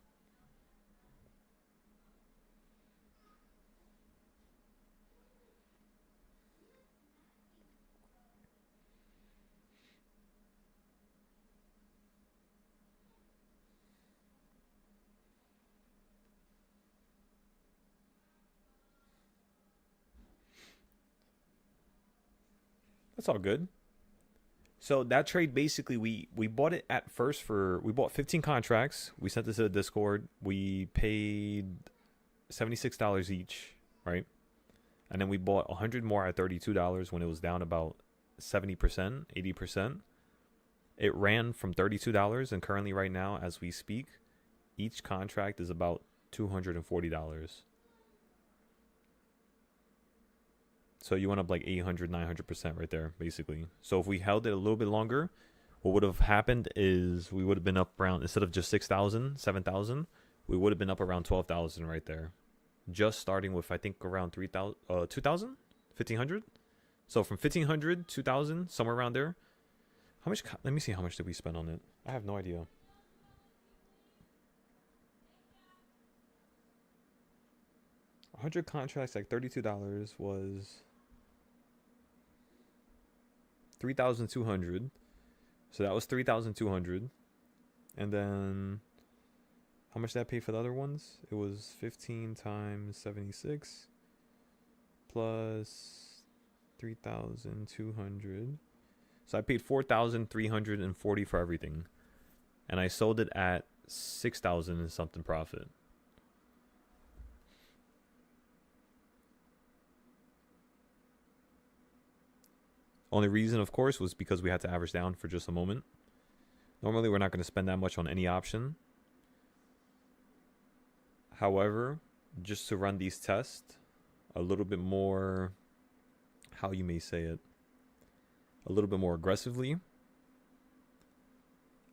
That's all good. So that trade basically we bought it at first for we bought 15 contracts. We sent this to the Discord. We paid $76 each, right? And then we bought 100 more at $32 when it was down about 70%, 80%. It ran from $32 and currently right now as we speak, each contract is about $240. So you went up like 800, 900% right there, basically. So if we held it a little bit longer, what would have happened is we would have been up around, instead of just 6,000, 7,000, we would have been up around 12,000 right there. Just starting with, I think, around 3,000, 2,000? 1,500? So from 1,500, 2,000, somewhere around there. How much, let me see how much did we spend on it. I have no idea. $100 contracts, like $32 was 3,200. So that was 3,200. And then how much did I pay for the other ones? It was 15 times 76 plus 3,200. So I paid 4,340 for everything. And I sold it at 6,000 and something profit. Only reason, of course, was because we had to average down for just a moment. Normally, we're not going to spend that much on any option. However, just to run these tests a little bit more, how you may say it, a little bit more aggressively,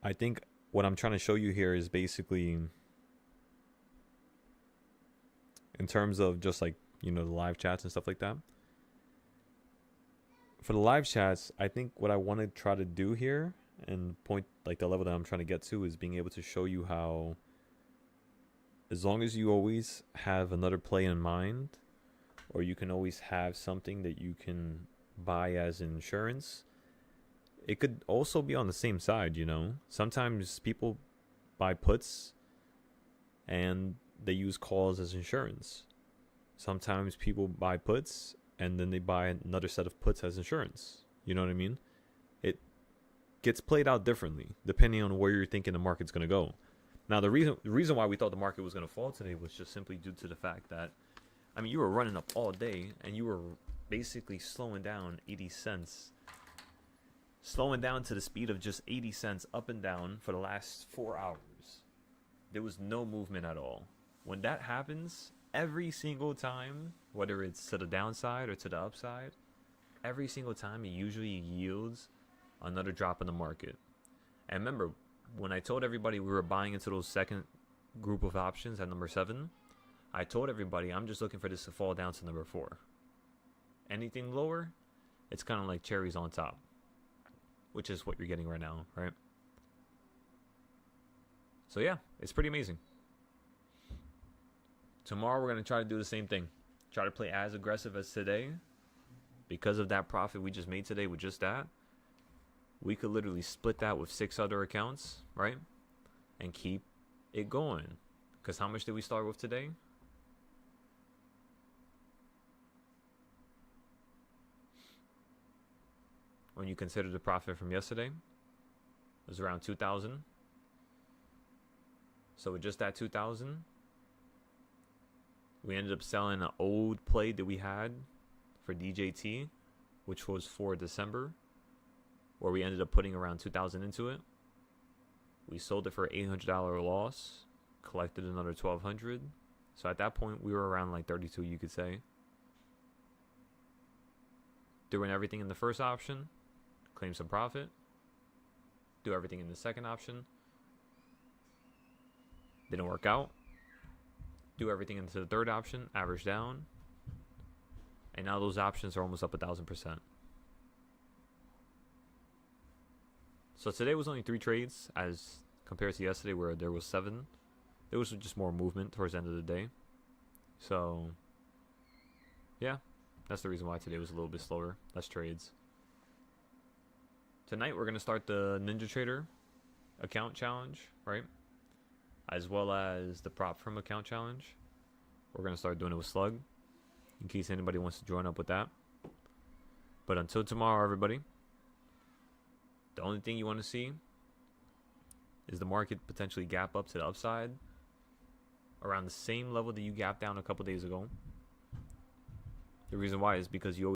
I think what I'm trying to show you here is basically in terms of just like, you know, the live chats and stuff like that. For the live chats, I think what I want to try to do here and point like the level that I'm trying to get to is being able to show you how, as long as you always have another play in mind, or you can always have something that you can buy as insurance, it could also be on the same side, you know. Sometimes people buy puts and they use calls as insurance. Sometimes people buy puts and then they buy another set of puts as insurance. You know what I mean? It gets played out differently depending on where you're thinking the market's going to go. Now, the reason why we thought the market was going to fall today was just simply due to the fact that, I mean, you were running up all day and you were basically slowing down 80 cents. Slowing down to the speed of just 80 cents up and down for the last 4 hours. There was no movement at all. When that happens, every single time, whether it's to the downside or to the upside, every single time it usually yields another drop in the market. And remember, when I told everybody we were buying into those second group of options at number 7, I told everybody I'm just looking for this to fall down to number 4. Anything lower, it's kind of like cherries on top, which is what you're getting right now, right? So yeah, it's pretty amazing. Tomorrow we're going to try to do the same thing. Try to play as aggressive as today. Because of that profit we just made today with just that, we could literally split that with 6 other accounts, right? And keep it going. Because how much did we start with today? When you consider the profit from yesterday, it was around 2,000. So with just that 2,000, we ended up selling an old play that we had for DJT, which was for December, where we ended up putting around 2,000 into it. We sold it for $800 loss, collected another 1,200. So at that point, we were around like 32, you could say. Doing everything in the first option, claim some profit. Do everything in the second option. Didn't work out. Do everything into the third option, average down. And now those options are almost up 1,000%. So today was only 3 trades as compared to yesterday where there was 7. There was just more movement towards the end of the day. So, yeah, that's the reason why today was a little bit slower. Less trades. Tonight we're going to start the Ninja Trader account challenge, right? As well as the prop firm account challenge. We're going to start doing it with Slug, in case anybody wants to join up with that. But until tomorrow, everybody, the only thing you want to see is the market potentially gap up to the upside around the same level that you gapped down a couple days ago. The reason why is because you always